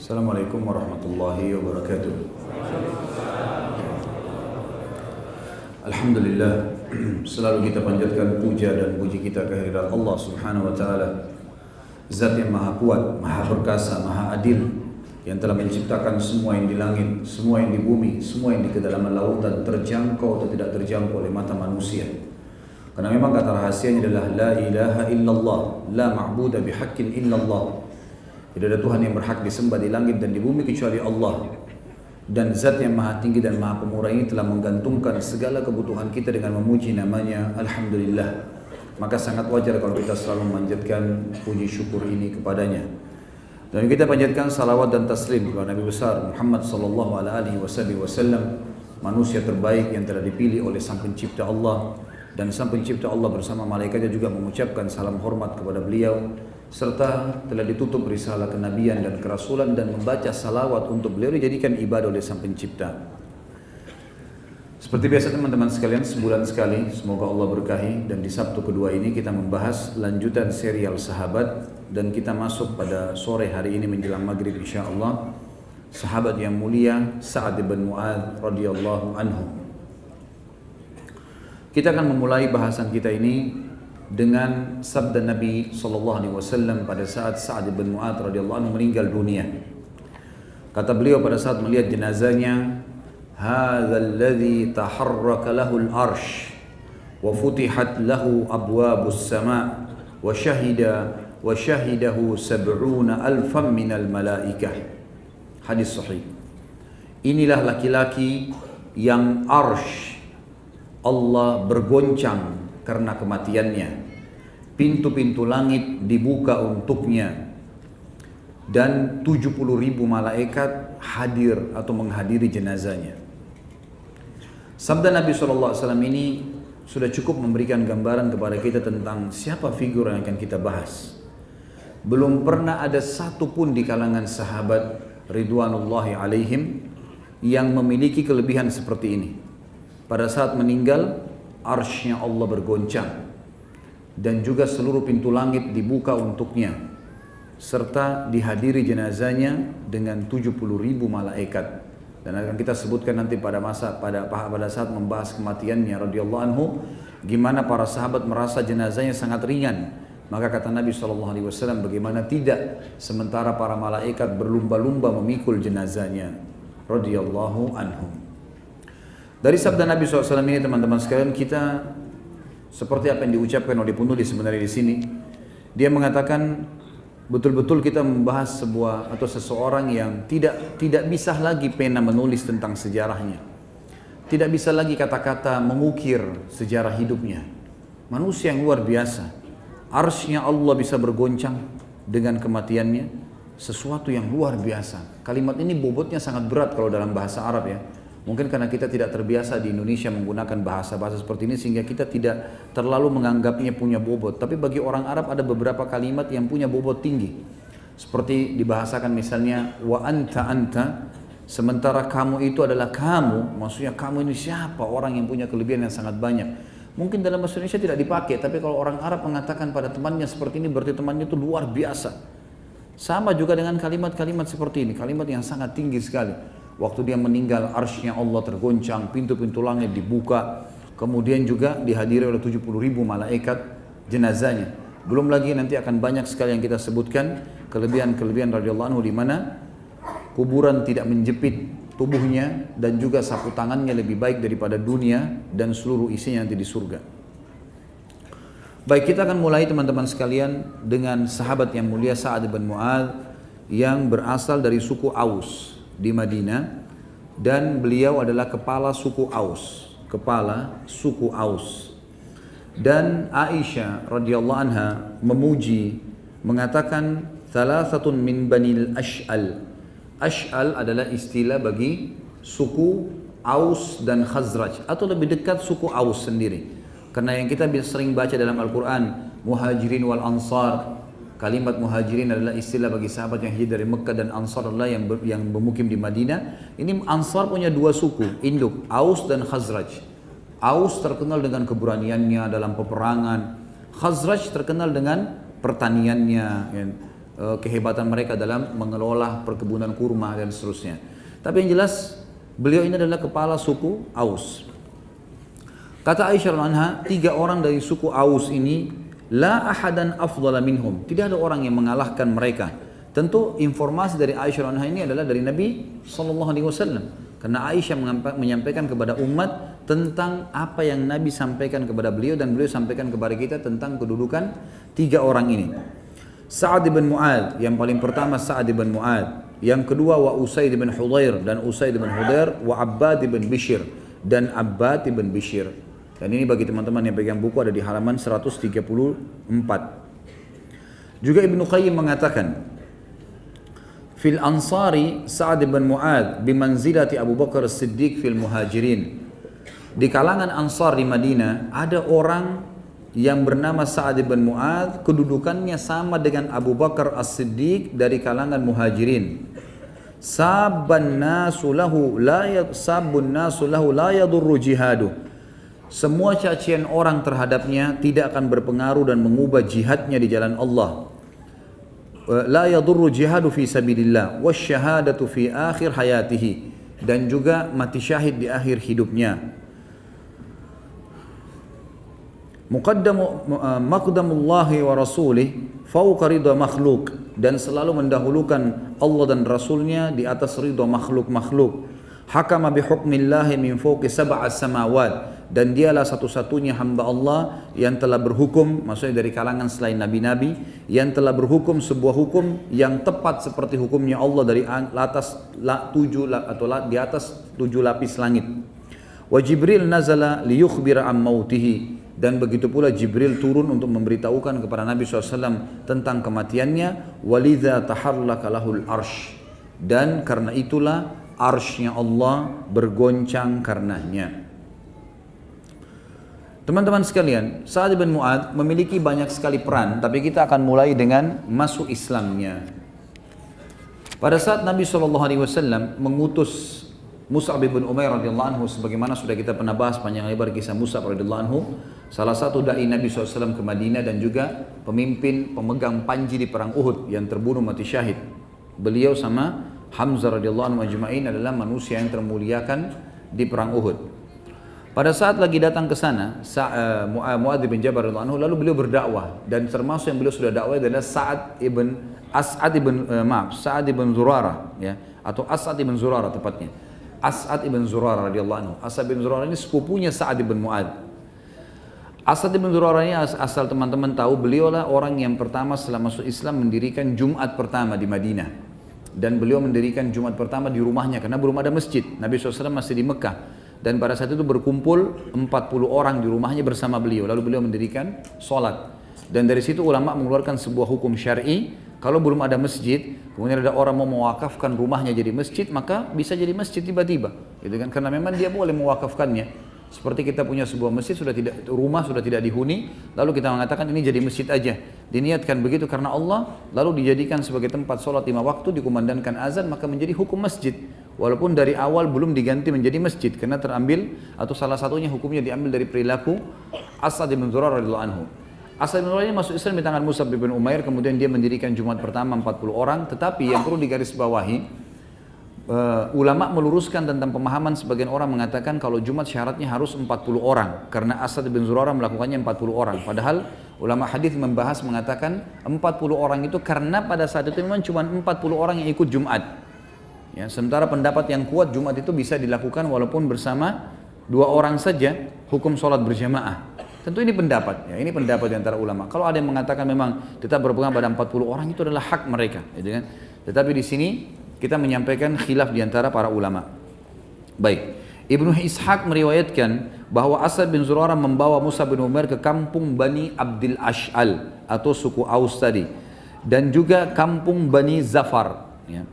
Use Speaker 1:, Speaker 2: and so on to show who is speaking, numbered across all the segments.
Speaker 1: Assalamualaikum warahmatullahi wabarakatuh. Alhamdulillah, selalu kita panjatkan puja dan puji kita kehadirat Allah Subhanahu wa taala. Zat yang maha kuat, maha perkasa, maha adil, yang telah menciptakan semua yang di langit, semua yang di bumi, semua yang di kedalaman lautan, terjangkau atau tidak terjangkau oleh mata manusia. Karena memang kata rahasianya adalah la ilaha illallah, la ma'budu bihaqqin illallah. Tidak ada Tuhan yang berhak disembah di langit dan di bumi kecuali Allah. Dan zat yang maha tinggi dan maha pemurah ini telah menggantungkan segala kebutuhan kita dengan memuji namanya Alhamdulillah. Maka sangat wajar kalau kita selalu memanjatkan puji syukur ini kepadanya. Dan kita panjatkan salawat dan taslim kepada Nabi besar Muhammad sallallahu alaihi wasallam, manusia terbaik yang telah dipilih oleh Sang Pencipta Allah. Dan Sang Pencipta Allah bersama malaikatnya juga mengucapkan salam hormat kepada beliau, serta telah ditutup risalah kenabian dan kerasulan dan membaca salawat untuk beliau dijadikan ibadah oleh Sang Pencipta. Seperti biasa teman-teman sekalian, sebulan sekali semoga Allah berkahi, dan di Sabtu kedua ini kita membahas lanjutan serial sahabat, dan kita masuk pada sore hari ini menjelang maghrib insyaallah sahabat yang mulia Sa'ad bin Mu'adz radhiyallahu anhu. Kita akan memulai bahasan kita ini dengan sabda Nabi SAW pada saat Sa'ad bin Mu'adz radhiyallahu anhu meninggal dunia. Kata beliau pada saat melihat jenazahnya, "Hadzal ladzi taharraka lahu al-'arsy wa futihat lahu abwabus sama' wa syahidahu 70,000 minal malaikah." Hadis sahih. Inilah laki-laki yang arsy Allah bergoncang karena kematiannya. Pintu-pintu langit dibuka untuknya dan 70,000 malaikat hadir atau menghadiri jenazahnya. Sabda Nabi SAW ini sudah cukup memberikan gambaran kepada kita tentang siapa figur yang akan kita bahas. Belum pernah ada satupun di kalangan sahabat ridwanullahi alaihim yang memiliki kelebihan seperti ini. Pada saat meninggal, arsy-Nya Allah bergoncang dan juga seluruh pintu langit dibuka untuknya, serta dihadiri jenazahnya dengan 70,000 malaikat. Dan akan kita sebutkan nanti pada saat membahas kematiannya radhiyallahu anhu, gimana para sahabat merasa jenazahnya sangat ringan. Maka kata Nabi SAW, bagaimana tidak sementara para malaikat berlumba-lumba memikul jenazahnya radhiyallahu anhu. Dari sabda Nabi SAW ini teman-teman sekalian, kita seperti apa yang diucapkan oleh penulis sebenarnya di sini, dia mengatakan betul-betul kita membahas sebuah atau seseorang yang tidak bisa lagi pena menulis tentang sejarahnya, tidak bisa lagi kata-kata mengukir sejarah hidupnya. Manusia yang luar biasa, arsy-Nya Allah bisa bergoncang dengan kematiannya, sesuatu yang luar biasa. Kalimat ini bobotnya sangat berat kalau dalam bahasa Arab ya. Mungkin karena kita tidak terbiasa di Indonesia menggunakan bahasa-bahasa seperti ini sehingga kita tidak terlalu menganggapnya punya bobot. Tapi bagi orang Arab ada beberapa kalimat yang punya bobot tinggi. Seperti dibahasakan misalnya wa anta, sementara kamu itu adalah kamu. Maksudnya kamu ini siapa? Orang yang punya kelebihan yang sangat banyak. Mungkin dalam bahasa Indonesia tidak dipakai, tapi kalau orang Arab mengatakan pada temannya seperti ini berarti temannya itu luar biasa. Sama juga dengan kalimat-kalimat seperti ini, kalimat yang sangat tinggi sekali. Waktu dia meninggal, arsy-Nya Allah tergoncang, pintu-pintu langit dibuka, kemudian juga dihadiri oleh 70,000 malaikat jenazahnya. Belum lagi nanti akan banyak sekali yang kita sebutkan kelebihan-kelebihan radhiyallahu anhu, di mana kuburan tidak menjepit tubuhnya dan juga sapu tangannya lebih baik daripada dunia dan seluruh isinya nanti di surga. Baik, kita akan mulai teman-teman sekalian dengan sahabat yang mulia Sa'ad bin Mu'adz yang berasal dari suku Aus di Madinah, dan beliau adalah kepala suku Aus. Dan Aisyah radhiyallahu anha memuji, mengatakan thalathatun min banil Ash'al. Ash'al adalah istilah bagi suku Aus dan Khazraj, atau lebih dekat suku Aus sendiri. Karena yang kita sering baca dalam Al-Quran, Muhajirin wal Ansar, kalimat muhajirin adalah istilah bagi sahabat yang hijrah dari Mekah, dan Ansar adalah yang bermukim di Madinah. Ini Ansar punya dua suku induk, Aus dan Khazraj. Aus terkenal dengan keberaniannya dalam peperangan, Khazraj terkenal dengan pertaniannya, kehebatan mereka dalam mengelola perkebunan kurma dan seterusnya. Tapi yang jelas beliau ini adalah kepala suku Aus. Kata Aisyah radhiyallahu anha, 3 orang dari suku Aus ini la ahadan afdala minhum, tidak ada orang yang mengalahkan mereka. Tentu informasi dari Aisyah radhiyallahu anha ini adalah dari Nabi sallallahu alaihi wasallam. Karena Aisyah menyampaikan kepada umat tentang apa yang Nabi sampaikan kepada beliau dan beliau sampaikan kepada kita tentang kedudukan 3 orang ini. Sa'ad bin Mu'ad, yang paling pertama Sa'ad bin Mu'ad, yang kedua wa Usaid bin Hudhair, dan Usaid bin Hudhair, wa Abbad bin Bishr, dan Abbad bin Bishr. Dan ini bagi teman-teman yang pegang buku ada di halaman 134. Juga Ibnu Qayyim mengatakan, fil ansari Sa'ad bin Mu'ad bimanzilati Abu Bakar As-Siddiq fil muhajirin. Di kalangan Ansar di Madinah ada orang yang bernama Sa'ad bin Mu'ad, kedudukannya sama dengan Abu Bakar As-Siddiq dari kalangan muhajirin. Sabun nasu lahu la yadurru jihadu. Semua cacian orang terhadapnya tidak akan berpengaruh dan mengubah jihadnya di jalan Allah. La yadurru jihadu fi sabilillah wasyahadatu fi akhir hayatihi, dan juga mati syahid di akhir hidupnya. Maqdamullahi wa rasulih fauqa ridha makhluk, dan selalu mendahulukan Allah dan Rasulnya di atas ridha makhluk-makhluk. Hakama bihukmillahi min fawqi sab'as samawat, dan dialah satu-satunya hamba Allah yang telah berhukum, maksudnya dari kalangan selain nabi-nabi, yang telah berhukum sebuah hukum yang tepat seperti hukumnya Allah dari atas 7 lapis langit. Wa Jibril nazala liyukhbira am mautihi, dan begitu pula Jibril turun untuk memberitahukan kepada Nabi SAW tentang kematiannya. Walidha taharlaka lahul arsh, dan karena itulah arshnya Allah bergoncang karenanya. Teman-teman sekalian, Sa'ad bin Mu'ad memiliki banyak sekali peran, tapi kita akan mulai dengan masuk Islamnya. Pada saat Nabi SAW mengutus Mus'ab bin Umair radhiyallahu anhu, sebagaimana sudah kita pernah bahas panjang lebar kisah Mus'ab radhiyallahu anhu, salah satu dai Nabi SAW ke Madinah dan juga pemimpin pemegang panji di perang Uhud yang terbunuh mati syahid. Beliau sama Hamzah radhiyallahu anhu ajma'in adalah manusia yang termuliakan di perang Uhud. Pada saat lagi datang ke sana, Mu'adz bin Jabal radhiyallahu anhu, lalu beliau berdakwah, dan termasuk yang beliau sudah dakwah adalah Sa'ad ibn Zurarah, ya, atau As'ad ibn Zurarah tepatnya. As'ad ibn Zurarah radhiyallahu anhu. As'ad ibn Zurarah ini sepupunya Sa'ad ibn Mu'adz. As'ad ibn Zurarah ini, asal teman-teman tahu, beliaulah orang yang pertama setelah masuk Islam mendirikan Jumat pertama di Madinah. Dan beliau mendirikan Jumat pertama di rumahnya karena belum ada masjid. Nabi SAW masih di Mekah. Dan pada saat itu berkumpul 40 orang di rumahnya bersama beliau. Lalu beliau mendirikan sholat. Dan dari situ ulama mengeluarkan sebuah hukum syar'i. Kalau belum ada masjid, kemudian ada orang mau mewakafkan rumahnya jadi masjid, maka bisa jadi masjid tiba-tiba. Gitu kan? Karena memang dia boleh mewakafkannya. Seperti kita punya sebuah masjid, rumah sudah tidak dihuni, lalu kita mengatakan ini jadi masjid aja. Diniatkan begitu karena Allah, lalu dijadikan sebagai tempat sholat 5 waktu, dikumandangkan azan, maka menjadi hukum masjid. Walaupun dari awal belum diganti menjadi masjid, karena terambil, atau salah satunya hukumnya diambil dari perilaku As'ad bin Zurarah radhiyallahu anhu. As'ad bin Zurarah ini masuk Islam di tangan Mus'ab bin Umair, kemudian dia mendirikan Jumat pertama 40 orang, tetapi yang perlu digarisbawahi, ulama meluruskan tentang pemahaman sebagian orang mengatakan kalau Jumat syaratnya harus 40 orang karena As'ad bin Zurarah melakukannya 40 orang. Padahal ulama hadis membahas mengatakan 40 orang itu karena pada saat itu memang cuma 40 orang yang ikut Jumat. Ya, sementara pendapat yang kuat Jumat itu bisa dilakukan walaupun bersama 2 orang saja, hukum sholat berjamaah. Tentu ini pendapat, ya, ini pendapat di antara ulama. Kalau ada yang mengatakan memang tetap berpegang pada 40 orang itu adalah hak mereka, gitu kan? Tetapi di sini kita menyampaikan khilaf di antara para ulama. Baik, Ibnu Ishaq meriwayatkan bahwa As'ad bin Zurarah membawa Mus'ab bin Umair ke kampung Bani Abdil Ash'al atau suku Aus tadi, dan juga kampung Bani Zafar. Ya.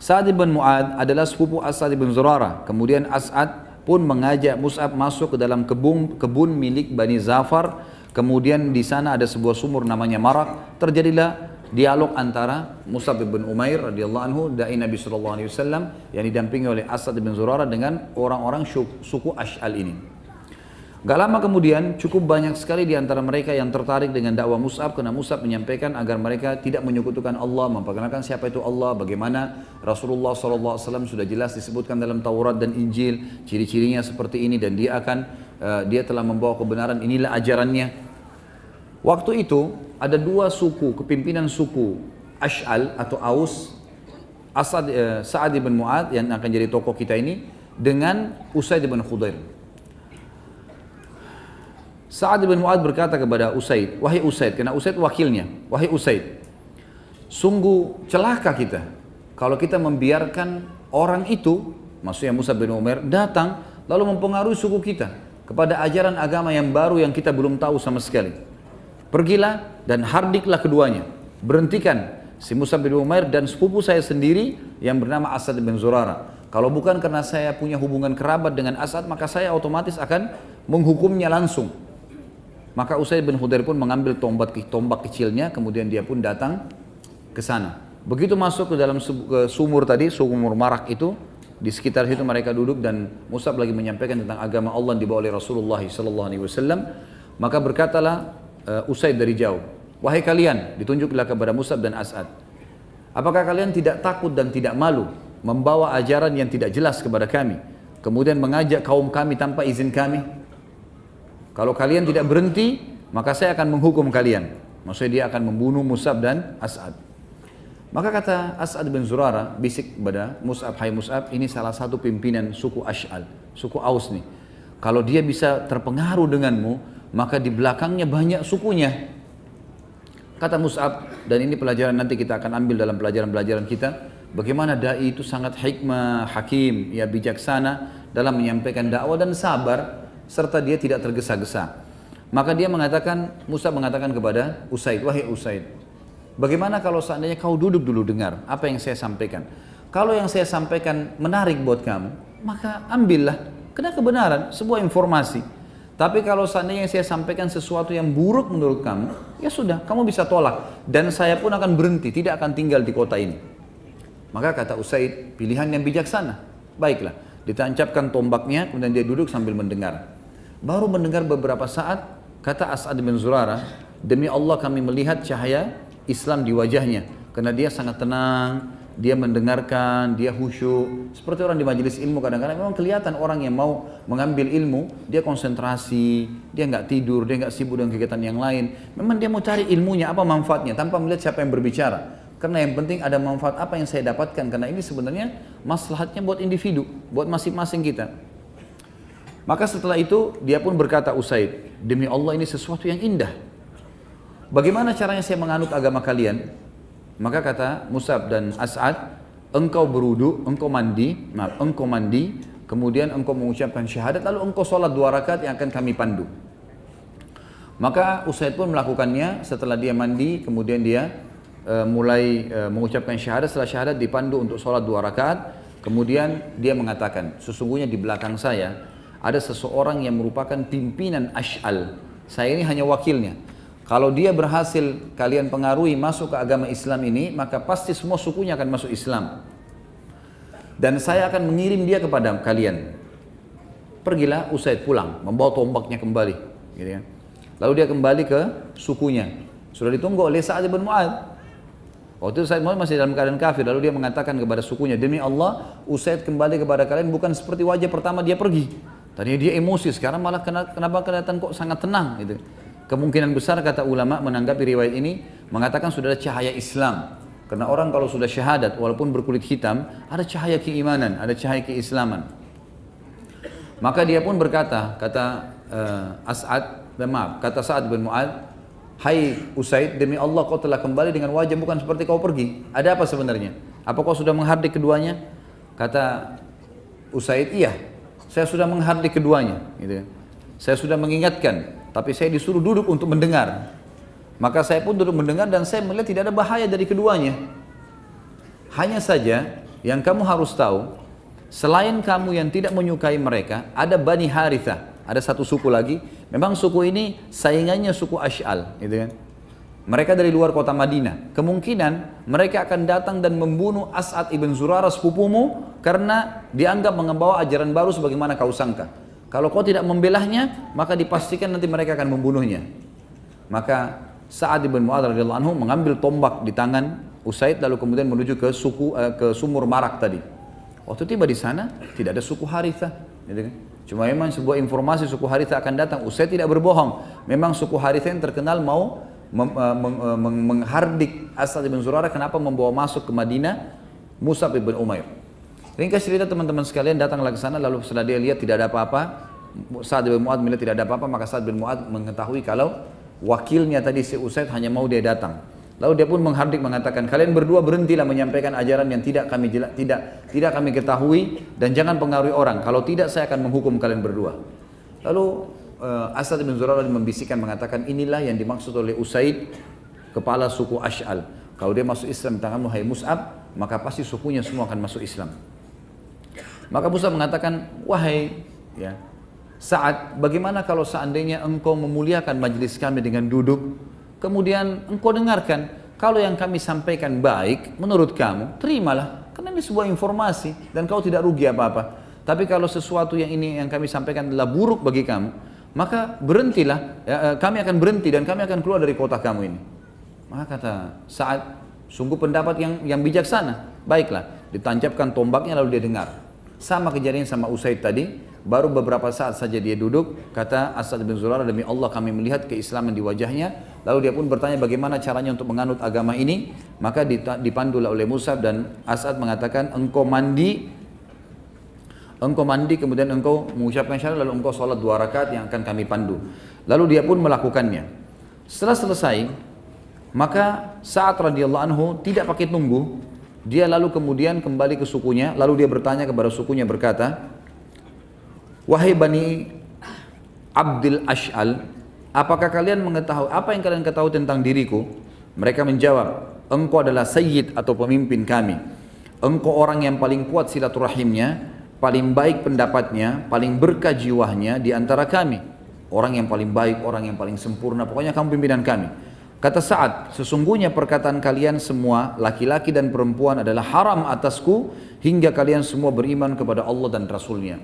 Speaker 1: Sa'ad bin Mu'ad adalah sepupu As'ad bin Zurarah. Kemudian As'ad pun mengajak Mus'ab masuk ke dalam kebun milik Bani Zafar. Kemudian di sana ada sebuah sumur namanya Marak. Terjadilah dialog antara Mus'ab bin Umair radhiyallahu anhu, dai Nabi sallallahu alaihi wasallam, yang didampingi oleh As'ad bin Zurarah dengan orang-orang suku Ash'al ini. Gak lama kemudian cukup banyak sekali di antara mereka yang tertarik dengan dakwah Mus'ab karena Mus'ab menyampaikan agar mereka tidak menyekutukan Allah, memperkenalkan siapa itu Allah, bagaimana Rasulullah SAW sudah jelas disebutkan dalam Taurat dan Injil, ciri-cirinya seperti ini dan dia telah membawa kebenaran, inilah ajarannya. Waktu itu ada dua suku, kepimpinan suku Ash'al atau Aus, Sa'ad ibn Mu'ad yang akan jadi tokoh kita ini dengan Usaid ibn Khudair. Sa'ad bin Mu'ad berkata kepada Usaid, wahai Usaid, karena Usaid wakilnya, wahai Usaid, sungguh celaka kita kalau kita membiarkan orang itu, maksudnya Mus'ab bin Umair, datang lalu mempengaruhi suku kita kepada ajaran agama yang baru yang kita belum tahu sama sekali. Pergilah dan hardiklah keduanya, berhentikan si Mus'ab bin Umair dan sepupu saya sendiri yang bernama Asad bin Zurara. Kalau bukan karena saya punya hubungan kerabat dengan Asad, maka saya otomatis akan menghukumnya langsung. Maka Usaid bin Khudair pun mengambil tombak kecilnya, kemudian dia pun datang ke sana. Begitu masuk ke dalam sumur tadi, sumur Marak itu, di sekitar situ mereka duduk dan Mus'ab lagi menyampaikan tentang agama Allah yang dibawa oleh Rasulullah SAW. Maka berkatalah Usaid dari jauh, wahai kalian, ditunjuklah kepada Mus'ab dan As'ad, apakah kalian tidak takut dan tidak malu membawa ajaran yang tidak jelas kepada kami, kemudian mengajak kaum kami tanpa izin kami? Kalau kalian tidak berhenti, maka saya akan menghukum kalian. Maksudnya dia akan membunuh Mus'ab dan As'ad. Maka kata As'ad bin Zurara, bisik kepada Mus'ab, hai Mus'ab, ini salah satu pimpinan suku Ash'al, suku Aus nih. Kalau dia bisa terpengaruh denganmu, maka di belakangnya banyak sukunya. Kata Mus'ab, dan ini pelajaran nanti kita akan ambil dalam pelajaran-pelajaran kita, bagaimana da'i itu sangat hikmah, hakim, ya bijaksana dalam menyampaikan dakwah dan sabar, serta dia tidak tergesa-gesa. Maka dia mengatakan, Mus'ab mengatakan kepada Usaid, wahai Usaid, bagaimana kalau seandainya kau duduk dulu dengar apa yang saya sampaikan. Kalau yang saya sampaikan menarik buat kamu, maka ambillah, karena kebenaran, sebuah informasi. Tapi kalau seandainya yang saya sampaikan sesuatu yang buruk menurut kamu, ya sudah, kamu bisa tolak. Dan saya pun akan berhenti, tidak akan tinggal di kota ini. Maka kata Usaid, pilihan yang bijaksana. Baiklah, ditancapkan tombaknya, kemudian dia duduk sambil mendengar. Baru mendengar beberapa saat, kata As'ad bin Zurara, demi Allah kami melihat cahaya Islam di wajahnya. Karena dia sangat tenang, dia mendengarkan, dia khusyuk. Seperti orang di majelis ilmu kadang-kadang memang kelihatan orang yang mau mengambil ilmu, dia konsentrasi, dia nggak tidur, dia nggak sibuk dengan kegiatan yang lain. Memang dia mau cari ilmunya, apa manfaatnya, tanpa melihat siapa yang berbicara. Karena yang penting ada manfaat apa yang saya dapatkan, karena ini sebenarnya maslahatnya buat individu, buat masing-masing kita. Maka setelah itu dia pun berkata Usaid, demi Allah ini sesuatu yang indah. Bagaimana caranya saya menganut agama kalian? Maka kata Mus'ab dan As'ad, engkau berwudu, engkau mandi, kemudian engkau mengucapkan syahadat, lalu engkau sholat 2 rakaat yang akan kami pandu. Maka Usaid pun melakukannya. Setelah dia mandi, kemudian dia mulai mengucapkan syahadat. Setelah syahadat dipandu untuk sholat 2 rakaat. Kemudian dia mengatakan, sesungguhnya di belakang saya ada seseorang yang merupakan pimpinan Ash'al. Saya ini hanya wakilnya. Kalau dia berhasil kalian pengaruhi masuk ke agama Islam ini, maka pasti semua sukunya akan masuk Islam. Dan saya akan mengirim dia kepada kalian. Pergilah Usaid pulang, membawa tombaknya kembali. Gitu ya. Lalu dia kembali ke sukunya. Sudah ditunggu oleh Sa'ad bin Mu'ad. Waktu itu Sa'ad bin Mu'ad masih dalam keadaan kafir. Lalu dia mengatakan kepada sukunya, demi Allah Usaid kembali kepada kalian bukan seperti wajah pertama dia pergi. Tadinya dia emosi, sekarang malah kenapa kelihatan kok sangat tenang gitu. Kemungkinan besar kata ulama menanggapi riwayat ini mengatakan sudah ada cahaya Islam. Karena orang kalau sudah syahadat walaupun berkulit hitam, ada cahaya keimanan, ada cahaya keislaman. Maka dia pun berkata, kata kata Sa'ad bin Mu'ad, hai Usaid, demi Allah kau telah kembali dengan wajah bukan seperti kau pergi. Ada apa sebenarnya? Apa kau sudah menghardik keduanya? Kata Usaid, iya. Saya sudah menghardik keduanya, gitu. Saya sudah mengingatkan, tapi saya disuruh duduk untuk mendengar. Maka saya pun duduk mendengar dan saya melihat tidak ada bahaya dari keduanya. Hanya saja yang kamu harus tahu, selain kamu yang tidak menyukai mereka, ada Bani Harithah, ada satu suku lagi. Memang suku ini saingannya suku Ash'al, gitu kan. Mereka dari luar kota Madinah. Kemungkinan mereka akan datang dan membunuh As'ad ibn Zurara sepupumu karena dianggap membawa ajaran baru sebagaimana kau sangka. Kalau kau tidak membelahnya, maka dipastikan nanti mereka akan membunuhnya. Maka Sa'ad bin Mu'adz radhiyallahu anhu mengambil tombak di tangan Usaid lalu kemudian menuju ke sumur Marak tadi. Waktu tiba di sana tidak ada suku Harithah, gitu kan? Cuma memang sebuah informasi suku Harithah akan datang. Usaid tidak berbohong. Memang suku Harithah yang terkenal mau menghardik Asad bin Zurarah kenapa membawa masuk ke Madinah Mus'ab bin Umair. Ringkas cerita teman-teman sekalian, datanglah ke sana lalu setelah dia lihat tidak ada apa-apa, Sa'ad bin Mu'adz melihat tidak ada apa-apa, maka Sa'ad bin Mu'adz mengetahui kalau wakilnya tadi si Usaid hanya mau dia datang. Lalu dia pun menghardik mengatakan, kalian berdua berhentilah menyampaikan ajaran yang tidak kami ketahui dan jangan pengaruhi orang. Kalau tidak saya akan menghukum kalian berdua. Lalu Asad bin Zurarah membisikkan mengatakan, inilah yang dimaksud oleh Usaid, kepala suku Ash'al. Kalau dia masuk Islam di tanganmu hai Mus'ab, maka pasti sukunya semua akan masuk Islam. Maka Mus'ab mengatakan, wahai Sa'ad, bagaimana kalau seandainya engkau memuliakan majelis kami dengan duduk, kemudian engkau dengarkan, kalau yang kami sampaikan baik menurut kamu, terimalah, karena ini sebuah informasi dan kau tidak rugi apa-apa. Tapi kalau sesuatu yang ini yang kami sampaikan adalah buruk bagi kamu, maka berhentilah, kami akan berhenti dan kami akan keluar dari kota kamu ini. Maka kata Sa'ad, sungguh pendapat yang bijaksana, baiklah, ditancapkan tombaknya lalu dia dengar. Sama kejadian sama Usaid tadi, baru beberapa saat saja dia duduk, kata Asad bin Zurarah, demi Allah kami melihat keislaman di wajahnya. Lalu dia pun bertanya bagaimana caranya untuk menganut agama ini. Maka dipandulah oleh Mus'ab dan Asad mengatakan, engkau mandi kemudian engkau mengucapkan syahadat lalu engkau sholat 2 rakaat yang akan kami pandu. Lalu dia pun melakukannya. Setelah selesai, maka Sa'ad radhiyallahu anhu tidak pakai tunggu, dia lalu kemudian kembali ke sukunya, lalu dia bertanya kepada sukunya berkata, wahai Bani Abdil Ash'al, apakah kalian mengetahui, apa yang kalian ketahui tentang diriku? Mereka menjawab, engkau adalah sayyid atau pemimpin kami. Engkau orang yang paling kuat silaturahimnya, paling baik pendapatnya, paling berkah jiwanya di antara kami. Orang yang paling baik, orang yang paling sempurna, pokoknya kamu pimpinan kami. Kata Sa'ad, sesungguhnya perkataan kalian semua, laki-laki dan perempuan adalah haram atasku, hingga kalian semua beriman kepada Allah dan Rasulnya.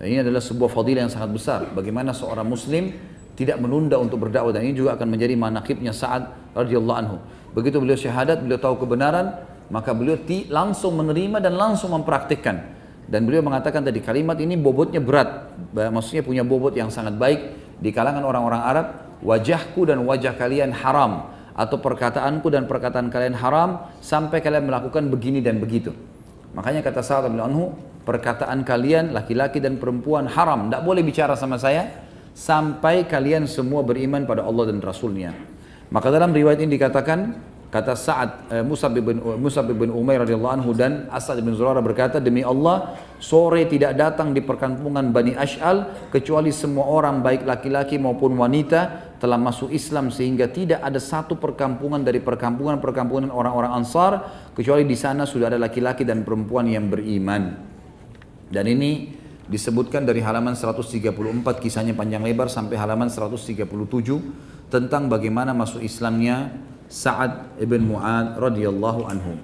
Speaker 1: Dan ini adalah sebuah fadilah yang sangat besar. Bagaimana seorang muslim tidak menunda untuk berdakwah, dan ini juga akan menjadi manaqibnya Sa'ad radhiyallahu anhu. Begitu beliau syahadat, beliau tahu kebenaran, maka beliau langsung menerima dan langsung mempraktikkan. Dan beliau mengatakan tadi kalimat ini bobotnya berat, maksudnya punya bobot yang sangat baik di kalangan orang-orang Arab. Wajahku dan wajah kalian haram, atau perkataanku dan perkataan kalian haram sampai kalian melakukan begini dan begitu. Makanya kata Sa'ad bin Anhu, perkataan kalian laki-laki dan perempuan haram, tidak boleh bicara sama saya sampai kalian semua beriman pada Allah dan Rasulnya. Maka dalam riwayat ini dikatakan, kata Sa'ad, Mus'ab bin Umair radhiyallahu anhu dan Asad bin Zurarah berkata, demi Allah, sore tidak datang di perkampungan Bani Ash'al kecuali semua orang baik laki-laki maupun wanita telah masuk Islam, sehingga tidak ada satu perkampungan dari perkampungan orang-orang Ansar kecuali di sana sudah ada laki-laki dan perempuan yang beriman. Dan ini disebutkan dari halaman 134, kisahnya panjang lebar, sampai halaman 137 tentang bagaimana masuk Islamnya Sa'ad ibn Mu'adz radhiyallahu anhu.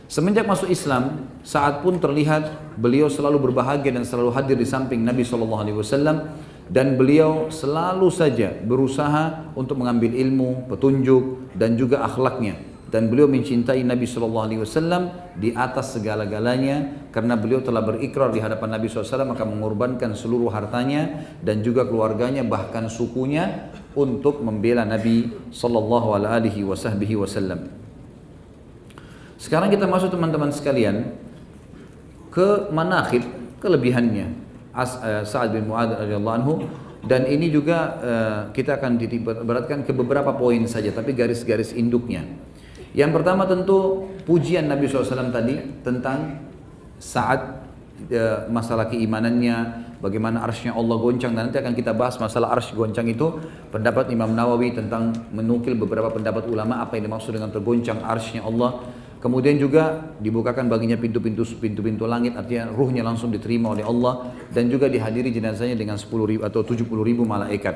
Speaker 1: Semenjak masuk Islam, Sa'ad pun terlihat beliau selalu berbahagia dan selalu hadir di samping Nabi SAW, dan beliau selalu saja berusaha untuk mengambil ilmu, petunjuk dan juga akhlaknya. Dan beliau mencintai Nabi SAW di atas segala-galanya, karena beliau telah berikrar di hadapan Nabi SAW akan mengorbankan seluruh hartanya dan juga keluarganya, bahkan sukunya, untuk membela Nabi SAW. Sekarang kita masuk teman-teman sekalian ke manaqib, kelebihannya Sa'ad bin Mu'adz radhiyallahu anhu. Dan ini juga kita akan beratkan ke beberapa poin saja, tapi garis-garis induknya. Yang pertama tentu pujian Nabi SAW tadi tentang Sa'ad, masalah keimanannya, bagaimana arsy-Nya Allah goncang, dan nanti akan kita bahas masalah arsy goncang itu. Pendapat Imam Nawawi tentang menukil beberapa pendapat ulama apa yang dimaksud dengan tergoncang arsy-Nya Allah. Kemudian juga dibukakan baginya pintu-pintu langit, artinya ruhnya langsung diterima oleh Allah, dan juga dihadiri jenazahnya dengan 10.000 atau 70.000 malaikat.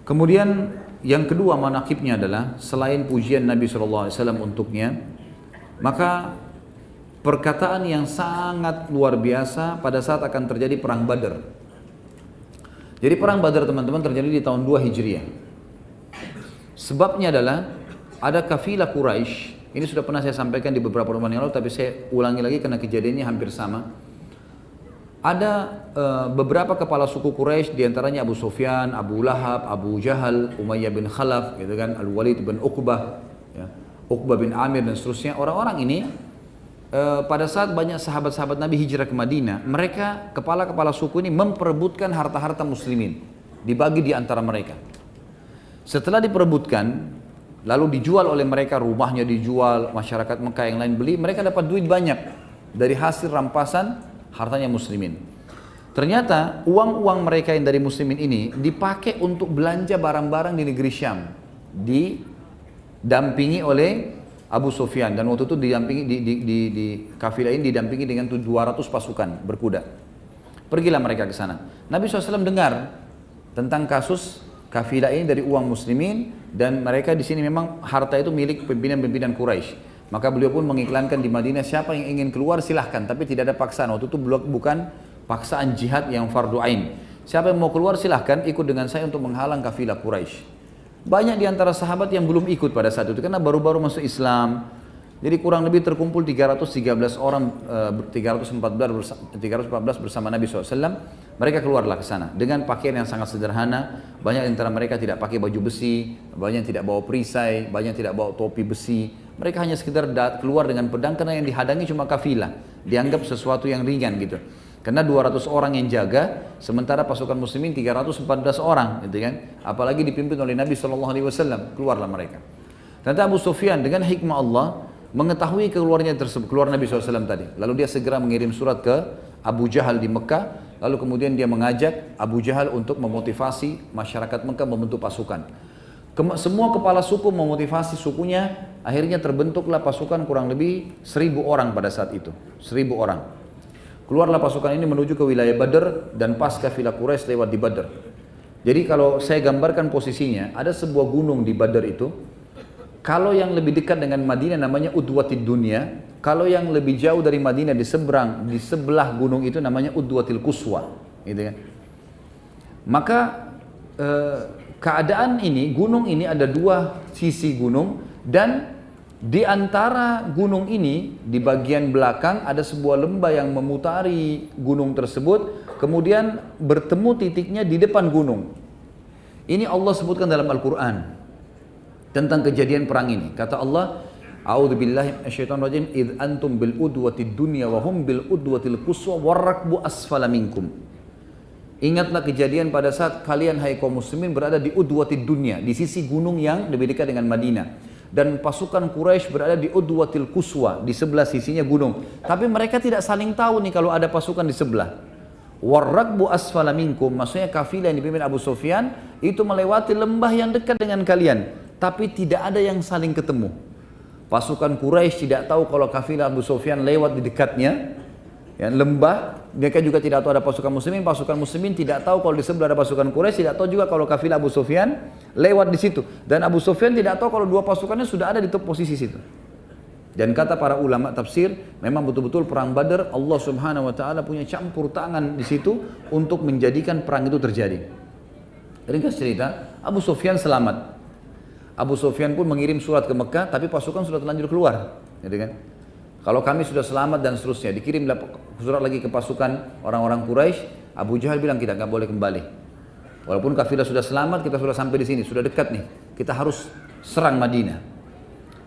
Speaker 1: Kemudian yang kedua manaqibnya adalah selain pujian Nabi SAW untuknya, maka perkataan yang sangat luar biasa pada saat akan terjadi perang Badar. Jadi perang Badar teman-teman terjadi di tahun 2 Hijriah. Sebabnya adalah ada kafilah Quraisy. Ini sudah pernah saya sampaikan di beberapa rumah yang lalu, tapi saya ulangi lagi karena kejadiannya hampir sama. Ada beberapa kepala suku Quraisy, diantaranya Abu Sufyan, Abu Lahab, Abu Jahal, Umayyah bin Khalaf, gitu kan, Al-Walid bin Uqbah, ya, Uqbah bin Amir dan seterusnya. Orang-orang ini pada saat banyak sahabat-sahabat Nabi hijrah ke Madinah, mereka kepala-kepala suku ini memperebutkan harta-harta muslimin, dibagi di antara mereka. Setelah diperebutkan, lalu dijual oleh mereka, rumahnya dijual, masyarakat Mekah yang lain beli, mereka dapat duit banyak dari hasil rampasan hartanya muslimin. Ternyata uang-uang mereka yang dari muslimin ini dipakai untuk belanja barang-barang di negeri Syam, didampingi oleh Abu Sufyan, dan waktu itu didampingi di kafilah ini didampingi dengan 200 pasukan berkuda. Pergilah mereka ke sana. Nabi SAW dengar tentang kasus kafilah ini dari uang muslimin, dan mereka di sini memang harta itu milik pimpinan-pimpinan Quraisy. Maka beliau pun mengiklankan di Madinah, siapa yang ingin keluar silahkan, tapi tidak ada paksaan. Waktu itu bukan paksaan jihad yang fardu ain. Siapa yang mau keluar silahkan ikut dengan saya untuk menghalang kafilah Quraisy. Banyak di antara sahabat yang belum ikut pada saat itu karena baru-baru masuk Islam. Jadi kurang lebih terkumpul 313 orang, 314 bersama Nabi SAW. Mereka keluarlah ke sana dengan pakaian yang sangat sederhana. Banyak di antara mereka tidak pakai baju besi, banyak yang tidak bawa perisai, banyak yang tidak bawa topi besi. Mereka hanya sekedar keluar dengan pedang karena yang dihadangi cuma kafilah. Dianggap sesuatu yang ringan gitu. Karena 200 orang yang jaga, sementara pasukan muslimin 314 orang, gitu kan? Apalagi dipimpin oleh Nabi SAW, keluarlah mereka. Ternyata Abu Sufyan dengan hikmah Allah mengetahui keluar Nabi SAW tadi. Lalu dia segera mengirim surat ke Abu Jahal di Mekah, lalu kemudian dia mengajak Abu Jahal untuk memotivasi masyarakat Mekah membentuk pasukan. Semua kepala suku memotivasi sukunya, akhirnya terbentuklah pasukan kurang lebih 1000 orang pada saat itu, 1000 orang. Keluarlah pasukan ini menuju ke wilayah Badr, dan pas kafilah Quraisy lewat di Badr. Jadi kalau saya gambarkan posisinya, ada sebuah gunung di Badr itu. Kalau yang lebih dekat dengan Madinah namanya Udwatid Dunya. Kalau yang lebih jauh dari Madinah di sebelah gunung itu namanya Udwatil Quswa, gitu kan. Maka keadaan ini, gunung ini ada 2 sisi gunung, dan di antara gunung ini, di bagian belakang ada sebuah lembah yang memutari gunung tersebut, kemudian bertemu titiknya di depan gunung. Ini Allah sebutkan dalam Al-Quran tentang kejadian perang ini. Kata Allah, A'udzubillahi minasyaitonirrajim, idh antum bil udwatid dunya wa hum bil udwatil quswa warrakbu asfala minkum. Ingatlah kejadian pada saat kalian hai kaum muslimin berada di udwatid dunya, di sisi gunung yang lebih dekat dengan Madinah. Dan pasukan Quraisy berada di Udwatil Quswa, di sebelah sisinya gunung. Tapi mereka tidak saling tahu nih kalau ada pasukan di sebelah. Warrakbu asfala minkum, maksudnya kafilah yang dipimpin Abu Sufyan itu melewati lembah yang dekat dengan kalian, tapi tidak ada yang saling ketemu. Pasukan Quraisy tidak tahu kalau kafilah Abu Sufyan lewat di dekatnya, ya, lembah. Mereka juga tidak tahu ada pasukan muslimin tidak tahu kalau di sebelah ada pasukan Quraisy, tidak tahu juga kalau kafilah Abu Sufyan lewat di situ. Dan Abu Sufyan tidak tahu kalau 2 pasukannya sudah ada di posisi situ. Dan kata para ulama tafsir, memang betul-betul perang Badar Allah Subhanahu wa taala punya campur tangan di situ untuk menjadikan perang itu terjadi. Ringkas cerita, Abu Sufyan selamat. Abu Sufyan pun mengirim surat ke Mekah, tapi pasukan sudah terlanjur keluar, gitu kan? Kalau kami sudah selamat dan seterusnya, dikirimlah surat lagi ke pasukan orang-orang Quraisy. Abu Jahal bilang kita nggak boleh kembali. Walaupun kafilah sudah selamat, kita sudah sampai di sini, sudah dekat nih. Kita harus serang Madinah.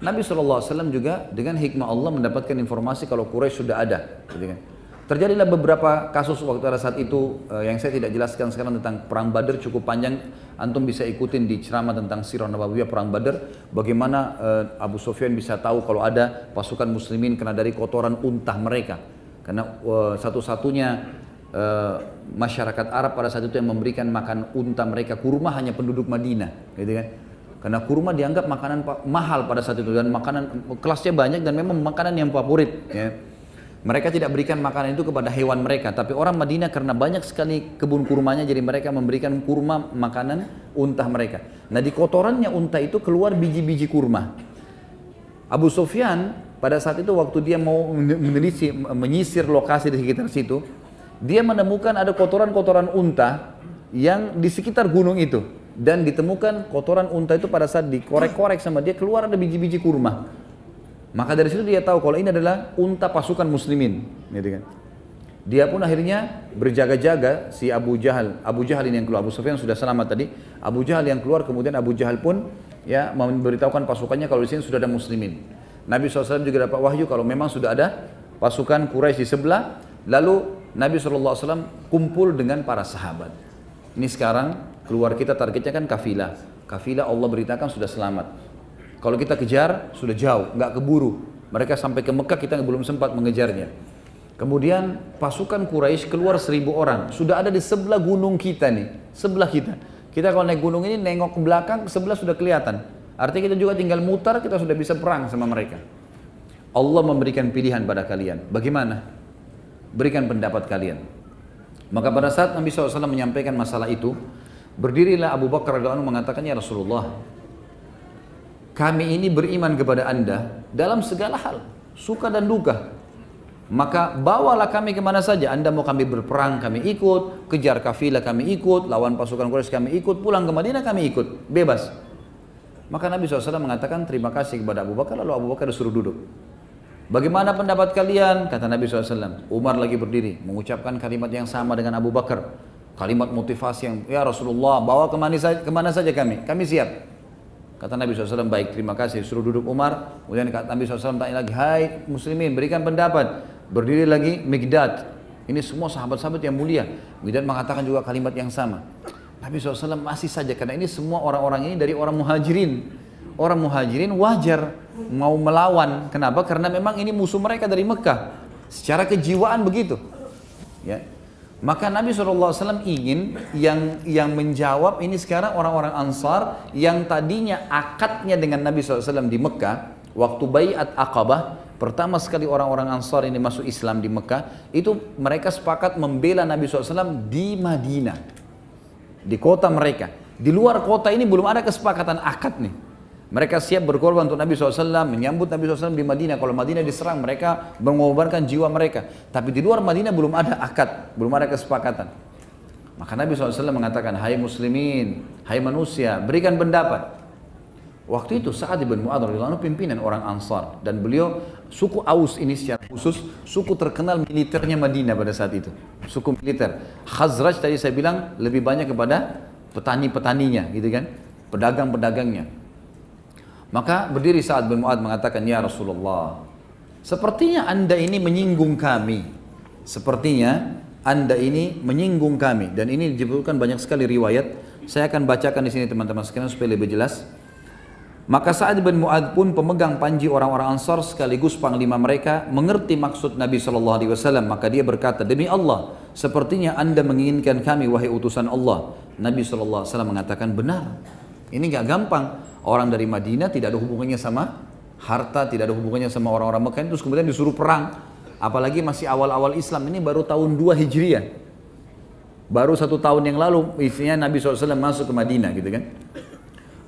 Speaker 1: Nabi SAW juga dengan hikmah Allah mendapatkan informasi kalau Quraisy sudah ada. Gitu kan. Terjadilah beberapa kasus waktu pada saat itu yang saya tidak jelaskan sekarang tentang perang Badar, cukup panjang. Antum bisa ikutin di ceramah tentang Sirah Nabawiyah perang Badar, bagaimana Abu Sufyan bisa tahu kalau ada pasukan muslimin kena dari kotoran unta mereka. Karena satu-satunya masyarakat Arab pada saat itu yang memberikan makan unta mereka kurma hanya penduduk Madinah, gitu kan? Karena kurma dianggap makanan mahal pada saat itu dan makanan kelasnya banyak dan memang makanan yang favorit, ya. Mereka tidak berikan makanan itu kepada hewan mereka, tapi orang Madinah karena banyak sekali kebun kurmanya, jadi mereka memberikan kurma makanan unta mereka. Nah di kotorannya unta itu keluar biji-biji kurma. Abu Sufyan pada saat itu waktu dia mau menyisir lokasi di sekitar situ, dia menemukan ada kotoran-kotoran unta yang di sekitar gunung itu. Dan ditemukan kotoran unta itu pada saat dikorek-korek sama dia, keluar ada biji-biji kurma. Maka dari situ dia tahu kalau ini adalah unta pasukan muslimin, gitu kan. Dia pun akhirnya berjaga-jaga, si Abu Jahal ini yang keluar, Abu Sufyan sudah selamat tadi, Abu Jahal yang keluar, kemudian Abu Jahal pun ya memberitahukan pasukannya kalau di sini sudah ada muslimin. Nabi SAW juga dapat wahyu kalau memang sudah ada pasukan Quraisy di sebelah, lalu Nabi SAW kumpul dengan para sahabat. Ini sekarang keluar kita targetnya kan kafilah. Kafilah Allah beritakan sudah selamat. Kalau kita kejar sudah jauh, nggak keburu. Mereka sampai ke Mekah kita belum sempat mengejarnya. Kemudian pasukan Quraisy keluar 1.000 orang, sudah ada di sebelah gunung kita nih, sebelah kita. Kita kalau naik gunung ini nengok ke belakang, sebelah sudah kelihatan. Artinya kita juga tinggal mutar, kita sudah bisa perang sama mereka. Allah memberikan pilihan pada kalian. Bagaimana? Berikan pendapat kalian. Maka pada saat Nabi SAW menyampaikan masalah itu, berdirilah Abu Bakar radhiyallahu anhu mengatakan, ya Rasulullah, kami ini beriman kepada Anda dalam segala hal, suka dan duka. Maka bawalah kami kemana saja. Anda mau kami berperang, kami ikut. Kejar kafilah, kami ikut. Lawan pasukan Quraisy, kami ikut. Pulang ke Madinah, kami ikut. Bebas. Maka Nabi SAW mengatakan terima kasih kepada Abu Bakar. Lalu Abu Bakar disuruh duduk. Bagaimana pendapat kalian? Kata Nabi SAW. Umar lagi berdiri, mengucapkan kalimat yang sama dengan Abu Bakar. Kalimat motivasi yang, ya Rasulullah, bawa kemana saja kami siap. Kata Nabi SAW, baik, terima kasih. Suruh duduk Umar. Kemudian Nabi SAW tanya lagi, hai muslimin, berikan pendapat. Berdiri lagi Mikdad. Ini semua sahabat-sahabat yang mulia. Mikdad mengatakan juga kalimat yang sama. Nabi SAW masih saja, karena ini semua orang-orang ini dari orang muhajirin. Orang muhajirin wajar mau melawan. Kenapa? Karena memang ini musuh mereka dari Mekah. Secara kejiwaan begitu. Ya. Maka Nabi SAW ingin yang menjawab ini sekarang orang-orang Ansar yang tadinya akadnya dengan Nabi SAW di Mekah, waktu Bai'at Aqabah, pertama sekali orang-orang Ansar ini masuk Islam di Mekah, itu mereka sepakat membela Nabi SAW di Madinah, di kota mereka. Di luar kota ini belum ada kesepakatan akad nih. Mereka siap berkorban untuk Nabi SAW, menyambut Nabi SAW di Madinah. Kalau Madinah diserang, mereka mengorbankan jiwa mereka. Tapi di luar Madinah belum ada akad, belum ada kesepakatan. Maka Nabi SAW mengatakan, hai muslimin, hai manusia, berikan pendapat. Waktu itu Sa'ad bin Mu'adz radhiyallahu anhu pimpinan orang Ansar. Dan beliau, suku Aus ini secara khusus, suku terkenal militernya Madinah pada saat itu. Suku militer. Khazraj tadi saya bilang lebih banyak kepada petani-petaninya, gitu kan, pedagang-pedagangnya. Maka berdiri Sa'ad bin Mu'adz mengatakan, ya Rasulullah, sepertinya anda ini menyinggung kami. Sepertinya anda ini menyinggung kami. Dan ini disebutkan banyak sekali riwayat. Saya akan bacakan di sini teman-teman sekalian supaya lebih jelas. Maka Sa'ad bin Mu'adz pun pemegang panji orang-orang Ansar sekaligus panglima mereka mengerti maksud Nabi SAW. Maka dia berkata, demi Allah, sepertinya anda menginginkan kami wahai utusan Allah. Nabi SAW mengatakan, benar. Ini gak gampang. Orang dari Madinah tidak ada hubungannya sama harta, tidak ada hubungannya sama orang-orang Mekah, terus kemudian disuruh perang. Apalagi masih awal-awal Islam, ini baru tahun 2 Hijriah. Baru 1 tahun yang lalu isinya Nabi SAW masuk ke Madinah, gitu kan.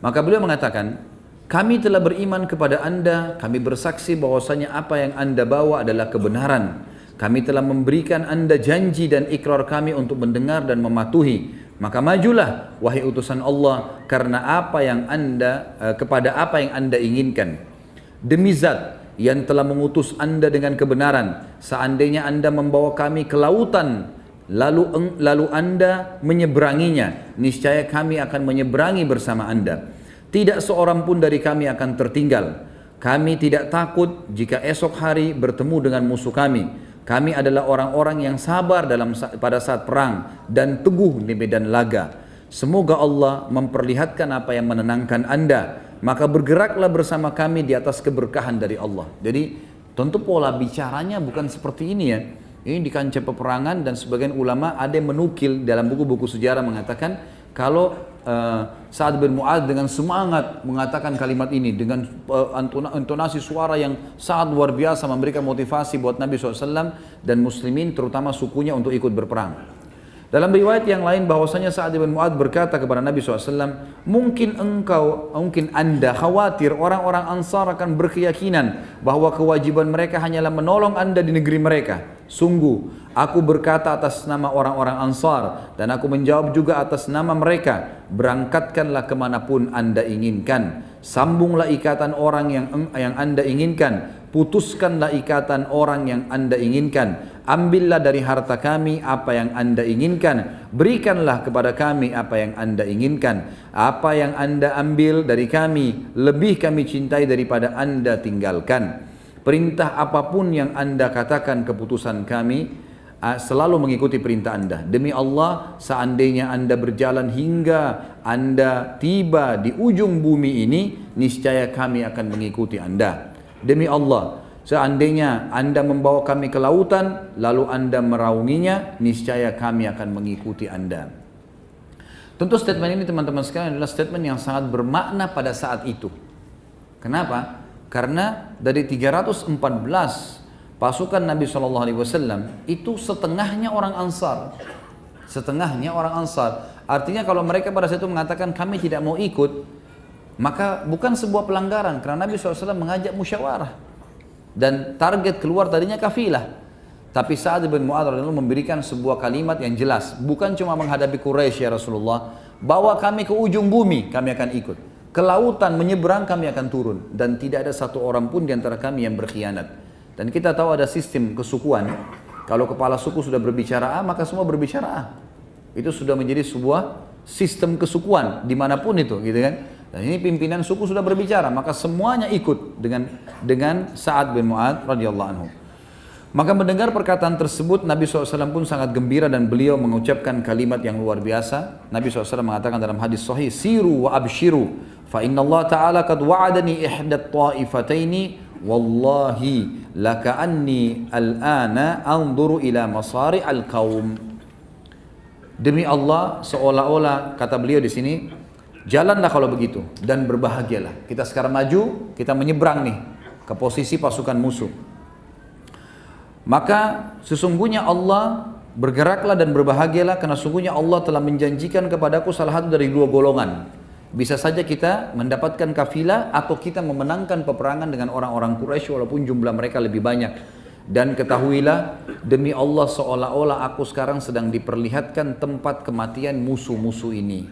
Speaker 1: Maka beliau mengatakan, kami telah beriman kepada anda, kami bersaksi bahwasanya apa yang anda bawa adalah kebenaran. Kami telah memberikan anda janji dan ikrar kami untuk mendengar dan mematuhi. Maka majulah wahai utusan Allah karena apa yang kepada apa yang anda inginkan. Demi Zat yang telah mengutus anda dengan kebenaran, seandainya anda membawa kami ke lautan, lalu anda menyeberanginya, niscaya kami akan menyeberangi bersama anda. Tidak seorang pun dari kami akan tertinggal. Kami tidak takut jika esok hari bertemu dengan musuh kami. Kami adalah orang-orang yang sabar pada saat perang dan teguh di medan laga. Semoga Allah memperlihatkan apa yang menenangkan anda. Maka bergeraklah bersama kami di atas keberkahan dari Allah. Jadi tentu pola bicaranya bukan seperti ini ya. Ini di kancah peperangan dan sebagian ulama ada yang menukil dalam buku-buku sejarah mengatakan kalau Sa'ad bin Mu'adz dengan semangat mengatakan kalimat ini dengan intonasi suara yang sangat luar biasa memberikan motivasi buat Nabi SAW dan muslimin terutama sukunya untuk ikut berperang. Dalam riwayat yang lain bahwasanya Sa'ad bin Mu'adz berkata kepada Nabi SAW, mungkin anda khawatir orang-orang Ansar akan berkeyakinan bahwa kewajiban mereka hanyalah menolong anda di negeri mereka. Sungguh, aku berkata atas nama orang-orang Ansar dan aku menjawab juga atas nama mereka. Berangkatkanlah kemanapun anda inginkan. Sambunglah ikatan orang yang anda inginkan. Putuskanlah ikatan orang yang anda inginkan. Ambillah dari harta kami apa yang anda inginkan. Berikanlah kepada kami apa yang anda inginkan. Apa yang anda ambil dari kami lebih kami cintai daripada anda tinggalkan. Perintah apapun yang anda katakan keputusan kami selalu mengikuti perintah anda. Demi Allah, seandainya anda berjalan hingga anda tiba di ujung bumi ini, niscaya kami akan mengikuti anda. Demi Allah, seandainya anda membawa kami ke lautan, lalu anda meraunginya, niscaya kami akan mengikuti anda. Tentu statement ini teman-teman sekalian adalah statement yang sangat bermakna pada saat itu. Kenapa? Karena dari 314 pasukan Nabi SAW itu setengahnya orang Ansar. Setengahnya orang Ansar. Artinya kalau mereka pada saat itu mengatakan kami tidak mau ikut, maka bukan sebuah pelanggaran karena Nabi SAW mengajak musyawarah. Dan target keluar tadinya kafilah. Tapi Sa'ad bin Mu'adz radhiyallahu anhu memberikan sebuah kalimat yang jelas. Bukan cuma menghadapi Quraisy ya Rasulullah. Bawa kami ke ujung bumi, kami akan ikut. Ke lautan menyeberang kami akan turun. Dan tidak ada satu orang pun di antara kami yang berkhianat. Dan kita tahu ada sistem kesukuan. Kalau kepala suku sudah berbicara A, maka semua berbicara A. Itu sudah menjadi sebuah sistem kesukuan dimanapun itu, gitu kan? Dan ini pimpinan suku sudah berbicara, maka semuanya ikut dengan Sa'ad bin Mu'adz radhiyallahu anhu. Maka mendengar perkataan tersebut, Nabi SAW pun sangat gembira dan beliau mengucapkan kalimat yang luar biasa. Nabi SAW mengatakan dalam hadis sahih, siru wa abshiru, fa inna Allah Ta'ala qad wa'adani ihdat ta'ifataini, wallahi laka'anni al-ana anzuru ila masari al-qawm. Demi Allah, seolah-olah kata beliau di sini, jalanlah kalau begitu dan berbahagialah. Kita sekarang maju, kita menyeberang nih ke posisi pasukan musuh. Maka sesungguhnya Allah, bergeraklah dan berbahagialah karena sesungguhnya Allah telah menjanjikan kepadaku salah satu dari dua golongan. Bisa saja kita mendapatkan kafilah atau kita memenangkan peperangan dengan orang-orang Quraisy walaupun jumlah mereka lebih banyak. Dan ketahuilah demi Allah seolah-olah aku sekarang sedang diperlihatkan tempat kematian musuh-musuh ini.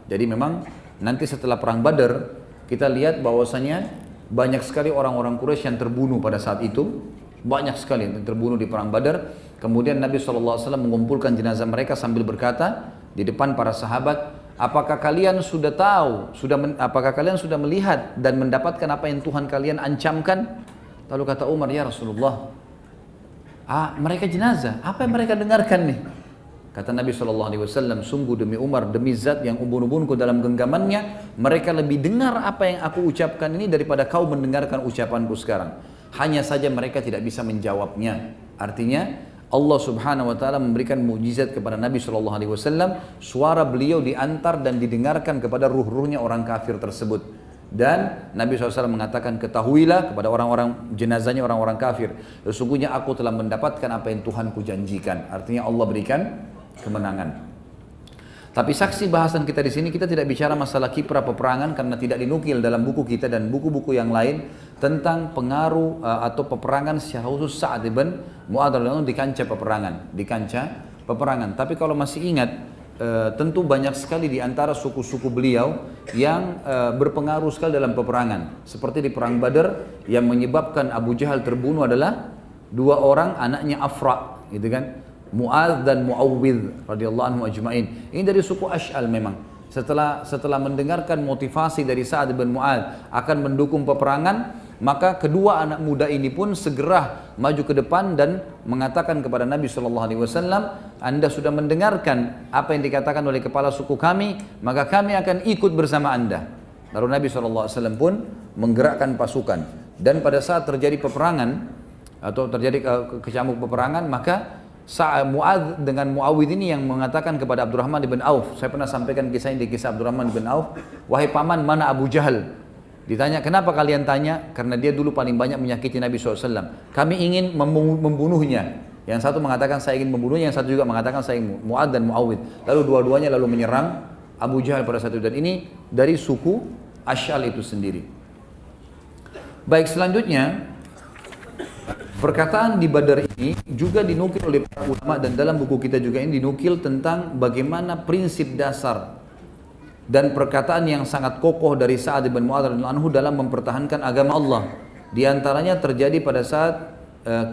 Speaker 1: Jadi memang nanti setelah perang Badar kita lihat bahwasanya banyak sekali orang-orang Quraisy yang terbunuh pada saat itu. Banyak sekali yang terbunuh di perang Badar. Kemudian Nabi SAW mengumpulkan jenazah mereka sambil berkata di depan para sahabat, apakah kalian sudah tahu, apakah kalian sudah melihat dan mendapatkan apa yang Tuhan kalian ancamkan? Lalu kata Umar, ya Rasulullah, mereka jenazah, apa yang mereka dengarkan nih? Kata Nabi SAW, sungguh demi Umar, demi zat yang ubun-ubunku dalam genggamannya, mereka lebih dengar apa yang aku ucapkan ini daripada kau mendengarkan ucapanku sekarang. Hanya saja mereka tidak bisa menjawabnya. Artinya Allah Subhanahu wa taala memberikan mukjizat kepada Nabi SAW, suara beliau diantar dan didengarkan kepada ruh-ruhnya orang kafir tersebut. Dan Nabi SAW mengatakan, ketahuilah kepada orang-orang jenazahnya orang-orang kafir, sesungguhnya aku telah mendapatkan apa yang Tuhanku janjikan. Artinya Allah berikan kemenangan. Tapi saksi bahasan kita di sini, kita tidak bicara masalah kiprah peperangan karena tidak dinukil dalam buku kita dan buku-buku yang lain tentang pengaruh atau peperangan secara khusus Sa'ad bin Mu'adz di kancah peperangan. Tapi kalau masih ingat, tentu banyak sekali di antara suku-suku beliau yang berpengaruh sekali dalam peperangan. Seperti di perang Badar yang menyebabkan Abu Jahal terbunuh adalah dua orang anaknya Afra, gitu kan? Mu'adz dan Mu'awwidh radhiyallahu anhu ajma'in. Ini dari suku Ash'al memang. Setelah mendengarkan motivasi dari Sa'ad bin Mu'adz akan mendukung peperangan, maka kedua anak muda ini pun segera maju ke depan dan mengatakan kepada Nabi SAW, Anda sudah mendengarkan apa yang dikatakan oleh kepala suku kami, maka kami akan ikut bersama Anda. Lalu Nabi SAW pun menggerakkan pasukan. Dan pada saat terjadi peperangan atau terjadi kecamuk peperangan, maka Mu'adz dengan Mu'awwidh ini yang mengatakan kepada Abdurrahman bin Auf, saya pernah sampaikan kisah ini di kisah Abdurrahman bin Auf, wahai paman, mana Abu Jahal? Ditanya, kenapa kalian tanya? Karena dia dulu paling banyak menyakiti Nabi SAW. Kami ingin membunuhnya. Yang satu mengatakan saya ingin membunuhnya, yang satu juga mengatakan saya ingin Mu'ad dan Mu'awid. Lalu dua-duanya lalu menyerang Abu Jahal pada saat itu. Dan ini dari suku Ash'al itu sendiri. Baik, selanjutnya perkataan di Badar ini juga dinukil oleh para ulama, dan dalam buku kita juga ini dinukil tentang bagaimana prinsip dasar dan perkataan yang sangat kokoh dari Sa'ad bin Mu'adz radhiyallahu anhu dalam mempertahankan agama Allah. Di antaranya terjadi pada saat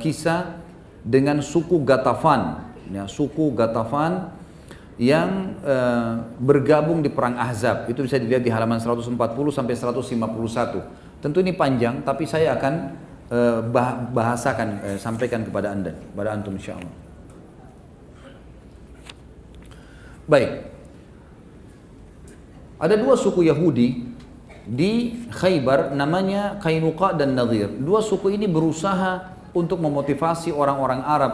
Speaker 1: kisah dengan suku Ghatafan, ya, suku Ghatafan yang bergabung di perang Ahzab. Itu bisa dilihat di halaman 140 sampai 151. Tentu ini panjang, tapi saya akan bahasakan, sampaikan kepada anda, kepada antum insyaallah. Baik, ada dua suku Yahudi di Khaybar, namanya Qainuqa dan Nadhir. Dua suku ini berusaha untuk memotivasi orang-orang Arab.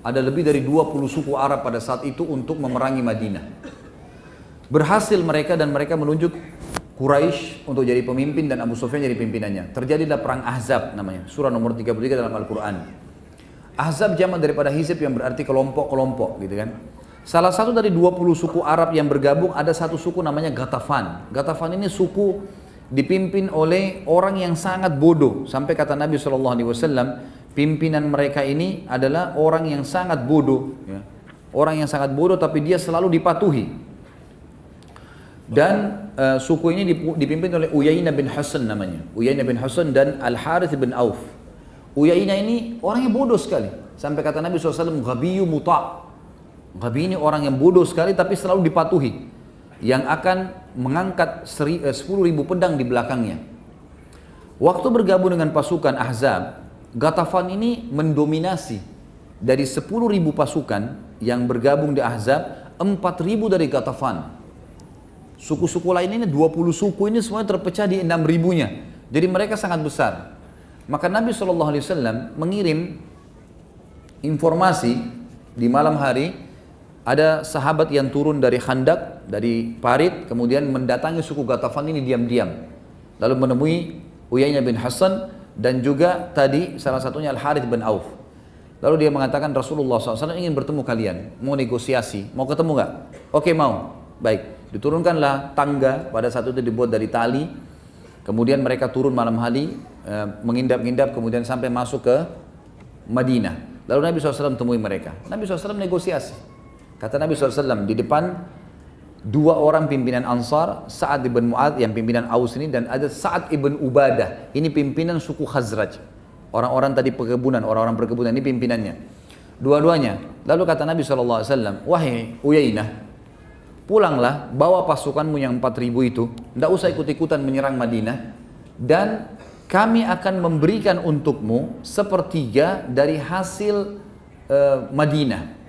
Speaker 1: Ada lebih dari 20 suku Arab pada saat itu untuk memerangi Madinah. Berhasil mereka, dan mereka menunjuk Quraisy untuk jadi pemimpin dan Abu Sufyan jadi pimpinannya. Terjadilah perang Ahzab namanya, surah nomor 33 dalam Al-Quran. Ahzab jamak daripada hizb yang berarti kelompok-kelompok gitu kan. Salah satu dari 20 suku Arab yang bergabung, ada satu suku namanya Ghatafan. Ghatafan ini suku dipimpin oleh orang yang sangat bodoh. Sampai kata Nabi SAW, pimpinan mereka ini adalah orang yang sangat bodoh, ya. Orang yang sangat bodoh tapi dia selalu dipatuhi. Dan suku ini dipimpin oleh Uyainah bin Hasan namanya. Uyainah bin Hasan dan Al-Harith bin Auf. Uyainah ini orang yang bodoh sekali. Sampai kata Nabi SAW, Ghabiyyu muta'. Ghabi ini orang yang bodoh sekali tapi selalu dipatuhi. Yang akan mengangkat 10.000 pedang di belakangnya. Waktu bergabung dengan pasukan Ahzab, Ghatafan ini mendominasi. Dari 10.000 pasukan yang bergabung di Ahzab, 4.000 dari Ghatafan. Suku-suku lain ini, 20 suku ini semuanya terpecah di 6.000-nya. Jadi mereka sangat besar. Maka Nabi SAW mengirim informasi di malam hari. Ada sahabat yang turun dari Khandak, dari parit, kemudian mendatangi suku Ghatafan ini diam-diam. Lalu menemui Uyainah bin Hasan dan juga tadi salah satunya Al-Harith bin Auf. Lalu dia mengatakan, Rasulullah SAW ingin bertemu kalian, mau negosiasi, mau ketemu nggak? Oke, mau. Baik, diturunkanlah tangga, pada saat itu dibuat dari tali. Kemudian mereka turun malam hari, mengindap-ngindap, kemudian sampai masuk ke Madinah. Lalu Nabi SAW temui mereka. Nabi SAW negosiasi. Kata Nabi SAW, di depan dua orang pimpinan Ansar, Sa'ad ibn Mu'adz yang pimpinan Aus ini, dan ada Sa'ad ibn Ubadah, ini pimpinan suku Khazraj. Orang-orang tadi perkebunan, orang-orang perkebunan ini pimpinannya. Dua-duanya. Lalu kata Nabi SAW, wahai Uyainah, pulanglah, bawa pasukanmu yang 4.000 itu, tidak usah ikut-ikutan menyerang Madinah, dan kami akan memberikan untukmu sepertiga dari hasil Madinah.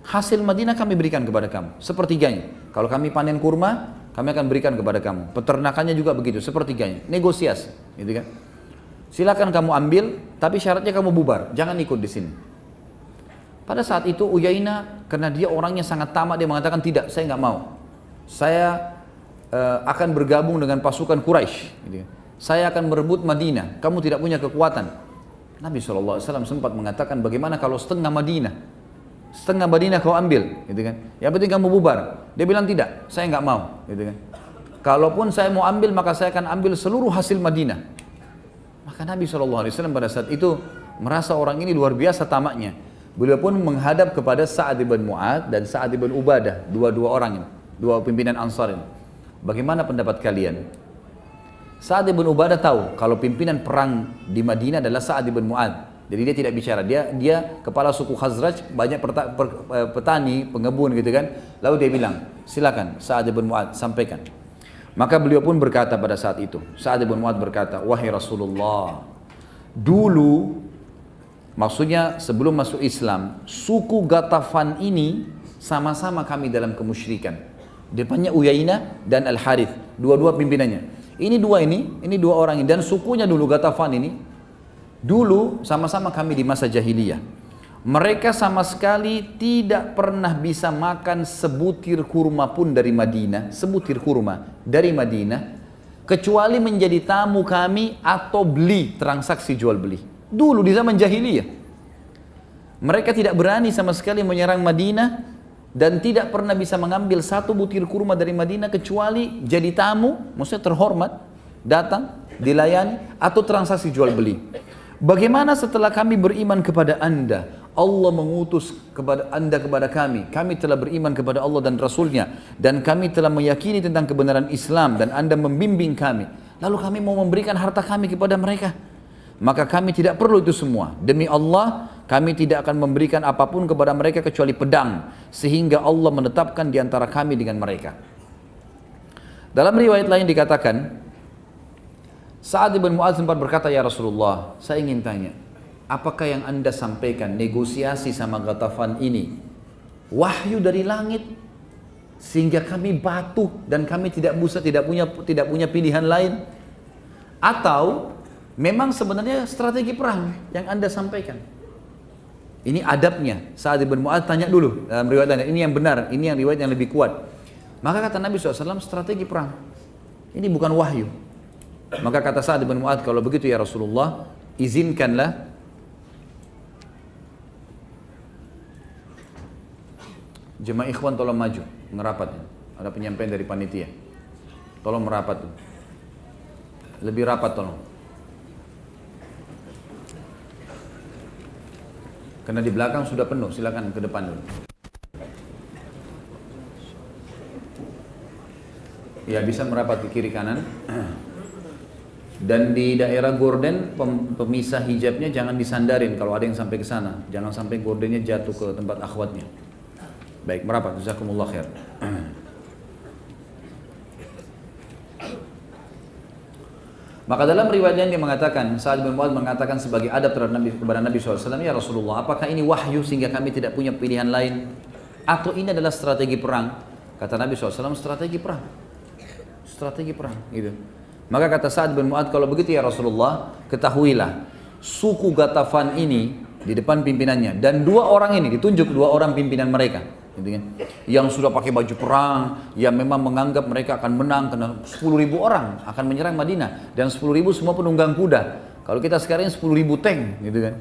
Speaker 1: Hasil Madinah kami berikan kepada kamu, sepertiganya. Kalau kami panen kurma, kami akan berikan kepada kamu. Peternakannya juga begitu, sepertiganya. Negosiasi, gitu kan? Silakan kamu ambil, tapi syaratnya kamu bubar, jangan ikut di sini. Pada saat itu Uyainah, karena dia orangnya sangat tamak, dia mengatakan tidak, saya nggak mau. Saya akan bergabung dengan pasukan Quraisy. Gitu kan? Saya akan merebut Madinah. Kamu tidak punya kekuatan. Nabi SAW sempat mengatakan, bagaimana kalau setengah Madinah? Setengah Madinah kau ambil, gitu kan? Yang penting kamu bubar. Dia bilang tidak, saya nggak mau, gitu kan? Kalaupun saya mau ambil, maka saya akan ambil seluruh hasil Madinah. Maka Nabi SAW pada saat itu merasa orang ini luar biasa tamaknya. Beliau pun menghadap kepada Sa'ad ibn Mu'adz dan Sa'ad ibn Ubadah, dua-dua orang ini, dua pimpinan Ansar ini. Bagaimana pendapat kalian? Sa'ad ibn Ubadah tahu kalau pimpinan perang di Madinah adalah Sa'ad ibn Mu'adz. Jadi dia tidak bicara, dia kepala suku Khazraj, banyak petani, pengebun gitu kan. Lalu dia bilang, silakan Sa'ad ibn Mu'adz sampaikan. Maka beliau pun berkata pada saat itu, Sa'ad ibn Mu'adz berkata, wahai Rasulullah, dulu, maksudnya sebelum masuk Islam, suku Ghatafan ini sama-sama kami dalam kemusyrikan. Depannya Uyainah dan Al-Harith, dua-dua pimpinannya. Ini dua orang ini, dan sukunya dulu Ghatafan ini, dulu sama-sama kami di masa jahiliyah. Mereka sama sekali tidak pernah bisa makan sebutir kurma pun dari Madinah, sebutir kurma dari Madinah, kecuali menjadi tamu kami atau beli, transaksi jual beli. Dulu di zaman jahiliyah. Mereka tidak berani sama sekali menyerang Madinah dan tidak pernah bisa mengambil satu butir kurma dari Madinah kecuali jadi tamu, maksudnya terhormat, datang, dilayani, atau transaksi jual beli. Bagaimana setelah kami beriman kepada Anda, Allah mengutus kepada Anda kepada kami telah beriman kepada Allah dan Rasulnya, dan kami telah meyakini tentang kebenaran Islam, dan Anda membimbing kami, lalu kami mau memberikan harta kami kepada mereka? Maka kami tidak perlu itu semua. Demi Allah, kami tidak akan memberikan apapun kepada mereka kecuali pedang, sehingga Allah menetapkan di antara kami dengan mereka. Dalam riwayat lain dikatakan, Sa'ad bin Mu'adz sempat berkata, ya Rasulullah, saya ingin tanya, apakah yang Anda sampaikan negosiasi sama Ghatafan ini wahyu dari langit sehingga kami batu dan kami tidak punya pilihan lain, atau memang sebenarnya strategi perang yang Anda sampaikan? Ini adabnya. Sa'ad bin Mu'adz tanya dulu dalam riwayat ini yang benar, ini yang riwayat yang lebih kuat. Maka kata Nabi SAW, strategi perang. Ini bukan wahyu. Maka kata Sa'ad bin Mu'adz, kalau begitu ya Rasulullah, izinkanlah jemaah ikhwan tolong maju, merapat. Ada penyampaian dari panitia. Tolong merapat. Lebih rapat tolong. Karena di belakang sudah penuh, silakan ke depan dulu. Ya, bisa merapat ke kiri kanan. Dan di daerah gorden, pemisah hijabnya jangan disandarin kalau ada yang sampai ke sana. Jangan sampai gordennya jatuh ke tempat akhwatnya. Baik, merapat. Jazakumullah khair. Maka dalam riwayat yang dia mengatakan, Sa'ad bin Mu'adz mengatakan sebagai adab terhadap kepada Nabi SAW, ya Rasulullah, apakah ini wahyu sehingga kami tidak punya pilihan lain? Atau ini adalah strategi perang? Kata Nabi SAW, strategi perang. Strategi perang, gitu. Maka kata Sa'ad bin Mu'adz, kalau begitu ya Rasulullah, ketahuilah, suku Ghatafan ini di depan pimpinannya, dan dua orang ini, ditunjuk dua orang pimpinan mereka, gitu kan, yang sudah pakai baju perang, yang memang menganggap mereka akan menang karena 10.000 orang akan menyerang Madinah dan 10.000 semua penunggang kuda. Kalau kita sekarang 10.000 tank, gitu kan.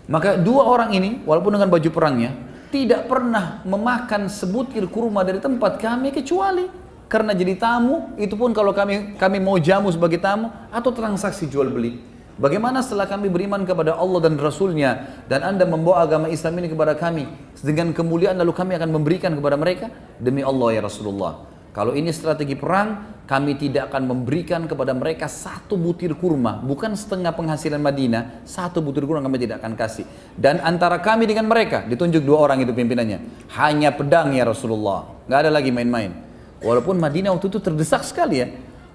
Speaker 1: Maka dua orang ini walaupun dengan baju perangnya tidak pernah memakan sebutir kurma dari tempat kami kecuali karena jadi tamu, itu pun kalau kami mau jamu sebagai tamu atau transaksi jual beli. Bagaimana setelah kami beriman kepada Allah dan Rasulnya dan Anda membawa agama Islam ini kepada kami dengan kemuliaan, lalu kami akan memberikan kepada mereka? Demi Allah ya Rasulullah, kalau ini strategi perang, kami tidak akan memberikan kepada mereka satu butir kurma, bukan setengah penghasilan Madinah, satu butir kurma kami tidak akan kasih. Dan antara kami dengan mereka, ditunjuk dua orang itu pimpinannya, hanya pedang ya Rasulullah, nggak ada lagi main-main. Walaupun Madinah waktu itu terdesak sekali ya.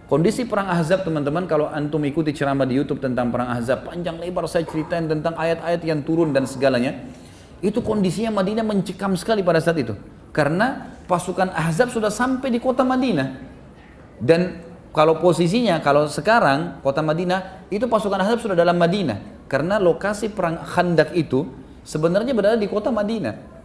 Speaker 1: Kondisi perang Ahzab, teman-teman, kalau antum ikuti ceramah di YouTube tentang perang Ahzab, panjang lebar saya ceritain tentang ayat-ayat yang turun dan segalanya. Itu kondisinya Madinah mencekam sekali pada saat itu. Karena pasukan Ahzab sudah sampai di kota Madinah. Dan kalau posisinya, kalau sekarang kota Madinah, itu pasukan Ahzab sudah dalam Madinah. Karena lokasi perang Khandak itu sebenarnya berada di kota Madinah.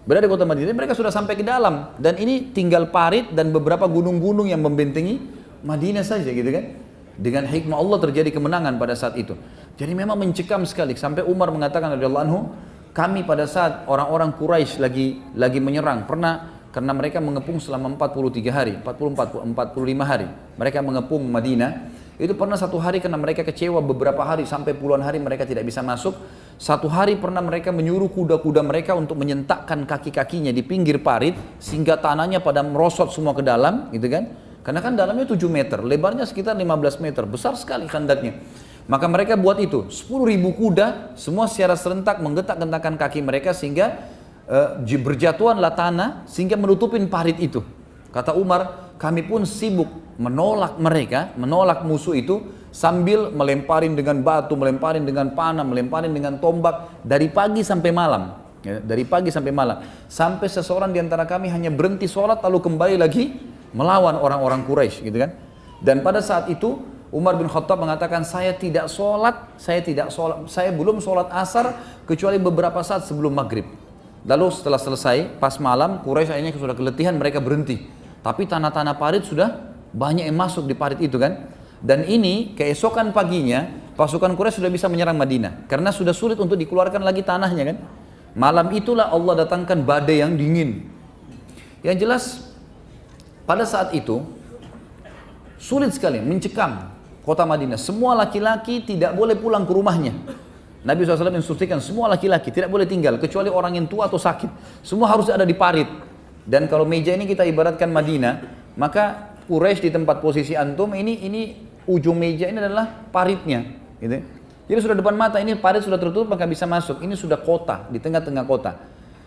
Speaker 1: Berada di kota Madinah, mereka sudah sampai ke dalam. Dan ini tinggal parit dan beberapa gunung-gunung yang membentengi Madinah saja, gitu kan. Dengan hikmah Allah terjadi kemenangan pada saat itu. Jadi memang mencekam sekali. Sampai Umar mengatakan radhiyallahu anhu, kami pada saat orang-orang Quraisy lagi menyerang, pernah karena mereka mengepung selama 43 hari, 45 hari. Mereka mengepung Madinah. Itu pernah satu hari karena mereka kecewa beberapa hari sampai puluhan hari mereka tidak bisa masuk. Satu hari pernah mereka menyuruh kuda-kuda mereka untuk menyentakkan kaki-kakinya di pinggir parit sehingga tanahnya pada merosot semua ke dalam, gitu kan. Karena kan dalamnya 7 meter, lebarnya sekitar 15 meter, besar sekali khandaknya. Maka mereka buat itu, 10.000 kuda, semua secara serentak menggetak-gentakan kaki mereka sehingga berjatuhanlah tanah sehingga menutupin parit itu. Kata Umar, kami pun sibuk menolak mereka, menolak musuh itu sambil melemparin dengan batu, melemparin dengan panah, melemparin dengan tombak dari pagi sampai malam. Ya, dari pagi sampai malam. Sampai seseorang di antara kami hanya berhenti sholat lalu kembali lagi melawan orang-orang Quraisy, gitu kan. Dan pada saat itu Umar bin Khattab mengatakan, saya belum sholat asar kecuali beberapa saat sebelum maghrib. Lalu setelah selesai, pas malam Quraisy akhirnya sudah keletihan, mereka berhenti. Tapi tanah-tanah parit sudah banyak yang masuk di parit itu kan. Dan ini keesokan paginya pasukan Quraisy sudah bisa menyerang Madinah karena sudah sulit untuk dikeluarkan lagi tanahnya kan. Malam itulah Allah datangkan badai yang dingin. Yang jelas pada saat itu sulit sekali mencekam kota Madinah. Semua laki-laki tidak boleh pulang ke rumahnya. Nabi SAW instruksikan semua laki-laki tidak boleh tinggal kecuali orang yang tua atau sakit. Semua harus ada di parit. Dan kalau meja ini kita ibaratkan Madinah, maka Quraisy di tempat posisi antum ini ujung meja ini adalah paritnya, gitu. Jadi sudah depan mata, ini parit sudah tertutup maka bisa masuk. Ini sudah kota, di tengah-tengah kota.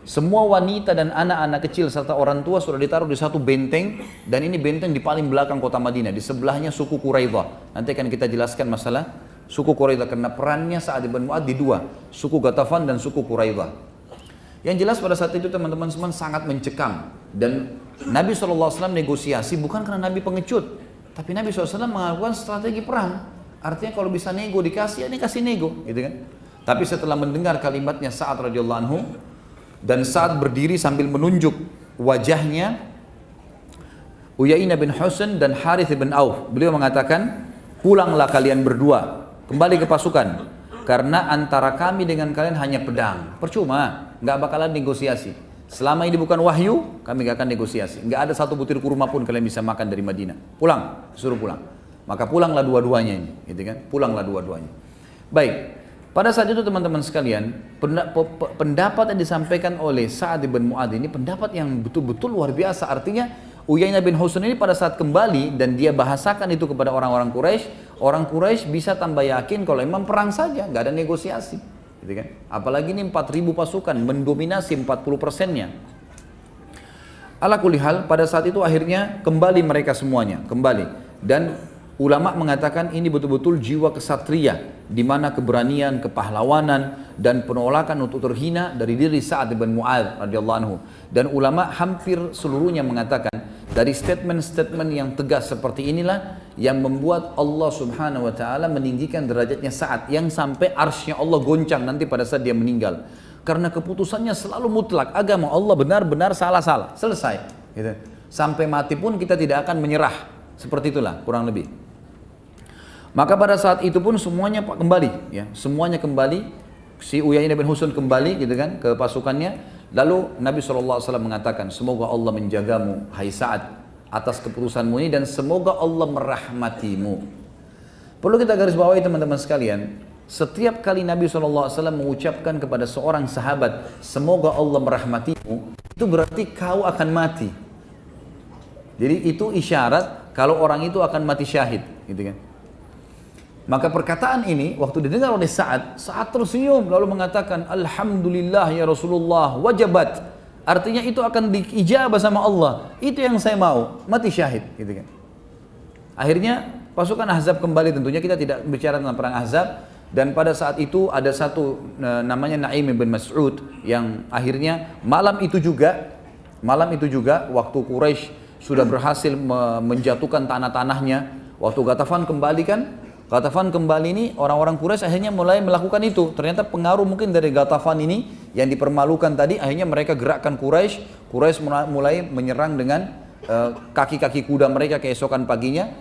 Speaker 1: Semua wanita dan anak-anak kecil serta orang tua sudah ditaruh di satu benteng, dan ini benteng di paling belakang kota Madinah. Di sebelahnya suku Quraidah. Nanti akan kita jelaskan masalah suku Quraidah karena perannya Sa'ad bin Mu'adz di dua, suku Ghatafan dan suku Quraidah. Yang jelas pada saat itu teman-teman semua sangat mencekam, dan Nabi SAW negosiasi bukan karena Nabi pengecut, tapi Nabi SAW melakukan strategi perang. Artinya kalau bisa nego dikasih, ya ini kasih nego, gitu kan. Tapi setelah mendengar kalimatnya Sa'ad radhiyallahu anhu, dan Sa'ad berdiri sambil menunjuk wajahnya Uyainah bin Husain dan Harith bin Auf. Beliau mengatakan, pulanglah kalian berdua, kembali ke pasukan, karena antara kami dengan kalian hanya pedang. Percuma, nggak bakalan negosiasi. Selama ini bukan wahyu, kami gak akan negosiasi. Nggak ada satu butir kurma pun kalian bisa makan dari Madinah. Pulang, suruh pulang. Maka pulanglah dua-duanya ini, gitu kan? Pulanglah dua-duanya. Baik, pada saat itu teman-teman sekalian, pendapat yang disampaikan oleh Sa'ad bin Mu'adz ini pendapat yang betul-betul luar biasa. Artinya Uyainah bin Husain ini pada saat kembali dan dia bahasakan itu kepada orang-orang Quraisy bisa tambah yakin kalau memang perang saja, nggak ada negosiasi. Gitu kan? Apalagi ini 4.000 pasukan mendominasi 40%-nya. Ala kulli hal, pada saat itu akhirnya kembali mereka semuanya, kembali. Dan ulama mengatakan ini betul-betul jiwa kesatria, di mana keberanian, kepahlawanan dan penolakan untuk terhina dari diri Sa'ad bin Mu'adz radhiyallahu anhu. Dan ulama hampir seluruhnya mengatakan dari statement-statement yang tegas seperti inilah yang membuat Allah Subhanahu wa taala meninggikan derajatnya Sa'ad yang sampai arsy-nya Allah goncang nanti pada saat dia meninggal. Karena keputusannya selalu mutlak, agama Allah benar-benar salah-salah, selesai. Gitu. Sampai mati pun kita tidak akan menyerah. Seperti itulah kurang lebih. Maka pada saat itu pun semuanya kembali, ya, semuanya kembali. Si Uyainah bin Husain kembali, gitu kan, ke pasukannya. Lalu Nabi SAW mengatakan, semoga Allah menjagamu, hai Sa'ad, atas keputusanmu ini, dan semoga Allah merahmatimu. Perlu kita garis bawahi teman-teman sekalian, setiap kali Nabi SAW mengucapkan kepada seorang sahabat, semoga Allah merahmatimu, itu berarti kau akan mati. Jadi itu isyarat kalau orang itu akan mati syahid, gitu kan. Maka perkataan ini waktu didengar oleh Sa'ad tersenyum lalu mengatakan, Alhamdulillah ya Rasulullah, wajabat. Artinya itu akan diijabah sama Allah. Itu yang saya mau, mati syahid, gitu kan. Akhirnya pasukan Ahzab kembali, tentunya kita tidak bicara tentang perang Ahzab. Dan pada saat itu ada satu namanya Naim bin Mas'ud yang akhirnya malam itu juga waktu Quraisy sudah berhasil menjatuhkan tanah-tanahnya, waktu Ghatafan kembali kan, Ghatafan kembali ini orang-orang Quraisy akhirnya mulai melakukan itu. Ternyata pengaruh mungkin dari Ghatafan ini yang dipermalukan tadi, akhirnya mereka gerakkan Quraisy mulai menyerang dengan kaki-kaki kuda mereka keesokan paginya.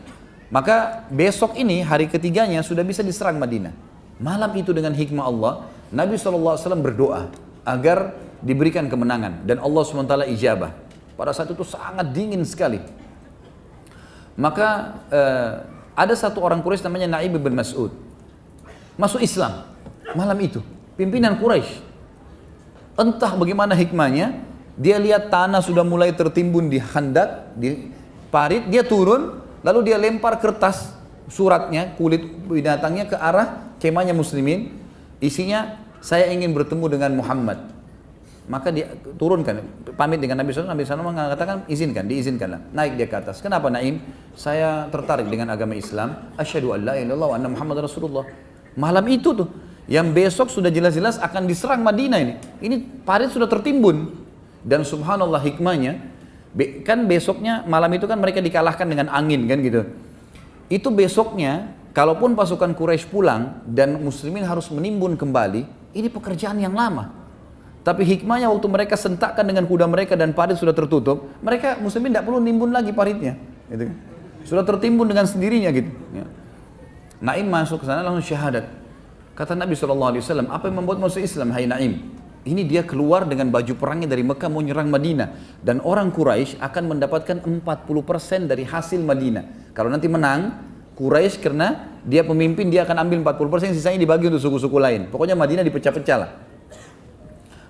Speaker 1: Maka besok ini hari ketiganya sudah bisa diserang Madinah. Malam itu dengan hikmah Allah, Nabi SAW berdoa agar diberikan kemenangan dan Allah SWT ijabah. Pada saat itu sangat dingin sekali. Maka ada satu orang Quraisy namanya Naim bin Mas'ud masuk Islam malam itu, pimpinan Quraisy. Entah bagaimana hikmahnya, dia lihat tanah sudah mulai tertimbun di khandak, di parit, dia turun, lalu dia lempar kertas suratnya, kulit binatangnya ke arah kemahnya muslimin, isinya, saya ingin bertemu dengan Muhammad. Maka dia turunkan, pamit dengan Nabi SAW, Nabi SAW mengatakan diizinkanlah. Naik dia ke atas. Kenapa Naim? Saya tertarik dengan agama Islam. Asyhadu an la ilaha illallah wa anna Muhammad Rasulullah. Malam itu tuh, yang besok sudah jelas-jelas akan diserang Madinah ini. Ini parit sudah tertimbun. Dan subhanallah hikmahnya, kan besoknya, malam itu kan mereka dikalahkan dengan angin kan gitu. Itu besoknya, kalaupun pasukan Quraisy pulang dan muslimin harus menimbun kembali, ini pekerjaan yang lama. Tapi hikmahnya waktu mereka sentakkan dengan kuda mereka dan parit sudah tertutup, mereka muslimin tidak perlu nimbun lagi paritnya, gitu. Sudah tertimbun dengan sendirinya gitu. Ya. Naim masuk ke sana langsung syahadat. Kata Nabi SAW, apa yang membuat masuk Islam, hai Naim? Ini dia keluar dengan baju perangnya dari Mekah mau nyerang Madinah. Dan orang Quraisy akan mendapatkan 40% dari hasil Madinah. Kalau nanti menang, Quraisy karena dia pemimpin, dia akan ambil 40%, sisanya dibagi untuk suku-suku lain. Pokoknya Madinah dipecah-pecah lah.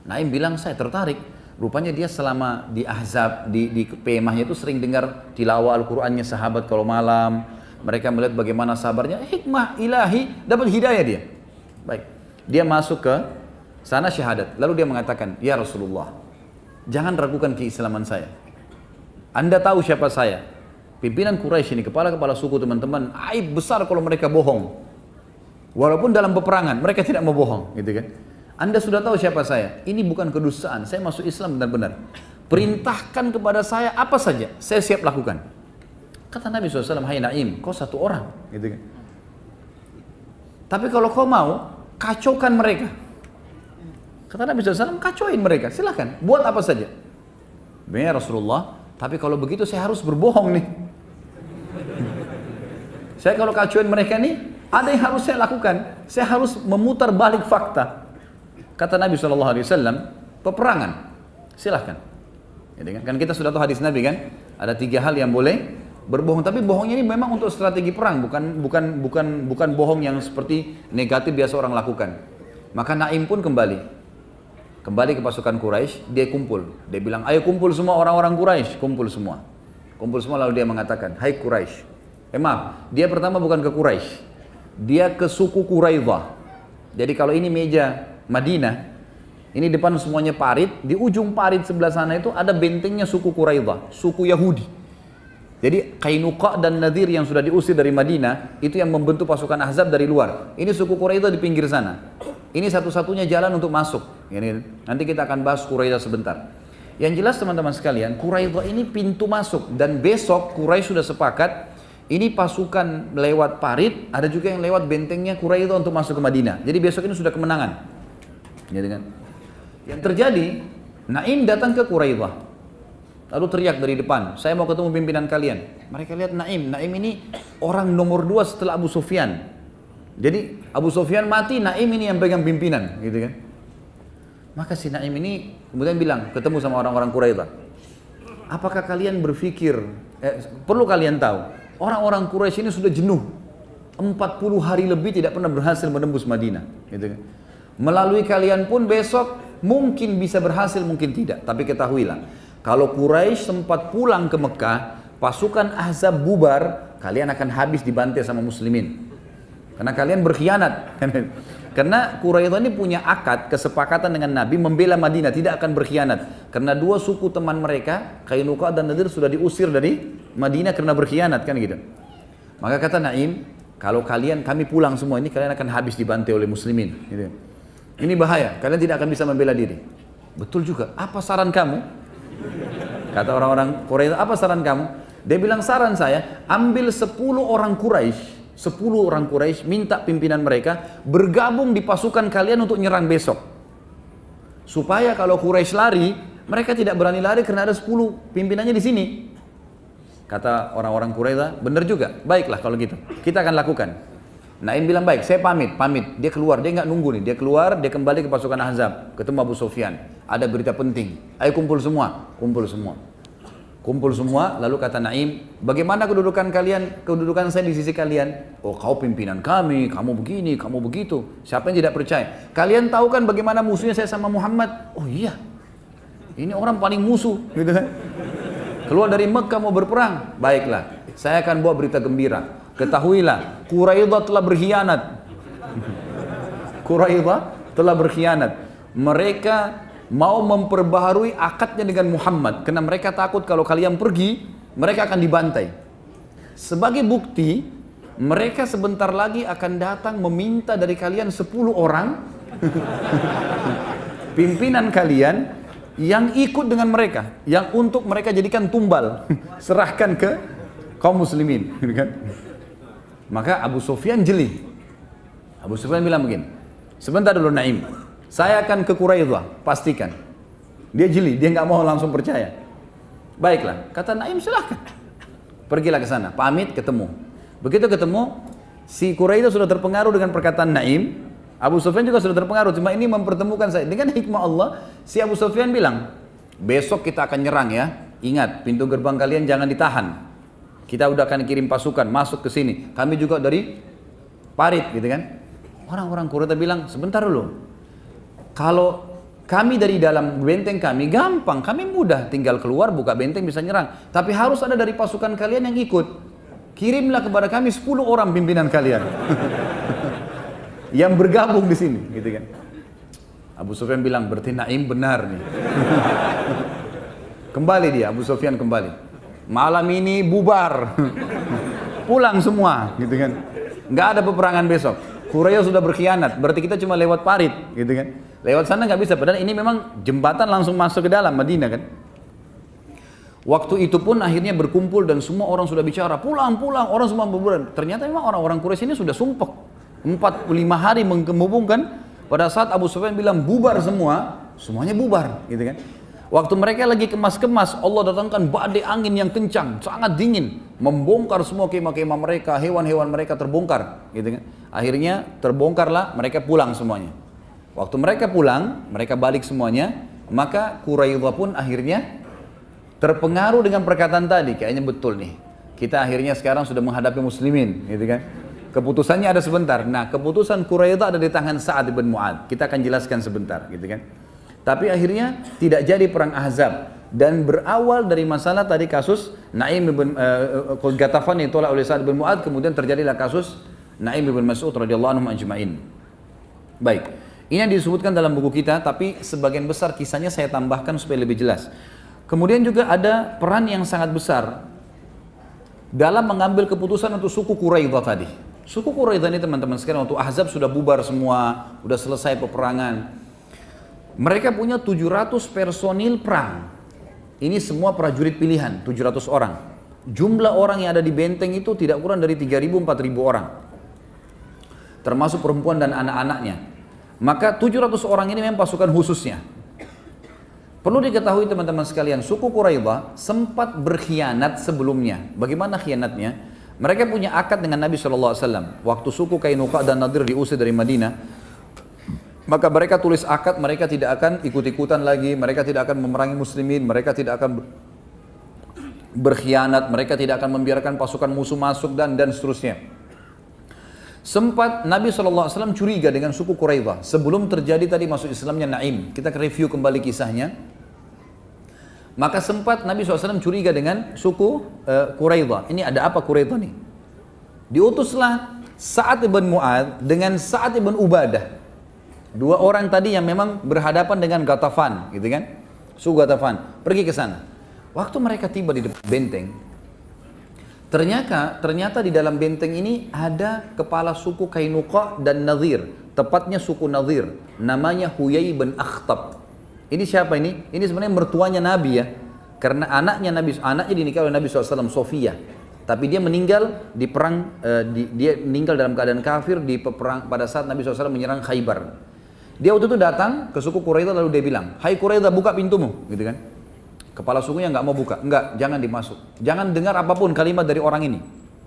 Speaker 1: Naim bilang, saya tertarik. Rupanya dia selama di Ahzab, di kemahnya itu sering dengar tilawah Al-Qur'annya sahabat kalau malam. Mereka melihat bagaimana sabarnya, hikmah ilahi, dapat hidayah dia. Baik, dia masuk ke sana syahadat. Lalu dia mengatakan, ya Rasulullah, jangan ragukan keislaman saya. Anda tahu siapa saya? Pimpinan Quraisy ini, kepala-kepala suku teman-teman, aib besar kalau mereka bohong. Walaupun dalam peperangan, mereka tidak mau bohong, gitu kan? Anda sudah tahu siapa saya. Ini bukan kedustaan. Saya masuk Islam benar-benar. Perintahkan kepada saya apa saja, saya siap lakukan. Kata Nabi SAW, hai Naim, kau satu orang, gitu kan? Tapi kalau kau mau, kacaukan mereka. Kata Nabi SAW, kacauin mereka, silahkan, buat apa saja. Ya Rasulullah, tapi kalau begitu saya harus berbohong nih. Saya kalau kacauin mereka nih, ada yang harus saya lakukan. Saya harus memutar balik fakta. Kata Nabi SAW, peperangan, silahkan. Kan kita sudah tahu hadis Nabi kan, ada 3 hal yang boleh berbohong. Tapi bohongnya ini memang untuk strategi perang, bukan bohong yang seperti negatif biasa orang lakukan. Maka Naim pun kembali ke pasukan Quraisy, dia kumpul. Dia bilang, ayo kumpul semua orang-orang Quraisy, kumpul semua. Kumpul semua lalu dia mengatakan, hai Quraisy. Maaf, dia pertama bukan ke Quraisy, dia ke suku Quraidah. Jadi kalau ini meja Madinah, ini depan semuanya parit, di ujung parit sebelah sana itu ada bentengnya suku Quraidah, suku Yahudi. Jadi Qainuqa dan Nadir yang sudah diusir dari Madinah, itu yang membentuk pasukan Ahzab dari luar. Ini suku Quraidah di pinggir sana. Ini satu-satunya jalan untuk masuk. Nanti kita akan bahas Quraidah sebentar. Yang jelas teman-teman sekalian, Quraidah ini pintu masuk. Dan besok Quraisy sudah sepakat, ini pasukan lewat parit, ada juga yang lewat bentengnya Quraidah untuk masuk ke Madinah. Jadi besok ini sudah kemenangan. Yang terjadi, Naim datang ke Quraidah, lalu teriak dari depan, saya mau ketemu pimpinan kalian. Mereka lihat Naim ini orang nomor 2 setelah Abu Sufyan. Jadi Abu Sufyan mati, Naim ini yang pegang pimpinan, gitu kan? Maka si Naim ini kemudian bilang, ketemu sama orang-orang Quraidah, apakah kalian berpikir, perlu kalian tahu, orang-orang Quraisy ini sudah jenuh, 40 hari lebih tidak pernah berhasil menembus Madinah, gitu kan? Melalui kalian pun besok mungkin bisa berhasil, mungkin tidak. Tapi ketahuilah, kalau Quraisy sempat pulang ke Mekah, pasukan Ahzab bubar, kalian akan habis dibantai sama muslimin. Karena kalian berkhianat. Karena Quraidah ini punya akad, kesepakatan dengan Nabi membela Madinah, tidak akan berkhianat. Karena 2 suku teman mereka, Qainuqa dan Nadir sudah diusir dari Madinah karena berkhianat, kan gitu. Maka kata Naim, kalau kami pulang semua ini, kalian akan habis dibantai oleh muslimin, gitu. Ini bahaya, kalian tidak akan bisa membela diri. Betul juga, apa saran kamu? Kata orang-orang Quraisy, apa saran kamu? Dia bilang, saran saya, ambil 10 orang Quraisy, minta pimpinan mereka bergabung di pasukan kalian untuk nyerang besok. Supaya kalau Quraisy lari, mereka tidak berani lari karena ada 10 pimpinannya di sini. Kata orang-orang Quraisy, benar juga, baiklah kalau gitu, kita akan lakukan. Naim bilang, baik, saya pamit. Dia keluar, dia nggak nunggu nih. Dia keluar, dia kembali ke pasukan Ahzab, ketemu Abu Sufyan. Ada berita penting, ayo kumpul semua. Kumpul semua, lalu kata Naim, bagaimana kedudukan kalian, kedudukan saya di sisi kalian? Oh, kau pimpinan kami, kamu begini, kamu begitu. Siapa yang tidak percaya? Kalian tahu kan bagaimana musuhnya saya sama Muhammad? Oh iya, ini orang paling musuh, gitu kan? Keluar dari Mekah mau berperang, baiklah, saya akan bawa berita gembira. Ketahuilah, Quraidah telah berkhianat. Mereka mau memperbaharui akadnya dengan Muhammad. Karena mereka takut kalau kalian pergi, mereka akan dibantai. Sebagai bukti, mereka sebentar lagi akan datang meminta dari kalian 10 orang pimpinan kalian yang ikut dengan mereka, yang untuk mereka jadikan tumbal, serahkan ke kaum muslimin, kan? Maka Abu Sufyan jeli. Abu Sufyan bilang begini, sebentar dulu Naim, saya akan ke Quraidah, pastikan. Dia jeli, dia nggak mau langsung percaya. Baiklah, kata Naim, silahkan. Pergilah ke sana, pamit, ketemu. Begitu ketemu, Si Quraidah sudah terpengaruh dengan perkataan Naim, Abu Sufyan juga sudah terpengaruh, cuma ini mempertemukan saya. Dengan hikmah Allah, si Abu Sufyan bilang, besok kita akan nyerang ya, ingat pintu gerbang kalian jangan ditahan. Kita udah akan kirim pasukan masuk ke sini, kami juga dari parit gitu kan. Orang-orang Quraidah bilang, sebentar dulu, kalau kami dari dalam benteng kami gampang, kami mudah tinggal keluar buka benteng bisa nyerang. Tapi harus ada dari pasukan kalian yang ikut. Kirimlah kepada kami 10 orang pimpinan kalian. Yang bergabung di sini, gitu kan. Abu Sufyan bilang, berarti Naim benar nih. Kembali dia, Abu Sufyan kembali. Malam ini bubar. Pulang semua, gitu kan. Nggak ada peperangan besok. Quraisy sudah berkhianat, berarti kita cuma lewat parit, gitu kan. Lewat sana nggak bisa, padahal ini memang jembatan langsung masuk ke dalam Madinah kan. Waktu itu pun akhirnya berkumpul dan semua orang sudah bicara, pulang, orang semua berbulan. Ternyata memang orang-orang Quraisy ini sudah sumpah. 45 hari menghubungkan, pada saat Abu Sufyan bilang bubar semua, semuanya bubar, gitu kan. Waktu mereka lagi kemas-kemas, Allah datangkan badai angin yang kencang, sangat dingin, membongkar semua kemah-kemah mereka, hewan-hewan mereka terbongkar, gitu kan. Akhirnya terbongkarlah, mereka pulang semuanya. Waktu mereka pulang, mereka balik semuanya, maka Quraidah pun akhirnya terpengaruh dengan perkataan tadi, kayaknya betul nih. Kita akhirnya sekarang sudah menghadapi muslimin, gitu kan. Keputusannya ada sebentar. Nah, keputusan Quraidah ada di tangan Sa'ad bin Mu'adz. Kita akan jelaskan sebentar, gitu kan. Tapi akhirnya tidak jadi perang Ahzab dan berawal dari masalah tadi kasus Naim bin Ghatafan yang ditolak oleh Sa'ad bin Mu'adz, kemudian terjadilah kasus Naim bin Mas'ud radhiyallahu anhu ajma'in. Baik. Ini yang disebutkan dalam buku kita, tapi sebagian besar kisahnya saya tambahkan supaya lebih jelas. Kemudian juga ada peran yang sangat besar dalam mengambil keputusan untuk suku Quraidah tadi. Suku Quraidah ini teman-teman sekalian, waktu Ahzab sudah bubar semua, sudah selesai peperangan. Mereka punya 700 personil perang. Ini semua prajurit pilihan, 700 orang. Jumlah orang yang ada di benteng itu tidak kurang dari 3.000-4.000 orang. Termasuk perempuan dan anak-anaknya. Maka 700 orang ini memang pasukan khususnya. Perlu diketahui teman-teman sekalian, suku Quraidah sempat berkhianat sebelumnya. Bagaimana khianatnya? Mereka punya akad dengan Nabi SAW. Waktu suku Qainuqa dan Nadir diusir dari Madinah, maka mereka tulis akad, mereka tidak akan ikut-ikutan lagi, mereka tidak akan memerangi muslimin, mereka tidak akan berkhianat, mereka tidak akan membiarkan pasukan musuh masuk dan seterusnya. Sempat Nabi SAW curiga dengan suku Quraidah sebelum terjadi tadi masuk Islamnya Naim. Kita review kembali kisahnya. Maka sempat Nabi SAW curiga dengan suku Quraidah. Ini ada apa Quraidah nih? Diutuslah Sa'ad bin Mu'adz dengan Sa'ad bin Ubadah. Dua orang tadi yang memang berhadapan dengan Ghatafan, gitu kan? Suku Ghatafan pergi ke sana. Waktu mereka tiba di depan benteng, ternyata di dalam benteng ini ada kepala suku Qainuqa dan Nadir, tepatnya suku Nadir, namanya Huyai bin Akhtab. Ini siapa ini? Ini sebenarnya mertuanya Nabi ya, karena anaknya dinikahi oleh Nabi SAW, Sofia. Tapi dia meninggal di perang, dia meninggal dalam keadaan kafir di peperang pada saat Nabi SAW menyerang Khaybar. Dia waktu itu datang ke suku Quraidah lalu dia bilang, "Hai Quraidah, buka pintumu," gitu kan. Kepala sukunya nggak mau buka, enggak, jangan dimasuk, jangan dengar apapun kalimat dari orang ini.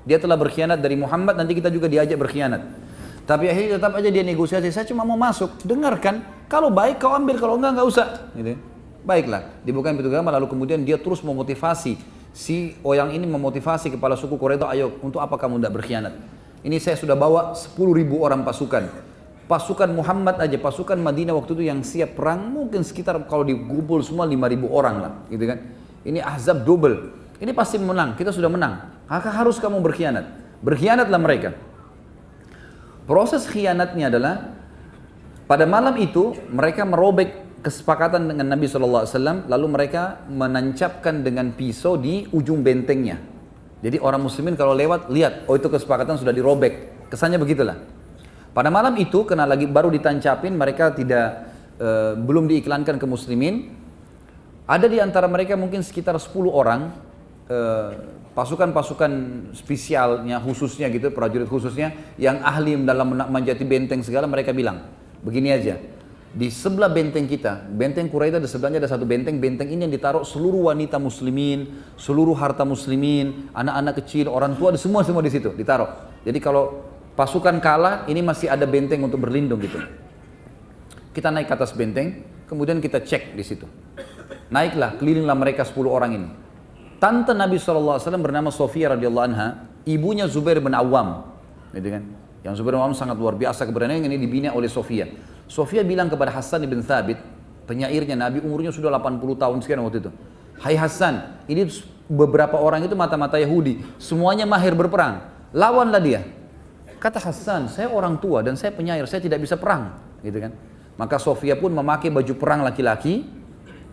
Speaker 1: Dia telah berkhianat dari Muhammad, nanti kita juga diajak berkhianat. Tapi akhirnya tetap aja dia negosiasi, saya cuma mau masuk, dengarkan, kalau baik kau ambil, kalau enggak usah. Gitu. Baiklah, dibukain pintu gerbang, lalu kemudian dia terus memotivasi, si orang ini memotivasi kepala suku Quraidah, ayo untuk apa kamu tidak berkhianat? Ini saya sudah bawa 10.000 orang pasukan. Pasukan Muhammad aja, pasukan Madinah waktu itu yang siap perang, mungkin sekitar kalau dikumpul semua 5.000 orang lah. Gitu kan. Ini Ahzab double, ini pasti menang, kita sudah menang. Maka harus kamu berkhianat. Berkhianatlah mereka. Proses khianatnya adalah pada malam itu mereka merobek kesepakatan dengan Nabi SAW, lalu mereka menancapkan dengan pisau di ujung bentengnya. Jadi orang muslimin kalau lewat lihat, oh itu kesepakatan sudah dirobek. Kesannya begitulah. Pada malam itu karena lagi baru ditancapin, mereka belum diiklankan ke muslimin. Ada di antara mereka mungkin sekitar 10 orang pasukan-pasukan spesialnya khususnya gitu, prajurit khususnya yang ahli dalam menjati benteng segala, mereka bilang begini aja, di sebelah benteng kita, benteng Quraidah di sebelahnya ada satu benteng ini yang ditaruh seluruh wanita muslimin, seluruh harta muslimin, anak-anak kecil, orang tua, semua di situ ditaruh. Jadi kalau pasukan kalah, ini masih ada benteng untuk berlindung gitu. Kita naik ke atas benteng, kemudian kita cek di situ. Naiklah, kelilinglah mereka 10 orang ini. Tante Nabi SAW bernama Sofia radhiyallahu anha, ibunya Zubair bin Awam, gitu kan? Yang Zubair bin Awam sangat luar biasa keberanian, ini dibina oleh Sofia. Sofia bilang kepada Hasan bin Thabit, penyairnya Nabi, umurnya sudah 80 tahun sekian waktu itu. Hai Hasan, ini beberapa orang itu mata-mata Yahudi, semuanya mahir berperang, lawanlah dia. Kata Hasan, saya orang tua dan saya penyair, saya tidak bisa perang, gitu kan? Maka Sofia pun memakai baju perang laki-laki,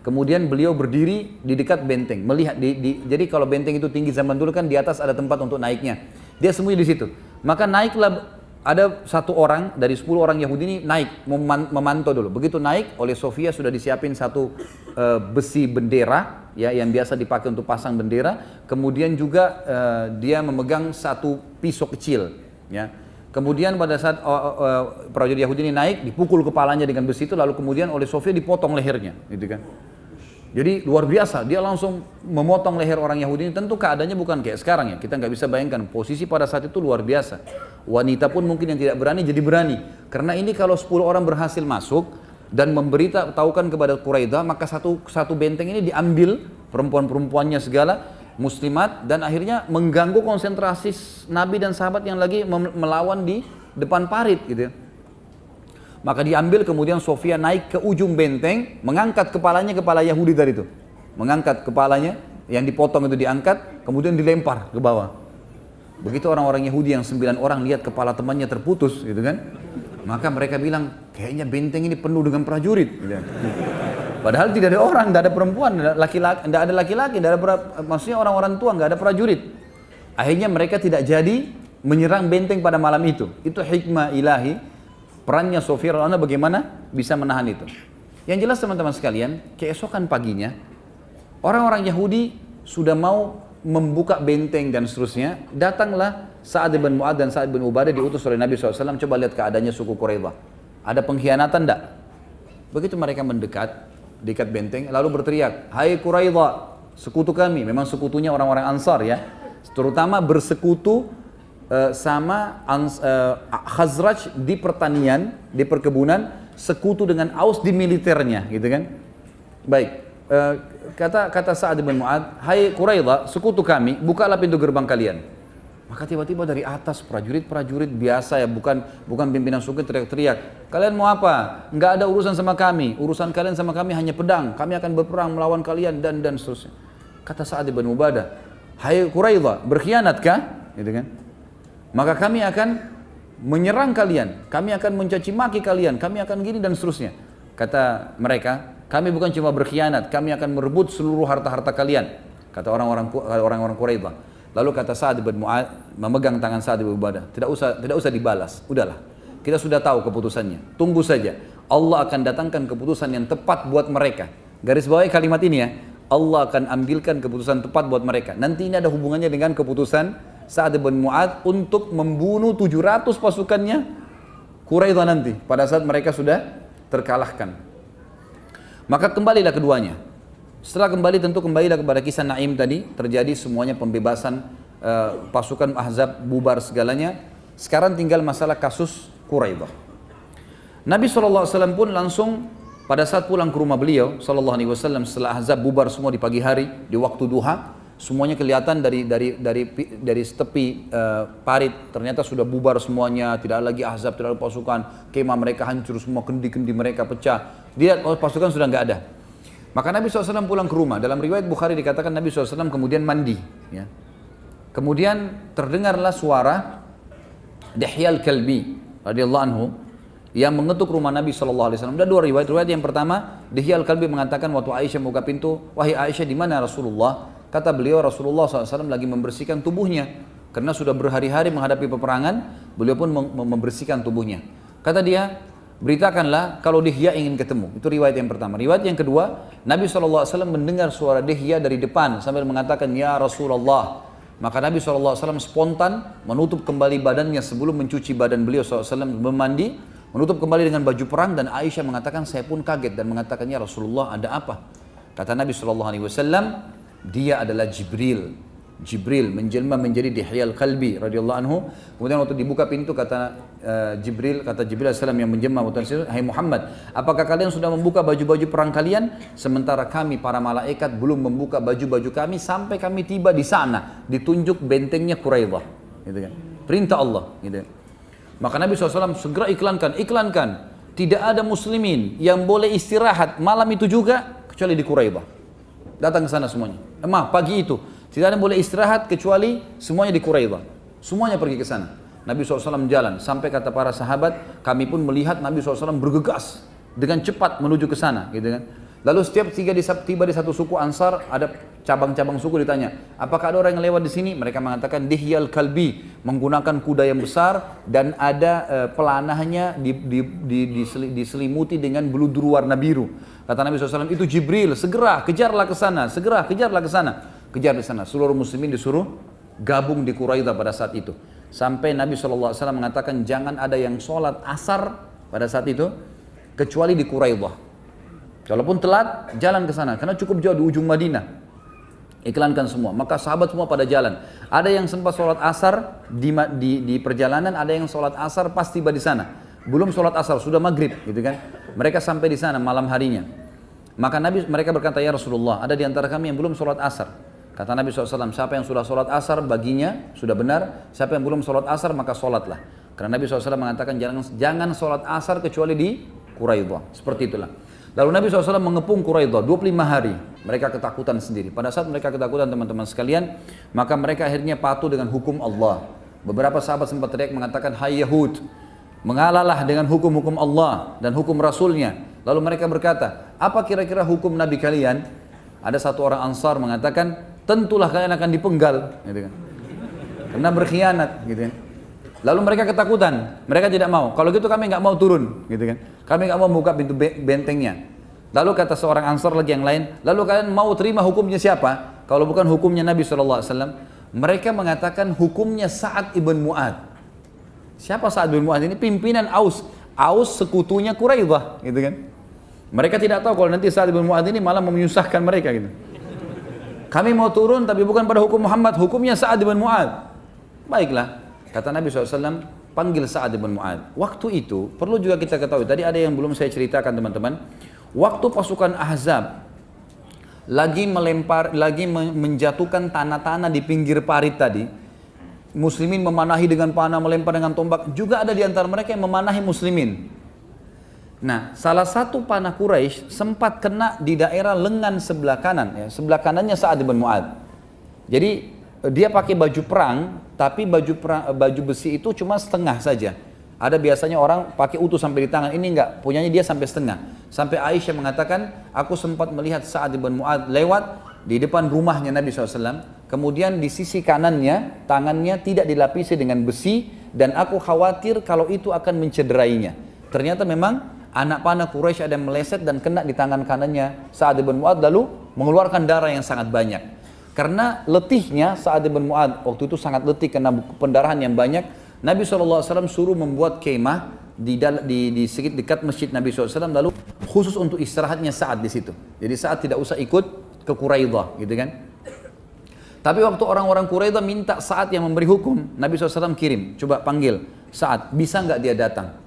Speaker 1: kemudian beliau berdiri di dekat benteng, melihat jadi kalau benteng itu tinggi zaman dulu kan di atas ada tempat untuk naiknya. Dia sembunyi di situ. Maka naiklah, ada satu orang dari 10 orang Yahudi ini naik memantau dulu. Begitu naik, oleh Sofia sudah disiapin satu besi bendera ya yang biasa dipakai untuk pasang bendera. Kemudian juga dia memegang satu pisau kecil ya. Kemudian pada saat prajurit Yahudi ini naik, dipukul kepalanya dengan besi itu, lalu kemudian oleh Sofia dipotong lehernya, gitu kan. Jadi luar biasa, dia langsung memotong leher orang Yahudi ini. Tentu keadaannya bukan kayak sekarang ya, kita nggak bisa bayangkan, posisi pada saat itu luar biasa. Wanita pun mungkin yang tidak berani jadi berani, karena ini kalau 10 orang berhasil masuk dan memberitahukan kepada Quraidah, maka satu benteng ini diambil, perempuan-perempuannya segala, muslimat, dan akhirnya mengganggu konsentrasi Nabi dan sahabat yang lagi melawan di depan parit gitu ya. Maka diambil, kemudian Sofia naik ke ujung benteng, mengangkat kepalanya, kepala Yahudi tadi itu, mengangkat kepalanya yang dipotong itu, diangkat, kemudian dilempar ke bawah. Begitu orang-orang Yahudi yang 9 orang lihat kepala temannya terputus gitu kan, maka mereka bilang, kayaknya benteng ini penuh dengan prajurit gitu. Padahal tidak ada orang, tidak ada perempuan, tidak ada laki-laki, maksudnya orang-orang tua, nggak ada prajurit. Akhirnya mereka tidak jadi menyerang benteng pada malam itu. Itu hikmah ilahi, perannya Sofia radhiyallahu anha bagaimana bisa menahan itu. Yang jelas teman-teman sekalian, keesokan paginya, orang-orang Yahudi sudah mau membuka benteng dan seterusnya. Datanglah Sa'ad bin Mu'adz dan Sa'ad bin Ubadah diutus oleh Nabi SAW, coba lihat keadaannya suku Quraidah. Ada pengkhianatan enggak? Begitu mereka mendekat, dekat benteng, lalu berteriak, hai Quraidah, sekutu kami. Memang sekutunya orang-orang Ansar ya, terutama bersekutu sama Khazraj di pertanian, di perkebunan, sekutu dengan Aus di militernya, gitu kan. Baik, kata Sa'ad bin Mu'adz, hai Quraidah, sekutu kami, bukalah pintu gerbang kalian. Maka tiba-tiba dari atas prajurit biasa ya, bukan pimpinan suku, teriak-teriak, kalian mau apa? Enggak ada urusan sama kami, urusan kalian sama kami hanya pedang, kami akan berperang melawan kalian dan seterusnya. Kata Sa'ad bin Ubadah, hai Quraidah, berkhianatkah? Gitu kan? Maka kami akan menyerang kalian, kami akan mencaci maki kalian, kami akan gini dan seterusnya. Kata mereka, kami bukan cuma berkhianat, kami akan merebut seluruh harta-harta kalian. Kata orang-orang Quraidah. Lalu kata Sa'ad bin Mu'adz, memegang tangan Sa'ad bin Ubadah, tidak usah dibalas, udahlah, kita sudah tahu keputusannya, tunggu saja, Allah akan datangkan keputusan yang tepat buat mereka. Garis bawahi kalimat ini ya, Allah akan ambilkan keputusan tepat buat mereka. Nanti ini ada hubungannya dengan keputusan Sa'ad bin Mu'adz untuk membunuh 700 pasukannya Quraidah nanti, pada saat mereka sudah terkalahkan. Maka kembalilah keduanya. Setelah kembali, tentu kembalilah kepada kisah Naim tadi, terjadi semuanya pembebasan, pasukan Ahzab bubar segalanya. Sekarang tinggal masalah kasus Quraidah. Nabi SAW pun langsung pada saat pulang ke rumah beliau SAW setelah Ahzab bubar semua di pagi hari, di waktu duha, semuanya kelihatan dari tepi parit, ternyata sudah bubar semuanya, tidak lagi Ahzab, tidak ada pasukan, kemah mereka hancur semua, kendi-kendi mereka pecah. Dia pasukan sudah nggak ada. Maka Nabi SAW pulang ke rumah. Dalam riwayat Bukhari dikatakan Nabi SAW kemudian mandi. Ya. Kemudian terdengarlah suara Dihyal Kalbi radhiyallahu anhu yang mengetuk rumah Nabi SAW. Ada dua riwayat. Riwayat yang pertama, Dihyal Kalbi mengatakan waktu Aisyah buka pintu, wahai Aisyah, di mana Rasulullah? Kata beliau, Rasulullah SAW lagi membersihkan tubuhnya. Karena sudah berhari-hari menghadapi peperangan, beliau pun membersihkan tubuhnya. Kata dia, beritakanlah kalau Dihya ingin ketemu. Itu riwayat yang pertama. Riwayat yang kedua, Nabi SAW mendengar suara Dihya dari depan sambil mengatakan, ya Rasulullah. Maka Nabi SAW spontan menutup kembali badannya sebelum mencuci badan beliau SAW, memandi, menutup kembali dengan baju perang, dan Aisyah mengatakan, saya pun kaget dan mengatakan, ya Rasulullah, ada apa? Kata Nabi SAW, dia adalah Jibril. Jibril menjelma menjadi Dihyal Kalbi radhiyallahu anhu. Kemudian waktu dibuka pintu kata Jibril alaihissalam yang menjelma, hai Muhammad, apakah kalian sudah membuka baju-baju perang kalian? Sementara kami para malaikat belum membuka baju-baju kami sampai kami tiba di sana, ditunjuk bentengnya Quraidah, gitu kan? Perintah Allah, gitu. Maka Nabi SAW segera iklankan, tidak ada muslimin yang boleh istirahat malam itu juga kecuali di Quraidah. Datang ke sana semuanya. Pagi itu tidak ada yang boleh istirahat kecuali semuanya di Quraidah. Semuanya pergi ke sana. Nabi SAW jalan sampai kata para sahabat, kami pun melihat Nabi SAW bergegas dengan cepat menuju ke sana, gitu kan. Lalu setiap tiba di satu suku Ansar, ada cabang-cabang suku ditanya, apakah ada orang yang lewat di sini? Mereka mengatakan Dihyal Kalbi, menggunakan kuda yang besar dan ada pelanahnya diselimuti dengan buludur warna biru. Kata Nabi SAW, itu Jibril, segera kejarlah ke sana, kejar di sana. Seluruh muslimin disuruh gabung di Quraidah pada saat itu. Sampai Nabi SAW mengatakan jangan ada yang sholat asar pada saat itu kecuali di Quraidah. Kalaupun telat, jalan ke sana karena cukup jauh di ujung Madinah. Iklankan semua. Maka sahabat semua pada jalan. Ada yang sempat sholat asar di perjalanan, ada yang sholat asar pas tiba di sana. Belum sholat asar, sudah maghrib, gitu kan? Mereka sampai di sana malam harinya. Maka mereka berkata, ya Rasulullah, ada di antara kami yang belum sholat asar. Kata Nabi SAW, siapa yang sudah sholat asar baginya sudah benar, siapa yang belum sholat asar maka sholatlah. Karena Nabi SAW mengatakan jangan sholat asar kecuali di Quraidah. Seperti itulah. Lalu Nabi SAW mengepung Quraidah 25 hari. Mereka ketakutan sendiri. Pada saat mereka ketakutan teman-teman sekalian, maka mereka akhirnya patuh dengan hukum Allah. Beberapa sahabat sempat teriak mengatakan, hai Yahud, mengalahlah dengan hukum-hukum Allah dan hukum Rasulnya. Lalu mereka berkata, apa kira-kira hukum Nabi kalian? Ada satu orang Ansar mengatakan, tentulah kalian akan dipenggal, gitu kan? Karena berkhianat, gitu kan? Lalu mereka ketakutan, mereka tidak mau. Kalau gitu kami nggak mau turun, gitu kan? Kami nggak mau buka pintu bentengnya. Lalu kata seorang Ansar lagi yang lain, lalu kalian mau terima hukumnya siapa? Kalau bukan hukumnya Nabi SAW. Mereka mengatakan hukumnya Sa'ad ibn Mu'ad. Siapa Sa'ad ibn Mu'ad ini? Pimpinan Aus. Aus sekutunya Quraidah, gitu kan? Mereka tidak tahu kalau nanti Sa'ad ibn Mu'ad ini malah menyusahkan mereka, gitu. Kami mau turun tapi bukan pada hukum Muhammad, hukumnya Sa'ad ibn Mu'ad. Baiklah, kata Nabi SAW, panggil Sa'ad ibn Mu'ad. Waktu itu, perlu juga kita ketahui, tadi ada yang belum saya ceritakan teman-teman. Waktu pasukan Ahzab lagi menjatuhkan tanah-tanah di pinggir parit tadi, muslimin memanahi dengan panah, melempar dengan tombak, juga ada di antara mereka yang memanahi muslimin. Nah, salah satu panah Quraisy sempat kena di daerah lengan sebelah kanan, ya, sebelah kanannya Sa'ad bin Mu'ad. Jadi dia pakai baju perang, tapi baju besi itu cuma setengah saja. Ada biasanya orang pakai utuh sampai di tangan, ini enggak, punyanya dia sampai setengah. Sampai Aisyah mengatakan, aku sempat melihat Sa'ad bin Mu'ad lewat di depan rumahnya Nabi SAW. Kemudian di sisi kanannya, tangannya tidak dilapisi dengan besi, dan aku khawatir kalau itu akan mencederainya. Ternyata memang anak panah Quraisy ada yang meleset dan kena di tangan kanannya Sa'ad bin Mu'ad, lalu mengeluarkan darah yang sangat banyak. Karena letihnya Sa'ad bin Mu'ad, waktu itu sangat letih karena pendarahan yang banyak, Nabi SAW suruh membuat kemah di dekat masjid Nabi SAW, lalu khusus untuk istirahatnya Sa'ad di situ. Jadi Sa'ad tidak usah ikut ke Quraidah, gitu kan? Tapi waktu orang-orang Quraidah minta Sa'ad yang memberi hukum, Nabi SAW kirim, coba panggil Sa'ad, bisa nggak dia datang?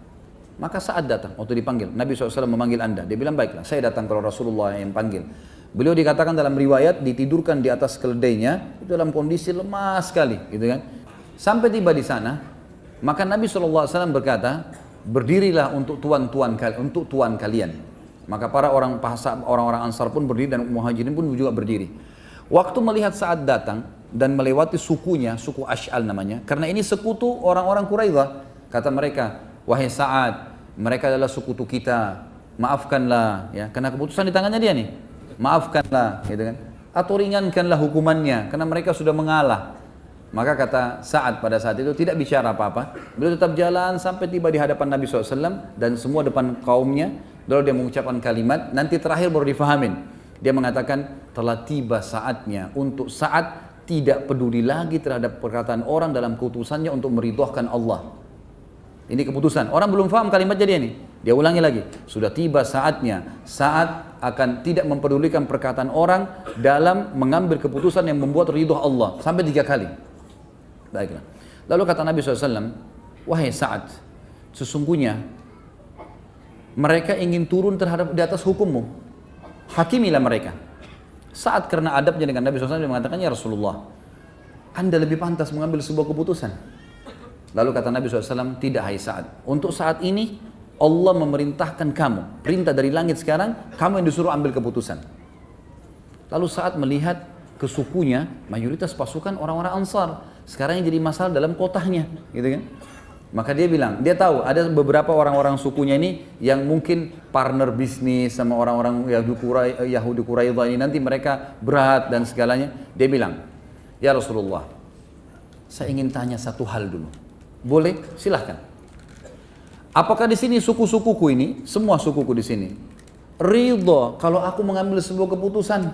Speaker 1: Maka Sa'ad datang, waktu dipanggil, Nabi SAW memanggil anda. Dia bilang, baiklah, saya datang kalau Rasulullah yang panggil. Beliau dikatakan dalam riwayat, ditidurkan di atas keledainya, itu dalam kondisi lemah sekali, gitu kan? Sampai tiba di sana, maka Nabi SAW berkata, berdirilah untuk tuan kalian. Maka para orang-orang Ansar pun berdiri dan Muhajirin pun juga berdiri. Waktu melihat Sa'ad datang dan melewati sukunya, suku Ash'al namanya, karena ini sekutu orang-orang Quraidah, kata mereka, wahai Sa'ad, mereka adalah sekutu kita, maafkanlah, ya, karena keputusan di tangannya dia nih, maafkanlah, gitu kan, atau ringankanlah hukumannya, karena mereka sudah mengalah. Maka kata Sa'ad pada saat itu tidak bicara apa-apa, beliau tetap jalan sampai tiba di hadapan Nabi SAW dan semua depan kaumnya. Lalu dia mengucapkan kalimat, nanti terakhir baru difahamin. Dia mengatakan, telah tiba saatnya untuk Sa'ad tidak peduli lagi terhadap perkataan orang dalam keputusannya untuk meridhokan Allah. Ini keputusan. Orang belum paham kalimatnya dia nih. Dia ulangi lagi. Sudah tiba saatnya Sa'ad akan tidak mempedulikan perkataan orang dalam mengambil keputusan yang membuat ridho Allah. Sampai 3 kali. Baiklah. Lalu kata Nabi SAW, wahai Sa'ad, sesungguhnya mereka ingin turun terhadap di atas hukummu. Hakimilah mereka. Sa'ad karena adabnya dengan Nabi SAW, dia mengatakan, ya Rasulullah, Anda lebih pantas mengambil sebuah keputusan. Lalu kata Nabi SAW, tidak hai Sa'ad. Untuk saat ini, Allah memerintahkan kamu. Perintah dari langit sekarang, kamu yang disuruh ambil keputusan. Lalu Sa'ad melihat ke sukunya, mayoritas pasukan orang-orang Ansar. Sekarang yang jadi masalah dalam kotanya. Gitu kan? Maka dia bilang, dia tahu ada beberapa orang-orang sukunya ini yang mungkin partner bisnis sama orang-orang Yahudi Quraidah ini. Nanti mereka berat dan segalanya. Dia bilang, ya Rasulullah, saya ingin tanya satu hal dulu. Boleh? Silahkan. Apakah di sini suku-sukuku ini, semua sukuku di sini, ridho kalau aku mengambil sebuah keputusan?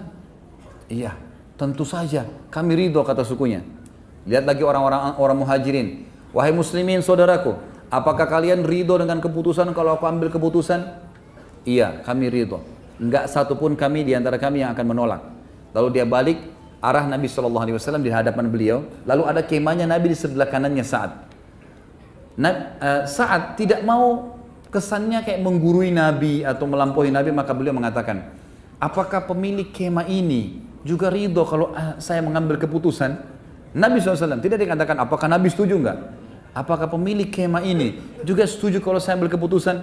Speaker 1: Iya, tentu saja kami ridho, kata sukunya. Lihat lagi orang muhajirin. Wahai muslimin saudaraku, apakah kalian ridho dengan keputusan kalau aku ambil keputusan? Iya, kami ridho. Enggak satupun kami di antara kami yang akan menolak. Lalu dia balik arah Nabi SAW di hadapan beliau. Lalu ada kemahnya Nabi di sebelah kanannya Sa'ad. Sa'ad tidak mau kesannya kayak menggurui Nabi atau melampaui Nabi, maka beliau mengatakan, apakah pemilik kemah ini juga ridho kalau saya mengambil keputusan? Nabi SAW tidak dikatakan apakah Nabi setuju enggak? Apakah pemilik kemah ini juga setuju kalau saya ambil keputusan?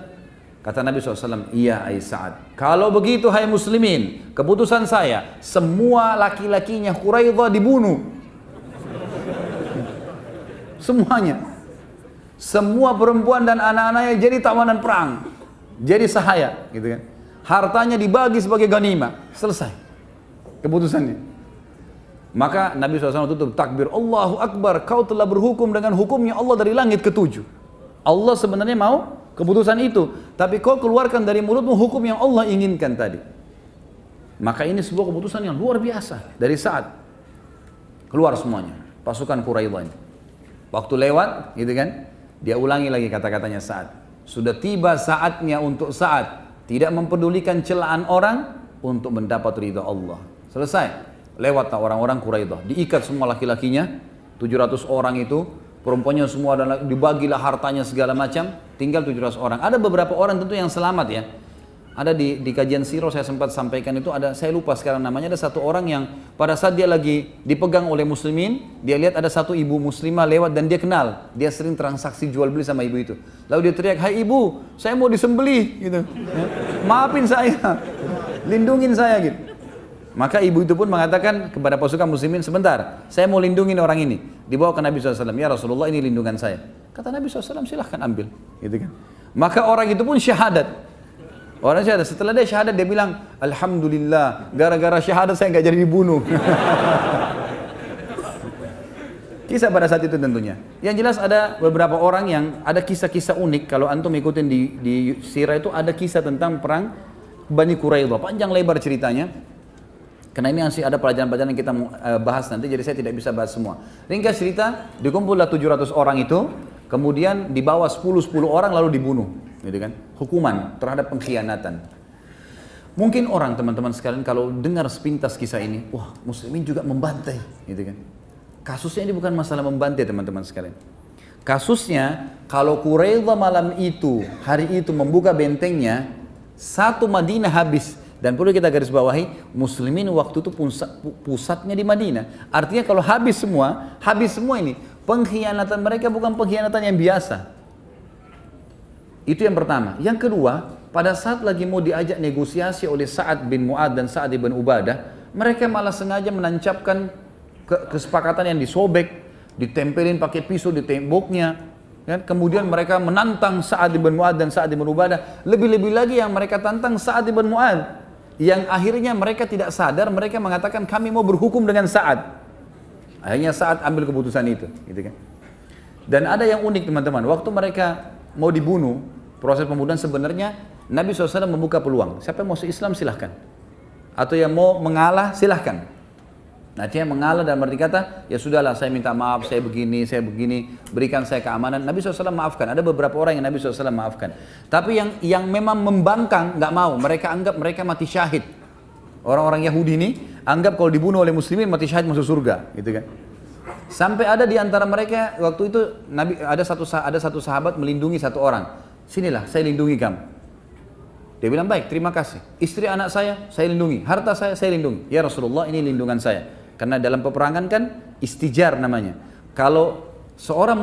Speaker 1: Kata Nabi SAW, iya hai Sa'ad. Kalau begitu hai muslimin, keputusan saya, semua laki-lakinya Quraidah dibunuh. Semuanya. Semua perempuan dan anak-anaknya jadi tawanan perang, jadi sahaya, gitu kan? Hartanya dibagi sebagai ghanimah, selesai keputusannya. Maka Nabi SAW tutup takbir, Allahu Akbar, kau telah berhukum dengan hukumnya Allah dari langit ke-7. Allah sebenarnya mau keputusan itu, tapi kau keluarkan dari mulutmu hukum yang Allah inginkan tadi. Maka ini sebuah keputusan yang luar biasa dari Sa'ad. Keluar semuanya, pasukan Quraidah ini. Waktu lewat, gitu kan? Dia ulangi lagi kata-katanya Sa'ad. Sudah tiba saatnya untuk Sa'ad tidak mempedulikan celaan orang untuk mendapat ridha Allah. Selesai. Lewatlah orang-orang Quraidah. Diikat semua laki-lakinya, 700 orang itu. Perempuannya semua dibagilah hartanya segala macam. Tinggal 700 orang. Ada beberapa orang tentu yang selamat ya. Ada di kajian sirah saya sempat sampaikan itu, ada, saya lupa sekarang namanya, ada satu orang yang pada saat dia lagi dipegang oleh muslimin, dia lihat ada satu ibu muslimah lewat dan dia kenal, dia sering transaksi jual beli sama ibu itu. Lalu dia teriak, hai ibu, saya mau disembelih gitu. Ya, maafin saya, lindungin saya gitu. Maka ibu itu pun mengatakan kepada pasukan muslimin, sebentar, saya mau lindungin orang ini. Dibawa ke Nabi SAW, ya Rasulullah ini lindungan saya. Kata Nabi SAW, silahkan ambil. Gitu kan. Maka orang itu pun syahadat. Orang syahadat, setelah dia syahadat dia bilang, Alhamdulillah, gara-gara syahadat saya nggak jadi dibunuh. Kisah pada saat itu tentunya. Yang jelas ada beberapa orang yang ada kisah-kisah unik. Kalau antum ikutin di sirah itu ada kisah tentang perang Bani Quraidah. Panjang lebar ceritanya. Karena ini masih ada pelajaran-pelajaran yang kita bahas nanti, jadi saya tidak bisa bahas semua. Ringkas cerita, dikumpullah 700 orang itu, kemudian dibawa 10 orang lalu dibunuh, gitu kan? Hukuman terhadap pengkhianatan. Mungkin orang teman-teman sekalian kalau dengar sepintas kisah ini, wah muslimin juga membantai, gitu kan? Kasusnya ini bukan masalah membantai teman-teman sekalian. Kasusnya kalau Quraidah malam itu, hari itu membuka bentengnya, satu Madinah habis. Dan perlu kita garis bawahi, muslimin waktu itu pusatnya di Madinah. Artinya kalau habis semua ini. Pengkhianatan mereka bukan pengkhianatan yang biasa. Itu yang pertama. Yang kedua, pada saat lagi mau diajak negosiasi oleh Sa'ad bin Mu'ad dan Sa'ad bin Ubadah, mereka malah sengaja menancapkan kesepakatan yang disobek, ditempelin pakai pisau di temboknya. Kan? Kemudian mereka menantang Sa'ad bin Mu'ad dan Sa'ad bin Ubadah. Lebih-lebih lagi yang mereka tantang Sa'ad bin Mu'ad. Yang akhirnya mereka tidak sadar, mereka mengatakan kami mau berhukum dengan Sa'ad. Akhirnya Sa'ad ambil keputusan itu, gitu kan. Dan ada yang unik teman-teman, waktu mereka mau dibunuh, proses pembunuhan sebenarnya Nabi SAW membuka peluang. Siapa yang mau se-Islam silahkan. Atau yang mau mengalah silahkan. Nah, dia mengalah dan berarti kata, ya sudahlah saya minta maaf, saya begini, berikan saya keamanan. Nabi SAW maafkan. Ada beberapa orang yang Nabi SAW maafkan. Tapi yang memang membangkang, nggak mau. Mereka anggap mereka mati syahid. Orang-orang Yahudi ini anggap kalau dibunuh oleh muslimin mati syahid masuk surga, gitu kan? Sampai ada di antara mereka waktu itu Nabi ada satu sahabat melindungi satu orang. Sinilah saya lindungi kamu. Dia bilang baik, terima kasih. Istri anak saya lindungi, harta saya lindungi. Ya Rasulullah, ini lindungan saya. Karena dalam peperangan kan istijar namanya. Kalau seorang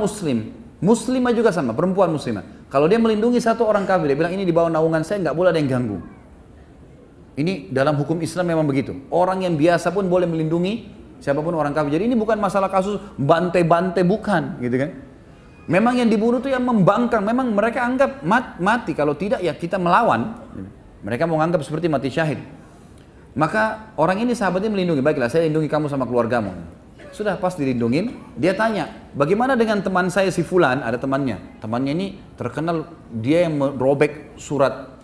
Speaker 1: muslimah juga sama, perempuan muslimah. Kalau dia melindungi satu orang kafir, dia bilang ini di bawah naungan saya, nggak boleh ada yang ganggu. Ini dalam hukum Islam memang begitu. Orang yang biasa pun boleh melindungi siapapun orang kafir. Jadi ini bukan masalah kasus bantai-bantai, bukan, gitu kan? Memang yang dibunuh itu yang membangkang. Memang mereka anggap mati. Kalau tidak ya kita melawan. Mereka mau anggap seperti mati syahid. Maka orang ini sahabatnya melindungi, baiklah saya lindungi kamu sama keluargamu. Sudah pas dilindungin, dia tanya, bagaimana dengan teman saya si Fulan, ada temannya. Temannya ini terkenal dia yang merobek surat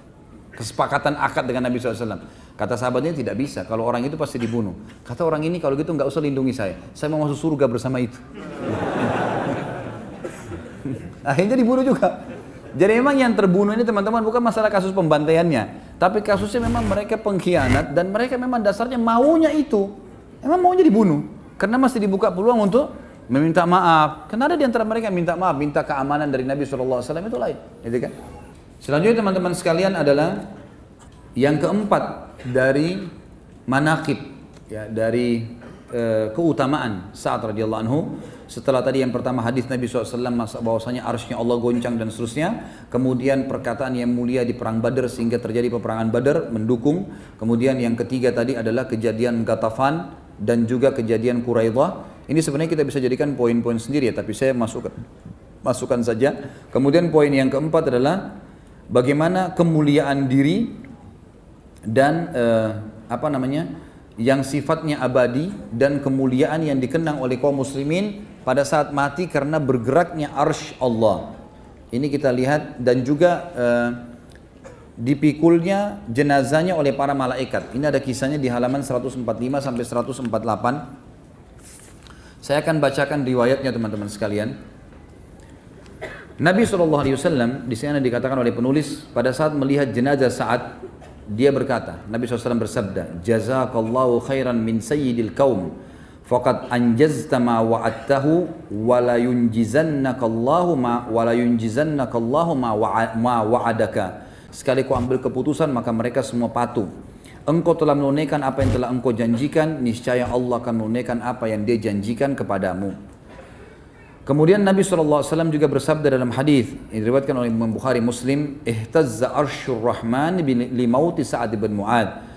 Speaker 1: kesepakatan akad dengan Nabi SAW. Kata sahabatnya tidak bisa, kalau orang itu pasti dibunuh. Kata orang ini kalau gitu nggak usah lindungi saya mau masuk surga bersama itu. Akhirnya dibunuh juga. Jadi memang yang terbunuh ini teman-teman bukan masalah kasus pembantaiannya, tapi kasusnya memang mereka pengkhianat dan mereka memang dasarnya maunya itu, memang maunya dibunuh, karena masih dibuka peluang untuk meminta maaf. Karena ada di antara mereka yang minta maaf, minta keamanan dari Nabi SAW itu lain, gitu kan? Selanjutnya teman-teman sekalian adalah yang keempat dari manaqib, ya, dari keutamaan Sa'ad radhiyallahu anhu. Setelah tadi yang pertama hadis Nabi SAW bahwasanya arsy-Nya Allah goncang dan seterusnya, kemudian perkataan yang mulia di perang Badar sehingga terjadi peperangan Badar mendukung, kemudian yang ketiga tadi adalah kejadian Ghatafan dan juga kejadian Quraidah. Ini sebenarnya kita bisa jadikan poin-poin sendiri ya, tapi saya masukkan saja. Kemudian poin yang keempat adalah bagaimana kemuliaan diri dan yang sifatnya abadi dan kemuliaan yang dikenang oleh kaum muslimin pada saat mati karena bergeraknya arsy Allah. Ini kita lihat dan juga dipikulnya jenazahnya oleh para malaikat. Ini ada kisahnya di halaman 145 sampai 148. Saya akan bacakan riwayatnya teman-teman sekalian. Nabi SAW di sini dikatakan oleh penulis pada saat melihat jenazah Sa'ad, dia berkata, Nabi SAW bersabda, jazakallahu khairan min sayyidil kaum faqad anjazta ma wa'adtahu wa la yunjizannakallahu ma wa'adaka. Sekali kau ambil keputusan maka mereka semua patuh. Engkau telah menunaikan apa yang telah engkau janjikan, niscaya Allah akan menunaikan apa yang dia janjikan kepadamu. Kemudian Nabi SAW juga bersabda dalam hadis yang diriwayatkan oleh Imam Bukhari Muslim, ihtazza arsyur rahman li mauti Sa'ad bin Mu'ad.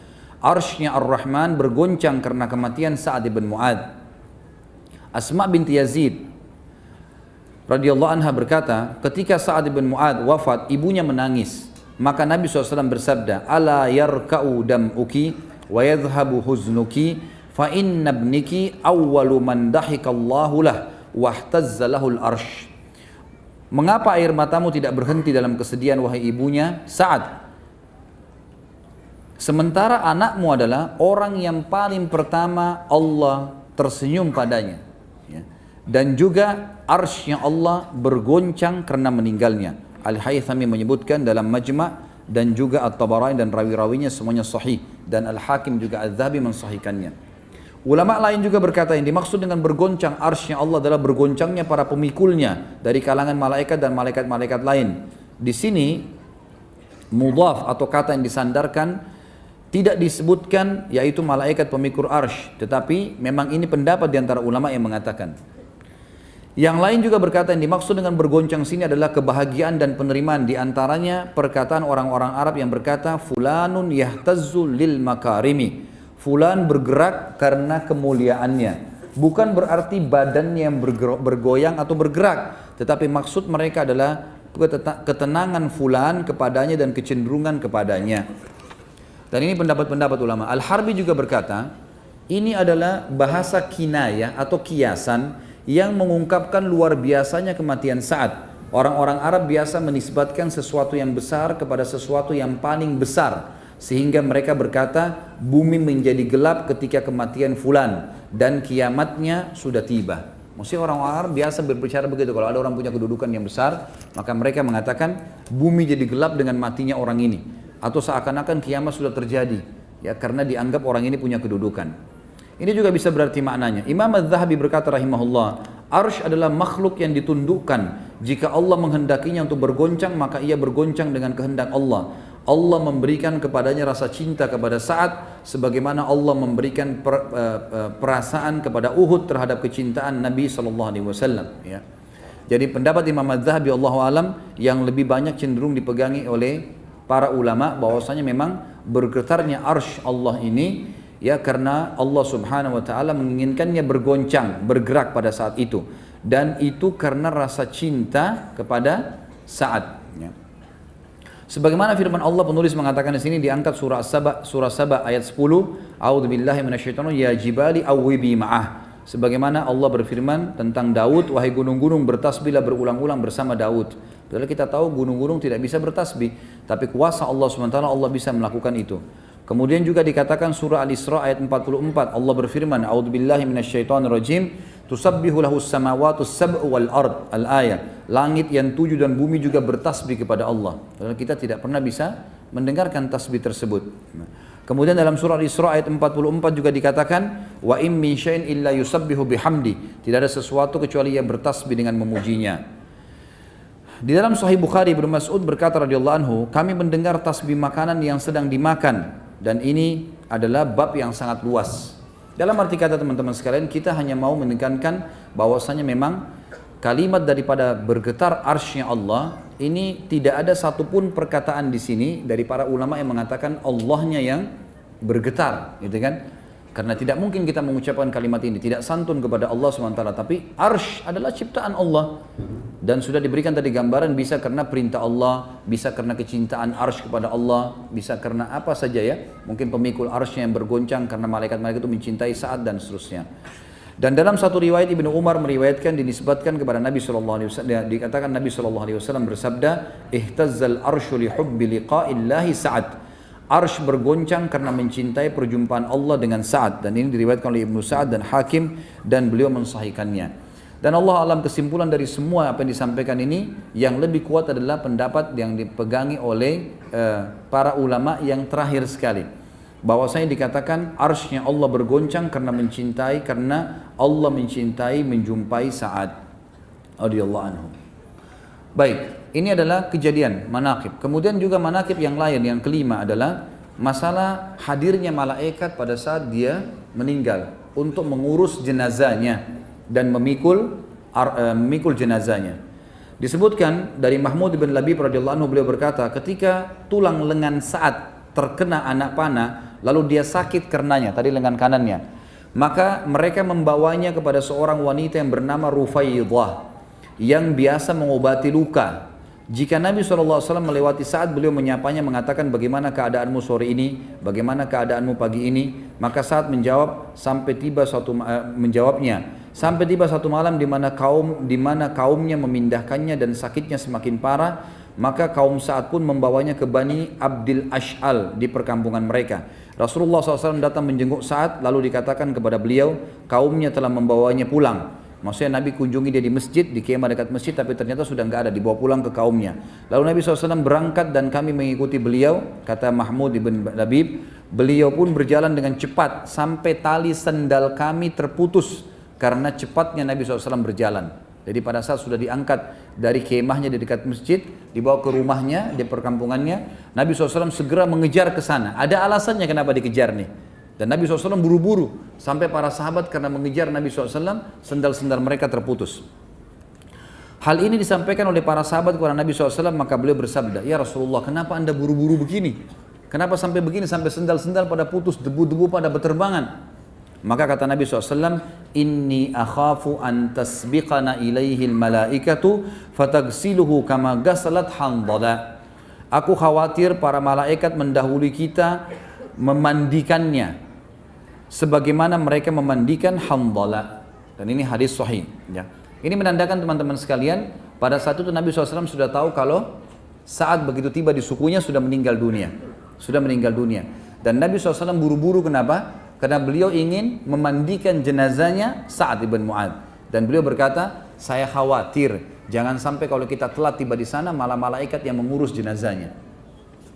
Speaker 1: Arsy-Nya Ar-Rahman bergoncang karena kematian Sa'ad bin Mu'ad. Asma binti Yazid radhiyallahu anha berkata, ketika Sa'ad bin Mu'ad wafat, ibunya menangis. Maka Nabi SAW bersabda, ala yarka'u dam'uki wa yadhhabu huznuki fa inna ibniki awwalu man dahikallahu lah wahtazza lahul arsh. Mengapa air matamu tidak berhenti dalam kesedihan wahai ibunya Sa'ad? Sementara anakmu adalah orang yang paling pertama Allah tersenyum padanya, ya. Dan juga arsy-Nya Allah bergoncang karena meninggalnya. Al-Haythami menyebutkan dalam Majma' dan juga At-Tabarani dan rawi-rawinya semuanya sahih, dan Al-Hakim juga Al-Dhahabi mensahihkannya. Ulama lain juga berkata yang dimaksud dengan bergoncang arsy-Nya Allah adalah bergoncangnya para pemikulnya dari kalangan malaikat dan malaikat-malaikat lain. Di sini mudhaf atau kata yang disandarkan tidak disebutkan yaitu malaikat pemikul arsy, tetapi memang ini pendapat di antara ulama yang mengatakan. Yang lain juga berkata yang dimaksud dengan bergoncang sini adalah kebahagiaan dan penerimaan, di antaranya perkataan orang-orang Arab yang berkata fulanun yahtazzu lil makarimi. Fulan bergerak karena kemuliaannya. Bukan berarti badannya yang bergoyang atau bergerak, tetapi maksud mereka adalah ketenangan fulan kepadanya dan kecenderungan kepadanya. Dan ini pendapat-pendapat ulama. Al-Harbi juga berkata, ini adalah bahasa kinayah atau kiasan yang mengungkapkan luar biasanya kematian Sa'ad. Orang-orang Arab biasa menisbatkan sesuatu yang besar kepada sesuatu yang paling besar. sehingga mereka berkata, bumi menjadi gelap ketika kematian fulan dan kiamatnya sudah tiba. Maksudnya orang Arab biasa berbicara begitu, kalau ada orang punya kedudukan yang besar, maka mereka mengatakan bumi jadi gelap dengan matinya orang ini, atau seakan-akan kiamat sudah terjadi, ya karena dianggap orang ini punya kedudukan. Ini juga bisa berarti maknanya. Imam Az-Zahabi berkata rahimahullah, arsy adalah makhluk yang ditundukkan. Jika Allah menghendakinya untuk bergoncang, maka ia bergoncang dengan kehendak Allah. Allah memberikan kepadanya rasa cinta kepada Sa'ad, sebagaimana Allah memberikan perasaan kepada Uhud terhadap kecintaan Nabi SAW. Ya. Jadi pendapat Imam Az-Zahabi Allahu alam yang lebih banyak cenderung dipegangi oleh para ulama, bahwasanya memang bergetarnya arsy Allah ini ya karena Allah Subhanahu wa taala menginginkannya bergoncang, bergerak pada saat itu, dan itu karena rasa cinta kepada Sa'ad. Ya. Sebagaimana firman Allah, penulis mengatakan di sini diangkat surah Saba ayat 10, A'udzubillahi minasyaitonir ya jibali awwibi ma'ah. Sebagaimana Allah berfirman tentang Daud, wahai gunung-gunung bertasbihlah berulang-ulang bersama Daud. Padahal kita tahu gunung-gunung tidak bisa bertasbih, tapi kuasa Allah SWT Allah bisa melakukan itu. Kemudian juga dikatakan surah Al-Isra ayat 44, Allah berfirman, A'udzubillahi minasyaitonirrajim, tusabbihu lahus samawati sab'u wal ard, al-ayat. Langit yang 7 dan bumi juga bertasbih kepada Allah. Padahal kita tidak pernah bisa mendengarkan tasbih tersebut. Kemudian dalam surah Al-Isra ayat 44 juga dikatakan, wa in min syai'in illa yusabbihu bihamdi. Tidak ada sesuatu kecuali ia bertasbih dengan memujinya. Di dalam Sahih Bukhari, Ibnu Mas'ud berkata radhiyallahu anhu, kami mendengar tasbih makanan yang sedang dimakan, dan ini adalah bab yang sangat luas. Dalam arti kata teman-teman sekalian, kita hanya mau menekankan bahwasanya memang kalimat daripada bergetar arsy-Nya Allah ini tidak ada satupun perkataan di sini dari para ulama yang mengatakan Allahnya yang bergetar, gitu kan? Karena tidak mungkin kita mengucapkan kalimat ini, tidak santun kepada Allah SWT. Tapi arsy adalah ciptaan Allah. Dan sudah diberikan tadi gambaran, bisa karena perintah Allah, bisa karena kecintaan arsy kepada Allah, bisa karena apa saja ya. Mungkin pemikul arsy yang bergoncang karena malaikat-malaikat itu mencintai Sa'ad dan seterusnya. Dan dalam satu riwayat Ibnu Umar meriwayatkan, dinisbatkan kepada Nabi SAW, dikatakan Nabi SAW bersabda, ihtazzal arsyu li hubbi liqa'illahi Sa'ad. Arsy bergoncang karena mencintai perjumpaan Allah dengan Sa'ad, dan ini diriwayatkan oleh Ibnu Sa'ad dan Hakim, dan beliau mensahihkannya. Dan Allah alam, kesimpulan dari semua apa yang disampaikan ini, yang lebih kuat adalah pendapat yang dipegangi oleh para ulama yang terakhir sekali, bahwasanya dikatakan arsy-Nya Allah bergoncang karena mencintai, karena Allah mencintai menjumpai Sa'ad radhiyallahu anhu. Baik, ini adalah kejadian manaqib. Kemudian juga manaqib yang lain, yang kelima adalah masalah hadirnya malaikat pada saat dia meninggal untuk mengurus jenazahnya dan memikul jenazahnya. Disebutkan dari Mahmud bin Labib radhiyallahu anhu, beliau berkata, ketika tulang lengan Sa'ad terkena anak panah, lalu dia sakit karenanya, tadi lengan kanannya, maka mereka membawanya kepada seorang wanita yang bernama Rufaidah, yang biasa mengobati luka. Jika Nabi SAW melewati Sa'ad, beliau menyapanya, mengatakan, bagaimana keadaanmu sore ini, bagaimana keadaanmu pagi ini? Maka Sa'ad menjawab, sampai tiba satu malam di mana kaumnya memindahkannya dan sakitnya semakin parah, maka kaum Sa'ad pun membawanya ke Bani Abdil Ash'al di perkampungan mereka. Rasulullah SAW datang menjenguk Sa'ad, lalu dikatakan kepada beliau, kaumnya telah membawanya pulang. Maksudnya Nabi kunjungi dia di masjid, di kemah dekat masjid, tapi ternyata sudah enggak ada, dibawa pulang ke kaumnya. Lalu Nabi SAW berangkat dan kami mengikuti beliau, kata Mahmud bin Labib, beliau pun berjalan dengan cepat sampai tali sendal kami terputus karena cepatnya Nabi SAW berjalan. Jadi pada saat sudah diangkat dari kemahnya di dekat masjid, dibawa ke rumahnya di perkampungannya, Nabi SAW segera mengejar ke sana. Ada alasannya kenapa dikejar nih. Dan Nabi SAW buru-buru, sampai para sahabat karena mengejar Nabi SAW, sendal-sendal mereka terputus. Hal ini disampaikan oleh para sahabat kepada Nabi SAW, maka beliau bersabda, ya Rasulullah, kenapa anda buru-buru begini? Kenapa sampai begini, sampai sendal-sendal pada putus, debu-debu pada berterbangan? Maka kata Nabi SAW, inni akhafu an tasbiqana ilaihil malaikatu fatagsiluhu kama gasalat handala. Aku khawatir para malaikat mendahului kita memandikannya sebagaimana mereka memandikan Handala. Dan ini hadis sahih ya. Ini menandakan teman-teman sekalian, pada saat itu Nabi SAW sudah tahu kalau saat begitu tiba di sukunya sudah meninggal dunia. sudah meninggal dunia. Dan Nabi SAW buru-buru, kenapa? Karena beliau ingin memandikan jenazahnya Sa'ad ibn Mu'adz. Dan beliau berkata, saya khawatir jangan sampai kalau kita telat tiba di sana malah malaikat yang mengurus jenazahnya.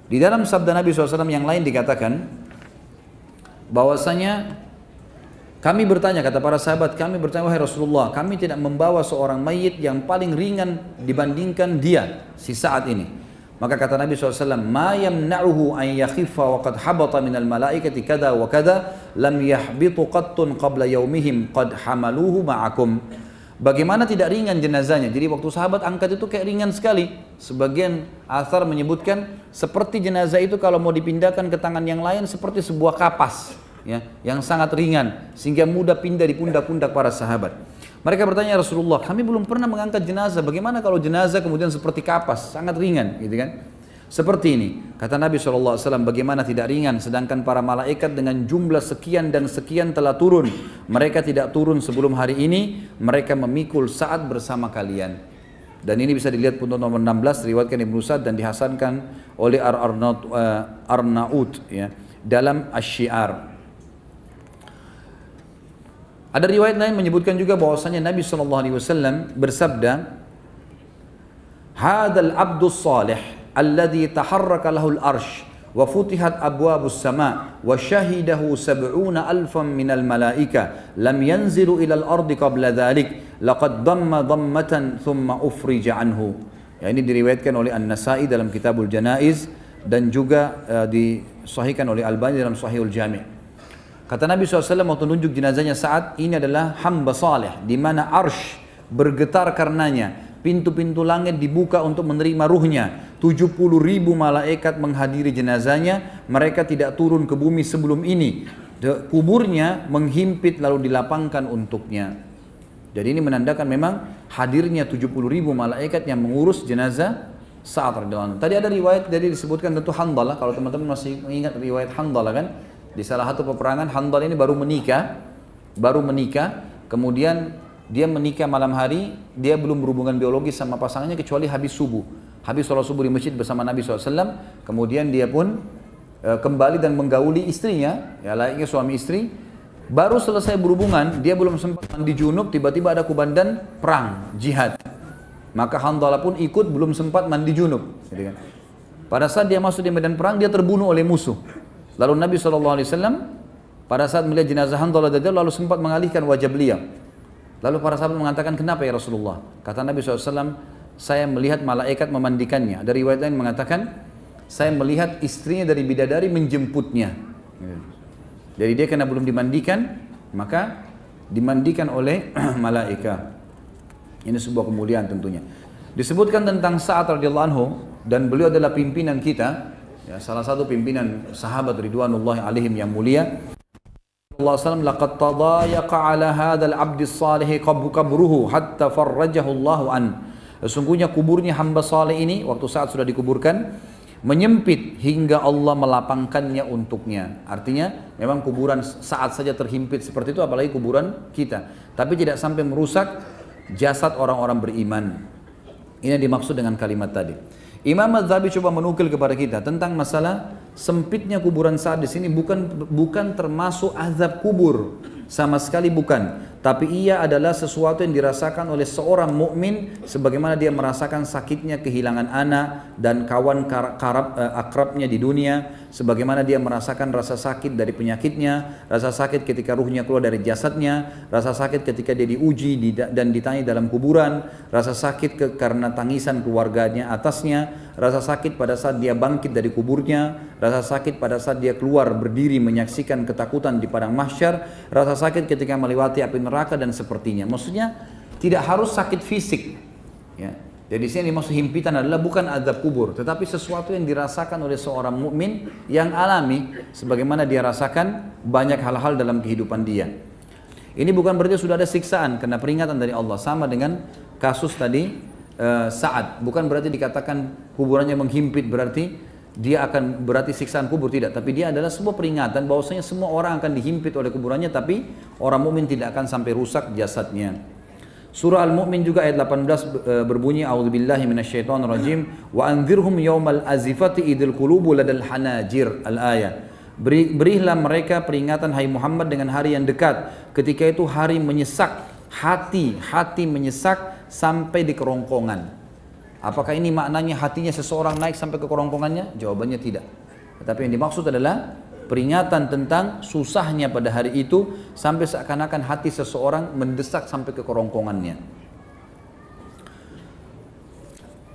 Speaker 1: Di dalam sabda Nabi SAW yang lain dikatakan bahwasanya kami bertanya, kata para sahabat, kami bertanya, wahai Rasulullah, kami tidak membawa seorang mayit yang paling ringan dibandingkan dia, si Sa'ad ini. Maka kata Nabi SAW, ma yamna'uhu an yakhiffa wa qad habata minal malaikati kada wa kada lam yahbitu qattun qabla yaumihim qad hamaluhu ma'akum. Bagaimana tidak ringan jenazahnya? Jadi waktu sahabat angkat itu kayak ringan sekali. Sebagian athar menyebutkan seperti jenazah itu kalau mau dipindahkan ke tangan yang lain seperti sebuah kapas, ya, yang sangat ringan sehingga mudah pindah di pundak-pundak para sahabat. Mereka bertanya, Rasulullah, kami belum pernah mengangkat jenazah. Bagaimana kalau jenazah kemudian seperti kapas, sangat ringan, gitu kan? Seperti ini, kata Nabi SAW, bagaimana tidak ringan, sedangkan para malaikat dengan jumlah sekian dan sekian telah turun. Mereka tidak turun sebelum hari ini, mereka memikul Sa'ad bersama kalian. Dan ini bisa dilihat pun nomor 16, riwayatkan Ibnu Sa'd dan dihasankan oleh Arnaut, ya, dalam Asy-Syiar. Ada riwayat lain menyebutkan juga bahwasanya Nabi SAW bersabda, Hadal abdus salih alladhi taharraka lahul arsh wa futihat abwabus sama wa syahidahu sab'una alfan minal malaika lam yanzilu ilal ardi qabla dhalik laqad damma dammatan thumma ufrija anhu. Ya, ini diriwayatkan oleh An-Nasa'i dalam Kitabul Janaiz dan juga disahihkan oleh Albani dalam Sahihul Jami'. Kata Nabi SAW waktu nunjuk jenazahnya Sa'ad, ini adalah hamba saleh di mana arsh bergetar karenanya. Pintu-pintu langit dibuka untuk menerima ruhnya. 70.000 malaikat menghadiri jenazahnya. Mereka tidak turun ke bumi sebelum ini. Kuburnya menghimpit lalu dilapangkan untuknya. Jadi ini menandakan memang hadirnya 70.000 malaikat yang mengurus jenazah Sa'ad radhiyallahu anhu. Tadi ada riwayat, jadi disebutkan tentu Handalah. Kalau teman-teman masih ingat riwayat Handalah kan, di salah satu peperangan Handalah ini baru menikah, kemudian dia menikah malam hari, dia belum berhubungan biologis sama pasangannya kecuali habis subuh. Habis sholat subuh di masjid bersama Nabi SAW, kemudian dia pun kembali dan menggauli istrinya, ya layaknya suami istri. Baru selesai berhubungan, dia belum sempat mandi junub, tiba-tiba ada kubandan perang, jihad. Maka Handalah pun ikut, belum sempat mandi junub. Pada saat dia masuk di medan perang, dia terbunuh oleh musuh. Lalu Nabi SAW pada saat melihat jenazah Handalah lalu sempat mengalihkan wajah beliau. Lalu para sahabat mengatakan, kenapa ya Rasulullah? Kata Nabi SAW, saya melihat malaikat memandikannya. Ada riwayat lain mengatakan, saya melihat istrinya dari bidadari menjemputnya. Jadi dia karena belum dimandikan, maka dimandikan oleh malaikat. Ini sebuah kemuliaan tentunya. Disebutkan tentang Sa'ad radhiyallahu anhu, dan beliau adalah pimpinan kita, ya, salah satu pimpinan sahabat ridwanullahi alaihim yang mulia. Allah SAW, laqad tadayaqa ala hadzal abdis salih qabruhu hatta farrajahu Allahu an. Sesungguhnya kuburnya hamba saleh ini waktu saat sudah dikuburkan menyempit hingga Allah melapangkannya untuknya. Artinya memang kuburan saat saja terhimpit seperti itu, apalagi kuburan kita. Tapi tidak sampai merusak jasad orang-orang beriman. Ini yang dimaksud dengan kalimat tadi. Imam Az-Zahabi coba menukil kepada kita tentang masalah sempitnya kuburan Sa'ad di sini bukan termasuk azab kubur, sama sekali bukan. Tapi ia adalah sesuatu yang dirasakan oleh seorang mukmin sebagaimana dia merasakan sakitnya kehilangan anak dan kawan akrabnya di dunia, sebagaimana dia merasakan rasa sakit dari penyakitnya, rasa sakit ketika ruhnya keluar dari jasadnya, rasa sakit ketika dia diuji dan ditanya dalam kuburan, rasa sakit karena tangisan keluarganya atasnya, rasa sakit pada saat dia bangkit dari kuburnya, rasa sakit pada saat dia keluar berdiri menyaksikan ketakutan di padang mahsyar, rasa sakit ketika melewati api neraka dan sepertinya. Maksudnya tidak harus sakit fisik, ya. Jadi sini dimaksud himpitan adalah bukan azab kubur, tetapi sesuatu yang dirasakan oleh seorang mukmin yang alami, sebagaimana dia rasakan banyak hal-hal dalam kehidupan dia. Ini bukan berarti sudah ada siksaan karena peringatan dari Allah, sama dengan kasus tadi Sa'ad. Bukan berarti dikatakan kuburannya menghimpit berarti dia akan berarti siksaan kubur, tidak. Tapi dia adalah sebuah peringatan bahwasanya semua orang akan dihimpit oleh kuburannya, tapi orang mukmin tidak akan sampai rusak jasadnya. Surah Al-Mu'min juga ayat 18 berbunyi a'udzubillahi minasyaitonirrajim wa anzirhum yaumal azifati idil qulubu ladal hanajir al-ayah. Berilah mereka peringatan hai Muhammad dengan hari yang dekat, ketika itu hari menyesak, hati menyesak sampai di kerongkongan. Apakah ini maknanya hatinya seseorang naik sampai ke kerongkongannya? Jawabannya tidak. Tetapi yang dimaksud adalah peringatan tentang susahnya pada hari itu sampai seakan-akan hati seseorang mendesak sampai ke kerongkongannya.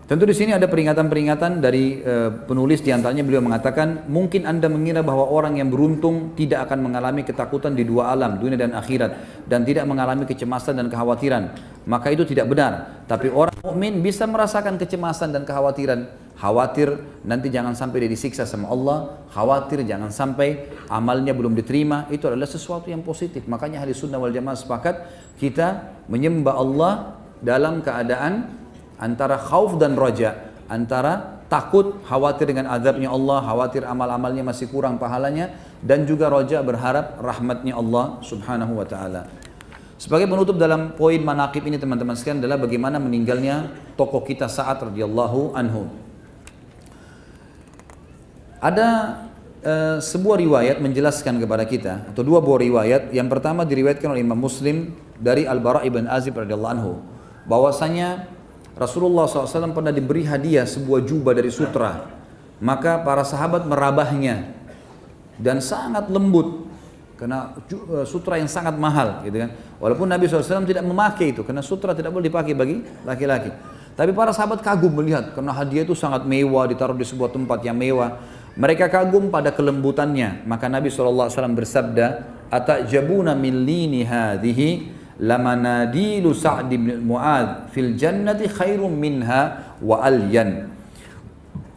Speaker 1: Tentu di sini ada peringatan-peringatan dari penulis, diantaranya beliau mengatakan mungkin Anda mengira bahwa orang yang beruntung tidak akan mengalami ketakutan di dua alam, dunia dan akhirat, dan tidak mengalami kecemasan dan kekhawatiran. Maka itu tidak benar. Tapi orang mukmin bisa merasakan kecemasan dan kekhawatiran. Khawatir nanti jangan sampai dia disiksa sama Allah, khawatir jangan sampai amalnya belum diterima. Itu adalah sesuatu yang positif. Makanya ahli sunnah wal jamaah sepakat kita menyembah Allah dalam keadaan antara khauf dan raja, antara takut, khawatir dengan azabnya Allah, khawatir amal-amalnya masih kurang pahalanya, dan juga raja berharap rahmatnya Allah subhanahu wa ta'ala. Sebagai penutup dalam poin manaqib ini teman-teman sekalian adalah bagaimana meninggalnya tokoh kita Sa'ad radhiyallahu anhu. Ada sebuah riwayat menjelaskan kepada kita, atau dua buah riwayat. Yang pertama diriwayatkan oleh Imam Muslim dari Al-Bara' ibn Azib radhiyallahu anhu, bahwasanya Rasulullah SAW pernah diberi hadiah sebuah jubah dari sutra, maka para sahabat merabahnya dan sangat lembut karena sutra yang sangat mahal, gitu kan. Walaupun Nabi SAW tidak memakai itu karena sutra tidak boleh dipakai bagi laki-laki. Tapi para sahabat kagum melihat karena hadiah itu sangat mewah, ditaruh di sebuah tempat yang mewah. Mereka kagum pada kelembutannya. Maka Nabi SAW bersabda, "Atajabuna min lini hadhihi lamanadilu Sa'd bin Mu'adz fil jannati khairum minha wa alyan."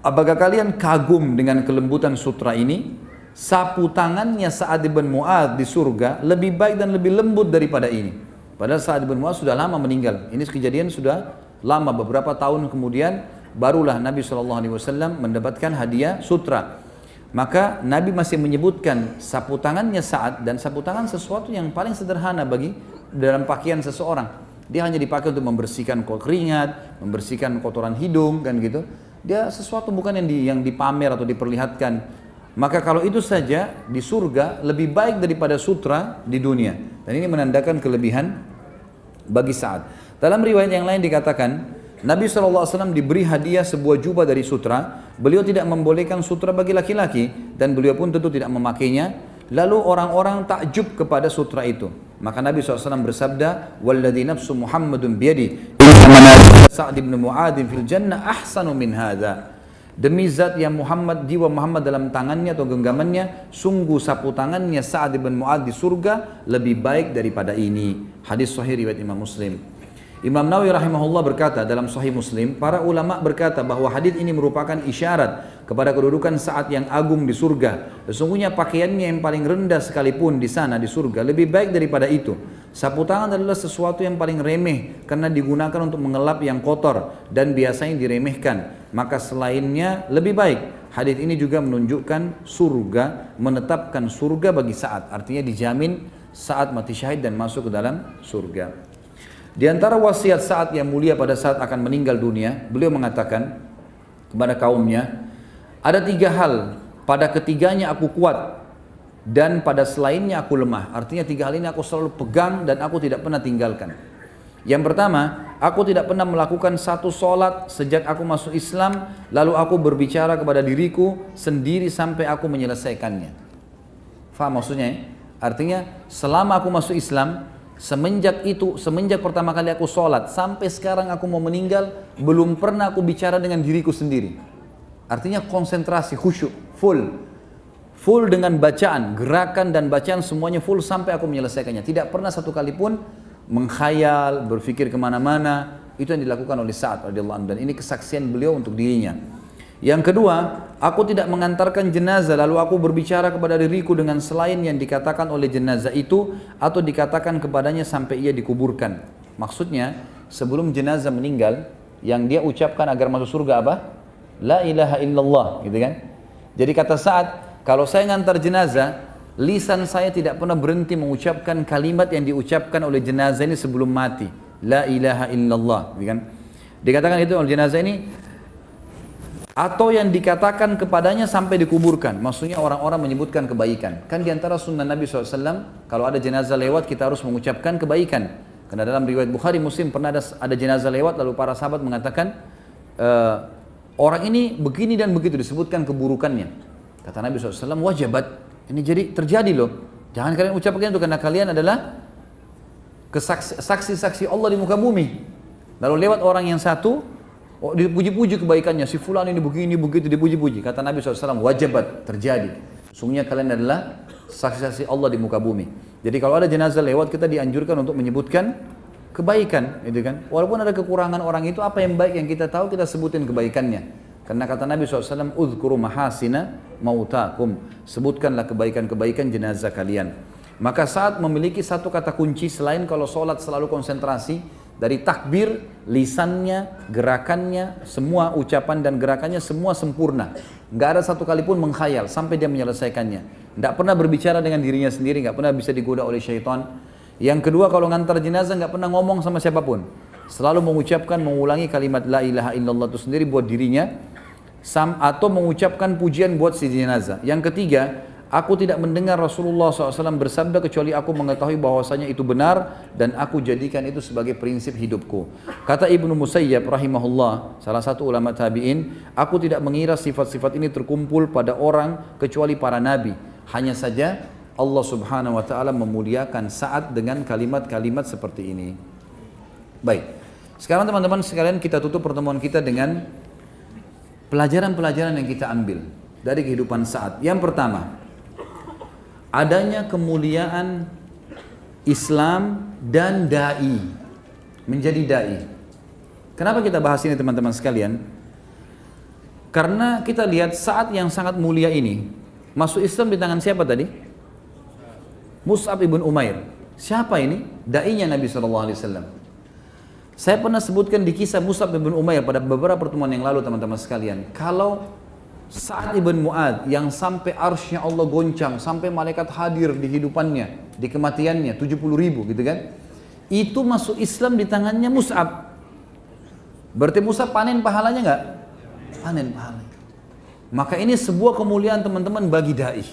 Speaker 1: Apakah kalian kagum dengan kelembutan sutra ini? Sapu tangannya Sa'd bin Mu'adz di surga lebih baik dan lebih lembut daripada ini. Padahal Sa'd bin Mu'adz sudah lama meninggal. Ini kejadian sudah lama, beberapa tahun kemudian barulah Nabi SAW mendapatkan hadiah sutra. Maka Nabi masih menyebutkan sapu tangannya Sa'ad, dan sapu tangan sesuatu yang paling sederhana bagi dalam pakaian seseorang. Dia hanya dipakai untuk membersihkan keringat, membersihkan kotoran hidung, kan gitu. Dia sesuatu bukan yang dipamer atau diperlihatkan. Maka kalau itu saja di surga lebih baik daripada sutra di dunia. Dan ini menandakan kelebihan bagi Sa'ad. Dalam riwayat yang lain dikatakan Nabi SAW diberi hadiah sebuah jubah dari sutra. Beliau tidak membolehkan sutra bagi laki-laki dan beliau pun tentu tidak memakainya. Lalu orang-orang takjub kepada sutra itu. Maka Nabi SAW bersabda, "Walladzi nafsu Muhammadun biyadi, inna manazil Sa'd bin Mu'adz fil jannah ahsanu min hadza." Demi zat yang jiwa Muhammad dalam tangannya atau genggamannya, sungguh sapu tangannya Sa'd bin Mu'adz di surga lebih baik daripada ini. Hadis sahih riwayat Imam Muslim. Imam Nawawi rahimahullah berkata dalam Sahih Muslim, para ulama berkata bahwa hadis ini merupakan isyarat kepada kedudukan Sa'ad yang agung di surga. Sesungguhnya pakaiannya yang paling rendah sekalipun di sana di surga lebih baik daripada itu. Sapu tangan adalah sesuatu yang paling remeh karena digunakan untuk mengelap yang kotor dan biasanya diremehkan. Maka selainnya lebih baik. Hadis ini juga menunjukkan surga, menetapkan surga bagi Sa'ad. Artinya dijamin Sa'ad mati syahid dan masuk ke dalam surga. Di antara wasiat Sa'ad yang mulia pada saat akan meninggal dunia, beliau mengatakan kepada kaumnya, ada 3 hal, pada ketiganya aku kuat dan pada selainnya aku lemah. Artinya 3 hal ini aku selalu pegang dan aku tidak pernah tinggalkan. Yang pertama, aku tidak pernah melakukan satu solat sejak aku masuk Islam, lalu aku berbicara kepada diriku sendiri sampai aku menyelesaikannya. Faham maksudnya ya? Artinya selama aku masuk Islam, semenjak pertama kali aku sholat sampai sekarang aku mau meninggal, belum pernah aku bicara dengan diriku sendiri. Artinya konsentrasi, khusyuk, full dengan bacaan, gerakan dan bacaan semuanya full sampai aku menyelesaikannya. Tidak pernah satu kali pun mengkhayal, berpikir kemana-mana. Itu yang dilakukan oleh Sa'ad radhiyallahu anhu, dan ini kesaksian beliau untuk dirinya. Yang kedua, aku tidak mengantarkan jenazah lalu aku berbicara kepada diriku dengan selain yang dikatakan oleh jenazah itu atau dikatakan kepadanya sampai ia dikuburkan. Maksudnya, sebelum jenazah meninggal, yang dia ucapkan agar masuk surga apa? La ilaha illallah, gitu kan? Jadi kata Sa'ad, kalau saya ngantar jenazah, lisan saya tidak pernah berhenti mengucapkan kalimat yang diucapkan oleh jenazah ini sebelum mati. la ilaha illallah, kan? Dikatakan itu jenazah ini, atau yang dikatakan kepadanya sampai dikuburkan. Maksudnya orang-orang menyebutkan kebaikan. Kan diantara sunnah Nabi SAW, kalau ada jenazah lewat kita harus mengucapkan kebaikan. Karena dalam riwayat Bukhari Muslim pernah ada jenazah lewat, lalu para sahabat mengatakan, orang ini begini dan begitu, disebutkan keburukannya. Kata Nabi SAW, wajabat, ini jadi terjadi loh. Jangan kalian ucapkan itu karena kalian adalah saksi-saksi Allah di muka bumi. Lalu lewat orang yang satu, dipuji-puji kebaikannya, si fulan ini begini, begitu, dipuji-puji. Kata Nabi SAW, wajabat, terjadi. Sungguhnya kalian adalah saksi-saksi Allah di muka bumi. Jadi kalau ada jenazah lewat, kita dianjurkan untuk menyebutkan kebaikan, gitu kan? Walaupun ada kekurangan orang itu, apa yang baik yang kita tahu, kita sebutin kebaikannya. Karena kata Nabi SAW, udhkuru mahasina mautakum. Sebutkanlah kebaikan-kebaikan jenazah kalian. Maka saat memiliki satu kata kunci, selain kalau sholat selalu konsentrasi, dari takbir, lisannya, gerakannya, semua ucapan dan gerakannya semua sempurna. Nggak ada satu kali pun mengkhayal sampai dia menyelesaikannya. Nggak pernah berbicara dengan dirinya sendiri, nggak pernah bisa digoda oleh syaitan. Yang kedua, kalau ngantar jenazah nggak pernah ngomong sama siapapun. Selalu mengucapkan, mengulangi kalimat la ilaha illallah itu sendiri buat dirinya, atau mengucapkan pujian buat si jenazah. Yang ketiga, aku tidak mendengar Rasulullah SAW bersabda kecuali aku mengetahui bahwasanya itu benar dan aku jadikan itu sebagai prinsip hidupku. Kata Ibnu Musayyab rahimahullah, salah satu ulama tabi'in, aku tidak mengira sifat-sifat ini terkumpul pada orang kecuali para nabi. Hanya saja Allah Subhanahu wa taala memuliakan saat dengan kalimat-kalimat seperti ini. Baik. Sekarang teman-teman sekalian, kita tutup pertemuan kita dengan pelajaran-pelajaran yang kita ambil dari kehidupan saat. Yang pertama, adanya kemuliaan Islam dan da'i, menjadi da'i. Kenapa kita bahas ini teman-teman sekalian? Karena kita lihat saat yang sangat mulia ini, masuk Islam di tangan siapa tadi? Mus'ab ibn Umair. Siapa ini? Da'inya Nabi SAW. Saya pernah sebutkan di kisah Mus'ab ibn Umair pada beberapa pertemuan yang lalu teman-teman sekalian. Kalau Sa'ad ibn Mu'ad yang sampai arsy-Nya Allah goncang, sampai malaikat hadir di hidupannya, di kematiannya, 70.000 gitu kan. Itu masuk Islam di tangannya Mus'ab. Berarti Mus'ab panen pahalanya enggak? Panen pahalanya. Maka ini sebuah kemuliaan teman-teman bagi da'i.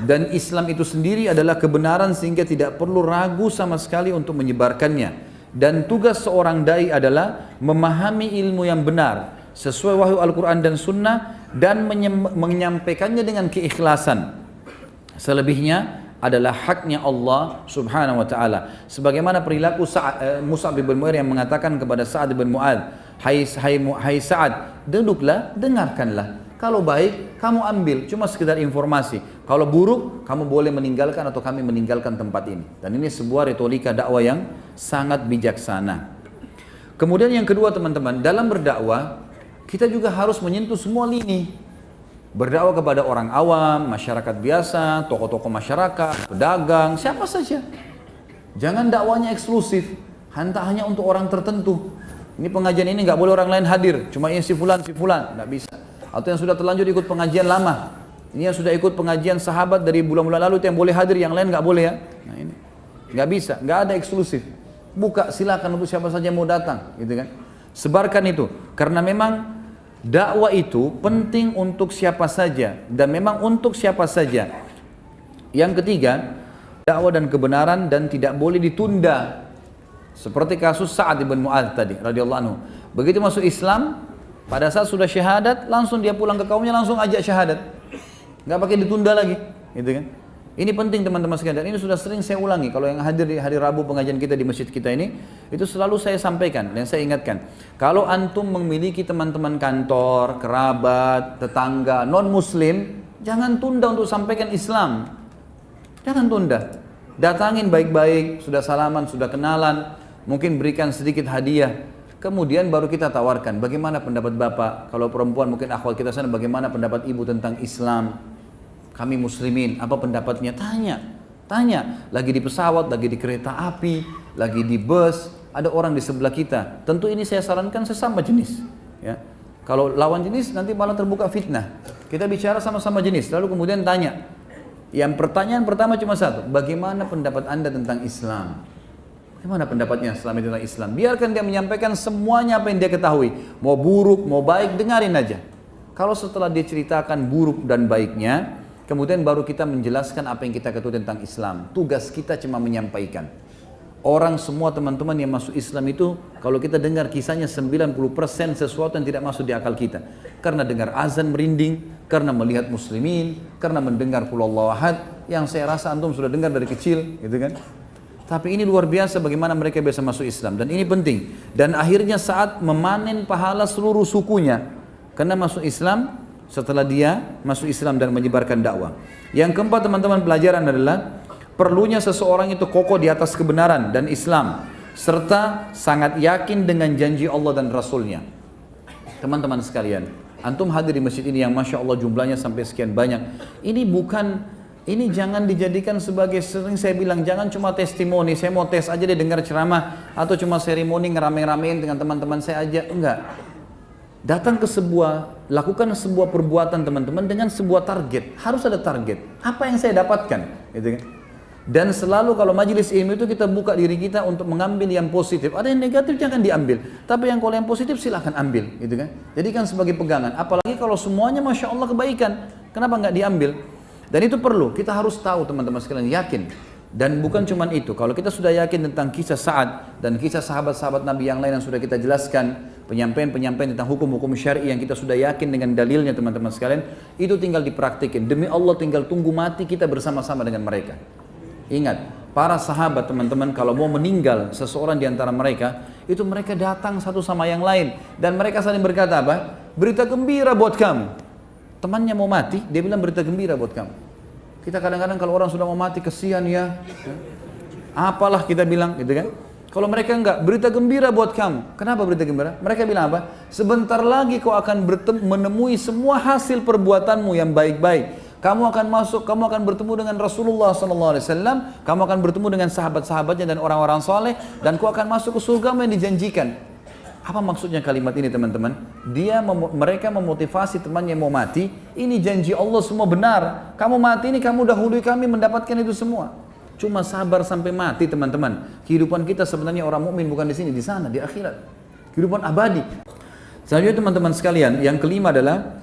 Speaker 1: Dan Islam itu sendiri adalah kebenaran sehingga tidak perlu ragu sama sekali untuk menyebarkannya. Dan tugas seorang da'i adalah memahami ilmu yang benar sesuai wahyu Al-Quran dan Sunnah dan menyampaikannya dengan keikhlasan. Selebihnya adalah haknya Allah Subhanahu wa taala. Sebagaimana perilaku Mus'ab bin Umair yang mengatakan kepada Sa'ad bin Mu'adz, hai Sa'ad, duduklah, dengarkanlah. Kalau baik, kamu ambil, cuma sekedar informasi. Kalau buruk, kamu boleh meninggalkan atau kami meninggalkan tempat ini. Dan ini sebuah retorika dakwah yang sangat bijaksana. Kemudian yang kedua teman-teman, dalam berdakwah, kita juga harus menyentuh semua lini. Berdakwah kepada orang awam, masyarakat biasa, tokoh-tokoh masyarakat, pedagang, siapa saja. Jangan dakwanya eksklusif, hanya untuk orang tertentu. Ini pengajian ini nggak boleh orang lain hadir, cuma ini si fulan, nggak bisa. Atau yang sudah terlanjur ikut pengajian lama, ini yang sudah ikut pengajian sahabat dari bulan-bulan lalu itu yang boleh hadir, yang lain nggak boleh ya. Nah ini nggak bisa, nggak ada eksklusif. Buka silakan untuk siapa saja yang mau datang, gitu kan. Sebarkan itu, karena memang dakwah itu penting untuk siapa saja dan memang untuk siapa saja. Yang ketiga, dakwah dan kebenaran dan tidak boleh ditunda. Seperti kasus Sa'ad bin Mu'adz tadi radhiyallahu anhu. Begitu masuk Islam, pada saat sudah syahadat, langsung dia pulang ke kaumnya, langsung ajak syahadat. Nggak pakai ditunda lagi, gitu kan? Ini penting teman-teman sekalian. Ini sudah sering saya ulangi. Kalau yang hadir di hari Rabu pengajian kita di masjid kita ini, itu selalu saya sampaikan dan saya ingatkan. Kalau antum memiliki teman-teman kantor, kerabat, tetangga, non-muslim, jangan tunda untuk sampaikan Islam. Jangan tunda. Datangin baik-baik, sudah salaman, sudah kenalan, mungkin berikan sedikit hadiah. Kemudian baru kita tawarkan, bagaimana pendapat Bapak? Kalau perempuan mungkin akhwat kita sana, bagaimana pendapat Ibu tentang Islam? Kami muslimin, apa pendapatnya? Tanya. Lagi di pesawat, lagi di kereta api, lagi di bus, ada orang di sebelah kita. Tentu ini saya sarankan sesama jenis. Ya. Kalau lawan jenis nanti malah terbuka fitnah. Kita bicara sama-sama jenis, lalu kemudian tanya. Yang pertanyaan pertama cuma satu, bagaimana pendapat Anda tentang Islam? Gimana pendapatnya selama itu tentang Islam? Biarkan dia menyampaikan semuanya apa yang dia ketahui. Mau buruk, mau baik, dengarin aja. Kalau setelah dia ceritakan buruk dan baiknya, kemudian baru kita menjelaskan apa yang kita ketahui tentang Islam. Tugas kita cuma menyampaikan. Orang semua teman-teman yang masuk Islam itu, kalau kita dengar kisahnya 90% sesuatu yang tidak masuk di akal kita. Karena dengar azan merinding, karena melihat muslimin, karena mendengar qul huwallahu ahad, yang saya rasa antum sudah dengar dari kecil, gitu kan? Tapi ini luar biasa bagaimana mereka bisa masuk Islam, dan ini penting. Dan akhirnya saat memanen pahala seluruh sukunya karena masuk Islam, setelah dia masuk Islam dan menyebarkan dakwah. Yang keempat teman-teman pelajaran adalah perlunya seseorang itu kokoh di atas kebenaran dan Islam, serta sangat yakin dengan janji Allah dan Rasulnya. Teman-teman sekalian, antum hadir di masjid ini yang Masya Allah jumlahnya sampai sekian banyak. Ini jangan dijadikan sebagai, sering saya bilang, jangan cuma testimoni, saya mau tes aja deh dengar ceramah, atau cuma seremoni ngerame-ramein dengan teman-teman saya aja, enggak. Datang ke lakukan sebuah perbuatan teman-teman dengan sebuah target, harus ada target, apa yang saya dapatkan, gitu kan. Dan selalu kalau majelis ilmu itu kita buka diri kita untuk mengambil yang positif, ada yang negatif jangan diambil, tapi yang kalau yang positif silahkan ambil, gitu kan. Jadikan sebagai pegangan, apalagi kalau semuanya Masya Allah kebaikan, kenapa nggak diambil? Dan itu perlu, kita harus tahu teman-teman sekalian, yakin. Dan bukan cuma itu, kalau kita sudah yakin tentang kisah Sa'ad dan kisah sahabat-sahabat Nabi yang lain yang sudah kita jelaskan, penyampaian-penyampaian tentang hukum-hukum syar'i yang kita sudah yakin dengan dalilnya teman-teman sekalian, itu tinggal dipraktikin. Demi Allah tinggal tunggu mati kita bersama-sama dengan mereka. Ingat, para sahabat teman-teman kalau mau meninggal seseorang di antara mereka, itu mereka datang satu sama yang lain. Dan mereka saling berkata apa? Berita gembira buat kamu. Temannya mau mati, dia bilang berita gembira buat kamu. Kita kadang-kadang kalau orang sudah mau mati, kesian ya. Apalah kita bilang, gitu kan. Kalau mereka enggak, berita gembira buat kamu. Kenapa berita gembira? Mereka bilang apa? Sebentar lagi kau akan menemui semua hasil perbuatanmu yang baik-baik. Kamu akan masuk, kamu akan bertemu dengan Rasulullah SAW, kamu akan bertemu dengan sahabat-sahabatnya dan orang-orang soleh, dan kau akan masuk ke surga yang dijanjikan. Apa maksudnya kalimat ini teman-teman? Mereka memotivasi temannya mau mati. Ini janji Allah semua benar. Kamu mati ini kamu dahului kami mendapatkan itu semua. Cuma sabar sampai mati teman-teman. Kehidupan kita sebenarnya orang mukmin bukan di sini, di sana, di akhirat. Kehidupan abadi. Selanjutnya teman-teman sekalian, yang kelima adalah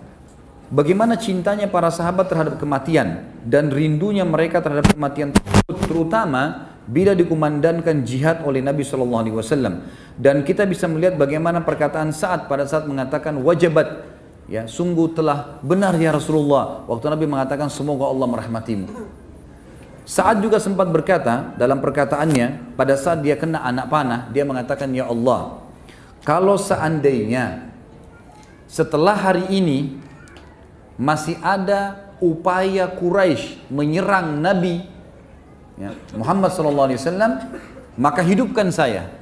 Speaker 1: bagaimana cintanya para sahabat terhadap kematian dan rindunya mereka terhadap kematian tersebut, terutama bila dikumandangkan jihad oleh Nabi SAW. Dan kita bisa melihat bagaimana perkataan Sa'ad pada saat mengatakan wajabat, ya sungguh telah benar ya Rasulullah, waktu Nabi mengatakan semoga Allah merahmatimu. Sa'ad juga sempat berkata dalam perkataannya pada saat dia kena anak panah, dia mengatakan, ya Allah, kalau seandainya setelah hari ini masih ada upaya Quraisy menyerang Nabi Muhammad SAW, maka hidupkan saya.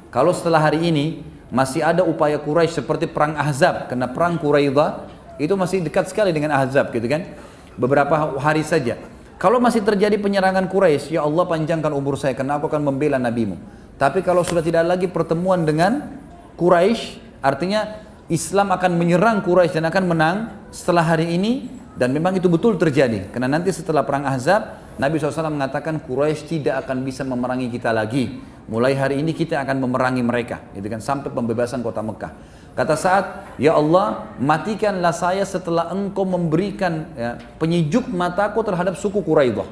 Speaker 1: Kalau setelah hari ini masih ada upaya Quraisy seperti perang Ahzab, karena perang Quraidah itu masih dekat sekali dengan Ahzab, gitu kan? Beberapa hari saja. Kalau masih terjadi penyerangan Quraisy, ya Allah panjangkan umur saya karena aku akan membela nabimu. Tapi kalau sudah tidak lagi pertemuan dengan Quraisy, artinya Islam akan menyerang Quraisy dan akan menang setelah hari ini, dan memang itu betul terjadi. Karena nanti setelah perang Ahzab, Nabi SAW mengatakan Quraisy tidak akan bisa memerangi kita lagi. Mulai hari ini kita akan memerangi mereka, gitu kan, sampai pembebasan kota Mekah. Kata Sa'ad, ya Allah, matikanlah saya setelah engkau memberikan penyejuk mataku terhadap suku Quraidah.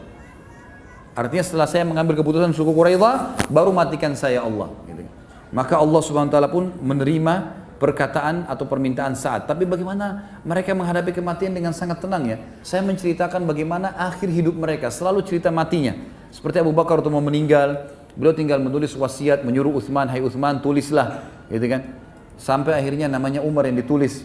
Speaker 1: Artinya setelah saya mengambil keputusan suku Quraidah, baru matikan saya Allah. Gitu. Maka Allah Subhanahu Wa Taala pun menerima perkataan atau permintaan Sa'ad. Tapi bagaimana mereka menghadapi kematian dengan sangat tenang ya. Saya menceritakan bagaimana akhir hidup mereka, selalu cerita matinya. Seperti Abu Bakar waktu mau meninggal, beliau tinggal menulis wasiat, menyuruh Utsman, hai Utsman tulislah, gitu kan. Sampai akhirnya namanya Umar yang ditulis.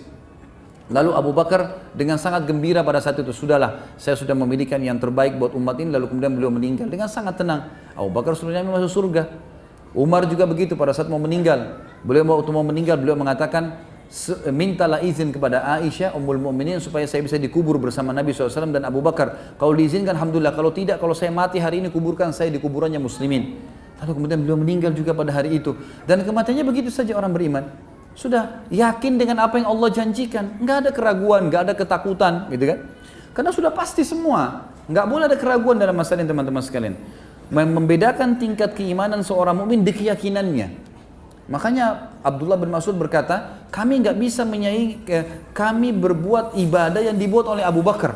Speaker 1: Lalu Abu Bakar dengan sangat gembira pada saat itu, sudahlah, saya sudah memilihkan yang terbaik buat umat ini. Lalu kemudian beliau meninggal dengan sangat tenang. Abu Bakar sudah masuk surga. Umar juga begitu pada saat mau meninggal. Waktu mau meninggal beliau mengatakan, mintalah izin kepada Aisyah Ummul Mukminin supaya saya bisa dikubur bersama Nabi SAW dan Abu Bakar. Kalau diizinkan alhamdulillah, kalau tidak, kalau saya mati hari ini, kuburkan saya di kuburannya muslimin. Lalu kemudian beliau meninggal juga pada hari itu. Dan kematiannya begitu saja orang beriman. Sudah yakin dengan apa yang Allah janjikan, nggak ada keraguan, nggak ada ketakutan, gitu kan? Karena sudah pasti semua, nggak boleh ada keraguan dalam masalah ini teman-teman sekalian. Membedakan tingkat keimanan seorang mukmin di keyakinannya. Makanya Abdullah bin Mas'ud berkata, kami nggak bisa menyaingi, kami berbuat ibadah yang dibuat oleh Abu Bakar.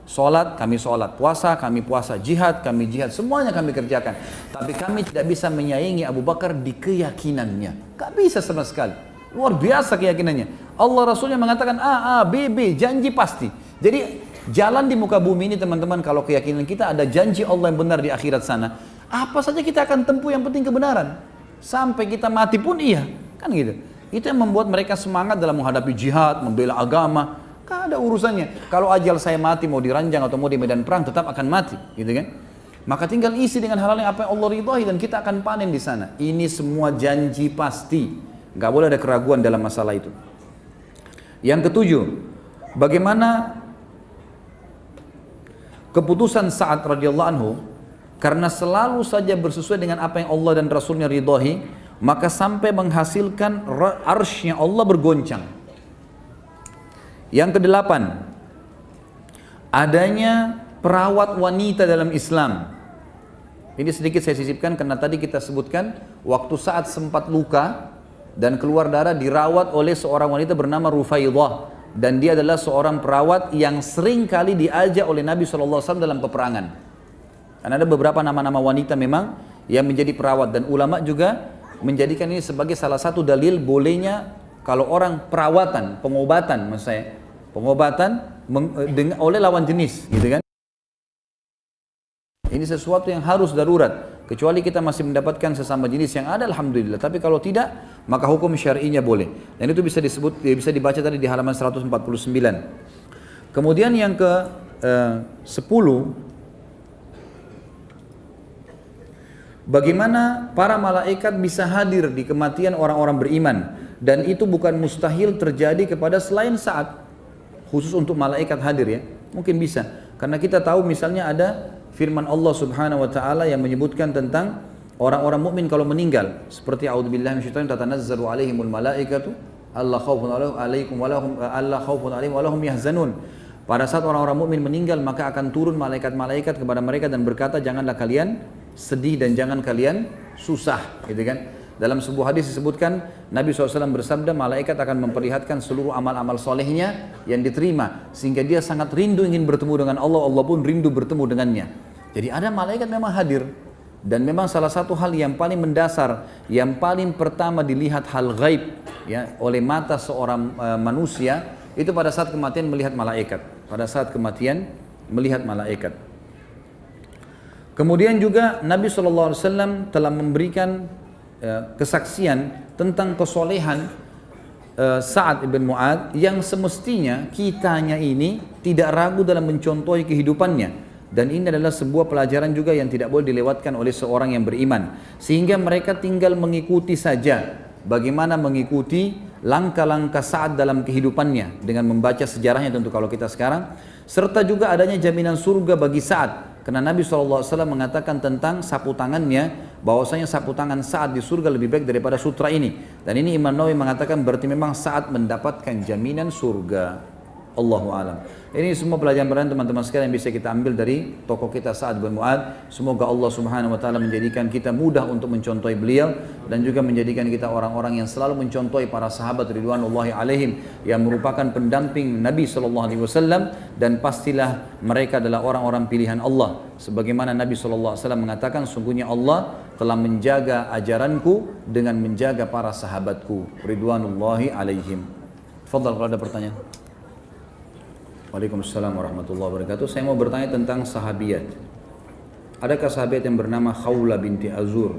Speaker 1: Sholat, kami sholat, puasa, kami puasa, jihad, kami jihad, semuanya kami kerjakan. Tapi kami tidak bisa menyaingi Abu Bakar di keyakinannya. Gak bisa sama sekali. Luar biasa keyakinannya. Allah Rasulnya mengatakan A, A, B, B, janji pasti. Jadi jalan di muka bumi ini teman-teman, kalau keyakinan kita ada janji Allah yang benar di akhirat sana, apa saja kita akan tempuh, yang penting kebenaran. Sampai kita mati pun iya, kan gitu. Itu yang membuat mereka semangat dalam menghadapi jihad, membela agama. Gak ada urusannya. Kalau ajal saya mati, mau diranjang atau mau di medan perang, tetap akan mati, gitu kan? Maka tinggal isi dengan hal-hal yang apa yang Allah ridhai dan kita akan panen di sana. Ini semua janji pasti. Gak boleh ada keraguan dalam masalah itu. Yang ketujuh, bagaimana keputusan Sa'ad radhiyallahu anhu, karena selalu saja bersesuai dengan apa yang Allah dan Rasulnya ridhai, maka sampai menghasilkan arsy-Nya Allah bergoncang. Yang kedelapan, adanya perawat wanita dalam Islam. Ini sedikit saya sisipkan karena tadi kita sebutkan waktu Sa'ad sempat luka dan keluar darah dirawat oleh seorang wanita bernama Rufaidah, dan dia adalah seorang perawat yang sering kali diajak oleh Nabi SAW dalam peperangan. Karena ada beberapa nama-nama wanita memang yang menjadi perawat, dan ulama juga menjadikan ini sebagai salah satu dalil bolehnya kalau orang perawatan, pengobatan maksud saya, pengobatan oleh lawan jenis, gitu kan? Ini sesuatu yang harus darurat, kecuali kita masih mendapatkan sesama jenis yang ada, alhamdulillah. Tapi kalau tidak, maka hukum syar'inya boleh. Dan itu bisa bisa dibaca tadi di halaman 149. Kemudian yang ke 10, bagaimana para malaikat bisa hadir di kematian orang-orang beriman, dan itu bukan mustahil terjadi kepada selain Sa'ad. Khusus untuk malaikat hadir ya, mungkin bisa. Karena kita tahu misalnya ada firman Allah Subhanahu wa taala yang menyebutkan tentang orang-orang mukmin kalau meninggal, seperti a'udzubillahi minasyaitonir tatanazzalu alaihimul malaikatu alla khaufun alaikum wa lahum yahzanun. Pada saat orang-orang mukmin meninggal, maka akan turun malaikat-malaikat kepada mereka dan berkata, janganlah kalian sedih dan jangan kalian susah, gitu kan? Dalam sebuah hadis disebutkan Nabi SAW bersabda, malaikat akan memperlihatkan seluruh amal-amal solehnya yang diterima, sehingga dia sangat rindu ingin bertemu dengan Allah, Allah pun rindu bertemu dengannya. Jadi ada malaikat memang hadir, dan memang salah satu hal yang paling mendasar, yang paling pertama dilihat hal gaib ya oleh mata seorang manusia, itu pada saat kematian melihat malaikat. Pada saat kematian melihat malaikat. Kemudian juga Nabi SAW telah memberikan kesaksian tentang kesolehan Sa'ad ibn Mu'ad, yang semestinya kitanya ini tidak ragu dalam mencontohi kehidupannya. Dan ini adalah sebuah pelajaran juga yang tidak boleh dilewatkan oleh seorang yang beriman, sehingga mereka tinggal mengikuti saja bagaimana mengikuti langkah-langkah Sa'ad dalam kehidupannya dengan membaca sejarahnya tentu kalau kita sekarang, serta juga adanya jaminan surga bagi Sa'ad. Karena Nabi SAW mengatakan tentang sapu tangannya, bahwasanya sapu tangan Sa'ad di surga lebih baik daripada sutra ini. Dan ini Imam Nawawi mengatakan berarti memang Sa'ad mendapatkan jaminan surga. Allahu a'lam. Ini semua pelajaran teman-teman sekalian yang bisa kita ambil dari tokoh kita Sa'ad bin Mu'ad. Semoga Allah Subhanahu wa taala menjadikan kita mudah untuk mencontohi beliau, dan juga menjadikan kita orang-orang yang selalu mencontohi para sahabat ridwanullahi alaihim yang merupakan pendamping Nabi sallallahu alaihi wasallam, dan pastilah mereka adalah orang-orang pilihan Allah. Sebagaimana Nabi sallallahu alaihi wasallam mengatakan, sungguhnya Allah telah menjaga ajaranku dengan menjaga para sahabatku ridwanullahi alaihim. Tafadhal kalau ada pertanyaan. Waalaikumsalam warahmatullahi wabarakatuh. Saya mau bertanya tentang sahabiat. Adakah sahabat yang bernama Khawla binti Azur,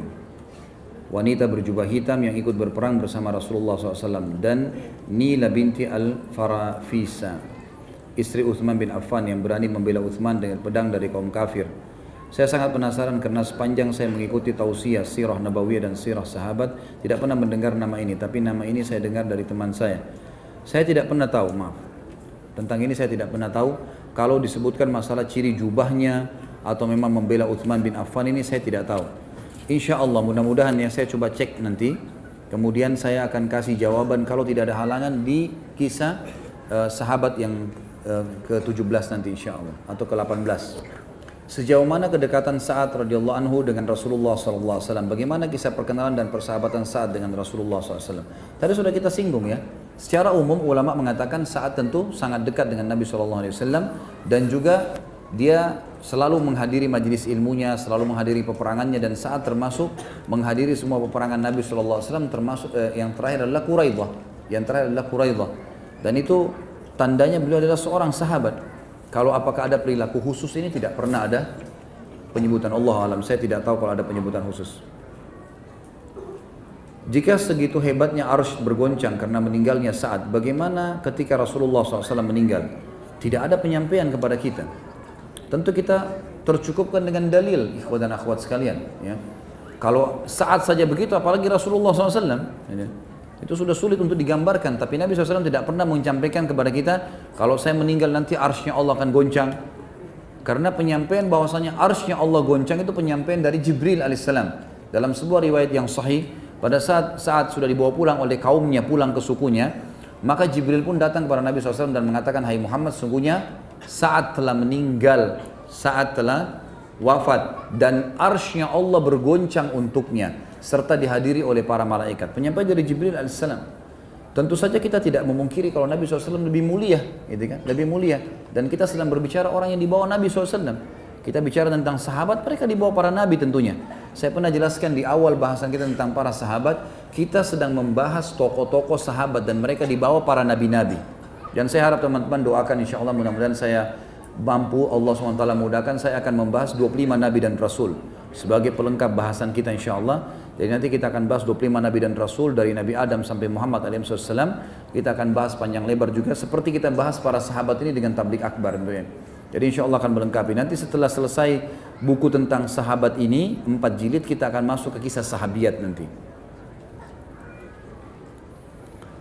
Speaker 1: wanita berjubah hitam yang ikut berperang bersama Rasulullah SAW, dan Nila binti Al-Farafisa, istri Uthman bin Affan yang berani membela Uthman dengan pedang dari kaum kafir? Saya sangat penasaran karena sepanjang saya mengikuti tausiah, sirah nabawiyah dan sirah sahabat, tidak pernah mendengar nama ini, tapi nama ini saya dengar dari teman saya. Saya tidak pernah tahu, maaf. Tentang ini saya tidak pernah tahu. Kalau disebutkan masalah ciri jubahnya atau memang membela Uthman bin Affan, ini saya tidak tahu. Insya Allah mudah-mudahan ya, saya coba cek nanti. Kemudian saya akan kasih jawaban kalau tidak ada halangan di kisah sahabat yang ke-17 nanti insya Allah, atau ke-18. Sejauh mana kedekatan Sa'ad radhiyallahu anhu dengan Rasulullah SAW? Bagaimana kisah perkenalan dan persahabatan Sa'ad dengan Rasulullah SAW? Tadi sudah kita singgung ya. Secara umum ulama mengatakan Sa'ad tentu sangat dekat dengan Nabi SAW dan juga dia selalu menghadiri majelis ilmunya, selalu menghadiri peperangannya, dan Sa'ad termasuk menghadiri semua peperangan Nabi SAW, termasuk yang terakhir adalah Quraidah. Dan itu tandanya beliau adalah seorang sahabat. Kalau apakah ada perilaku khusus ini tidak pernah ada penyebutan, Allah alam, saya tidak tahu kalau ada penyebutan khusus. Jika segitu hebatnya arsy bergoncang karena meninggalnya Sa'ad, bagaimana ketika Rasulullah SAW meninggal? Tidak ada penyampaian kepada kita. Tentu kita tercukupkan dengan dalil, ikhwat dan akhwat sekalian. Ya. Kalau Sa'ad saja begitu, apalagi Rasulullah SAW. Ya. Itu sudah sulit untuk digambarkan, tapi Nabi SAW tidak pernah menyampaikan kepada kita, kalau saya meninggal nanti arsy-nya Allah akan goncang. Karena penyampaian bahwasanya arsy-nya Allah goncang itu penyampaian dari Jibril alaihissalam. Dalam sebuah riwayat yang sahih, pada saat sudah dibawa pulang oleh kaumnya, pulang ke sukunya, maka Jibril pun datang kepada Nabi SAW dan mengatakan, hai Muhammad, sungguhnya Sa'ad telah meninggal, Sa'ad telah wafat, dan arsy-nya Allah bergoncang untuknya, serta dihadiri oleh para malaikat. Penyampaian dari Jibril alaihissalam. Tentu saja kita tidak memungkiri kalau Nabi SAW lebih mulia, gitu kan? Lebih mulia. Dan kita sedang berbicara orang yang dibawa Nabi SAW. Kita bicara tentang sahabat, mereka dibawa para nabi tentunya. Saya pernah jelaskan di awal bahasan kita tentang para sahabat, kita sedang membahas tokoh-tokoh sahabat dan mereka dibawa para nabi-nabi. Dan saya harap teman-teman doakan, insya Allah mudah-mudahan saya mampu, Allah SWT mudahkan, saya akan membahas 25 nabi dan rasul sebagai pelengkap bahasan kita insya Allah. Jadi nanti kita akan bahas 25 nabi dan rasul dari Nabi Adam sampai Muhammad alaihissalam. Kita akan bahas panjang lebar juga seperti kita bahas para sahabat ini dengan tablik akbar tentunya. Jadi insya Allah akan melengkapi. Nanti setelah selesai buku tentang sahabat ini 4 jilid, kita akan masuk ke kisah sahabiat nanti.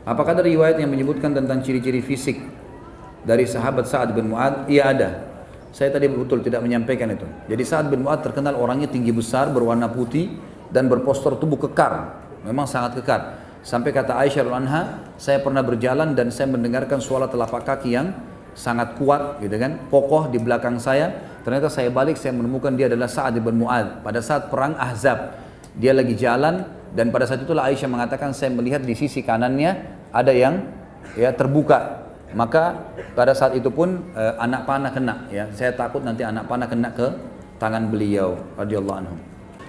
Speaker 1: Apakah ada riwayat yang menyebutkan tentang ciri-ciri fisik dari sahabat Sa'ad bin Mu'adz? Iya ada. Saya tadi betul tidak menyampaikan itu. Jadi Sa'ad bin Mu'adz terkenal orangnya tinggi besar, berwarna putih, dan berpostur tubuh kekar. Memang sangat kekar. Sampai kata Aisyah radhiyallahu anha, saya pernah berjalan dan saya mendengarkan suara telapak kaki yang sangat kuat, gitu kan, kokoh di belakang saya. Ternyata saya balik, saya menemukan dia adalah Sa'ad bin Mu'adz pada saat perang Ahzab. Dia lagi jalan dan pada saat itulah Aisyah mengatakan, saya melihat di sisi kanannya ada yang ya terbuka. Maka pada saat itu pun anak panah kena, ya. Saya takut nanti anak panah kena ke tangan beliau radhiyallahu anhu.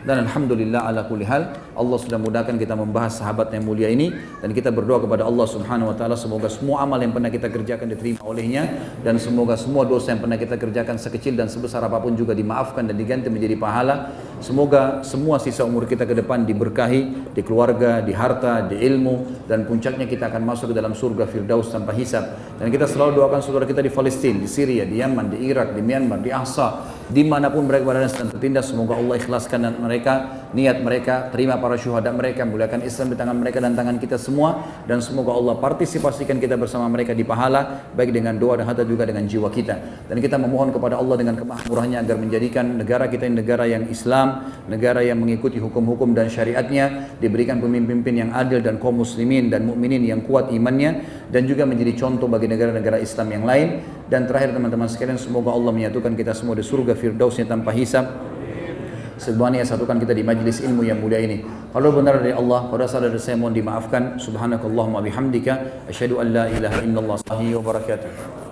Speaker 1: Dan alhamdulillah ala kulli hal, Allah sudah mudahkan kita membahas sahabat yang mulia ini, dan kita berdoa kepada Allah Subhanahu wa taala semoga semua amal yang pernah kita kerjakan diterima olehnya, dan semoga semua dosa yang pernah kita kerjakan sekecil dan sebesar apapun juga dimaafkan dan diganti menjadi pahala. Semoga semua sisa umur kita ke depan diberkahi di keluarga, di harta, di ilmu, dan puncaknya kita akan masuk ke dalam surga Firdaus tanpa hisab. Dan kita selalu doakan saudara kita di Palestina, di Syria, di Yaman, di Irak, di Myanmar, di Ahsa, dimanapun mereka berada dan tertindas, semoga Allah ikhlaskan mereka, niat mereka, terima para syuhada mereka, muliakan Islam di tangan mereka dan tangan kita semua, dan semoga Allah partisipasikan kita bersama mereka di pahala, baik dengan doa dan harta juga dengan jiwa kita. Dan kita memohon kepada Allah dengan kemahamurahannya agar menjadikan negara kita ini negara yang Islam, negara yang mengikuti hukum-hukum dan syariatnya, diberikan pemimpin yang adil dan kaum muslimin dan mukminin yang kuat imannya, dan juga menjadi contoh bagi negara-negara Islam yang lain. Dan terakhir teman-teman sekalian, semoga Allah menyatukan kita semua di surga Firdausnya tanpa hisab. Semuanya satukan kita di majlis ilmu yang mulia ini. Kalau benar dari Allah, kalau salah dari saya mohon dimaafkan. Subhanakallahumma bihamdika asyhadu an la ilaha illallah wa barakatuh.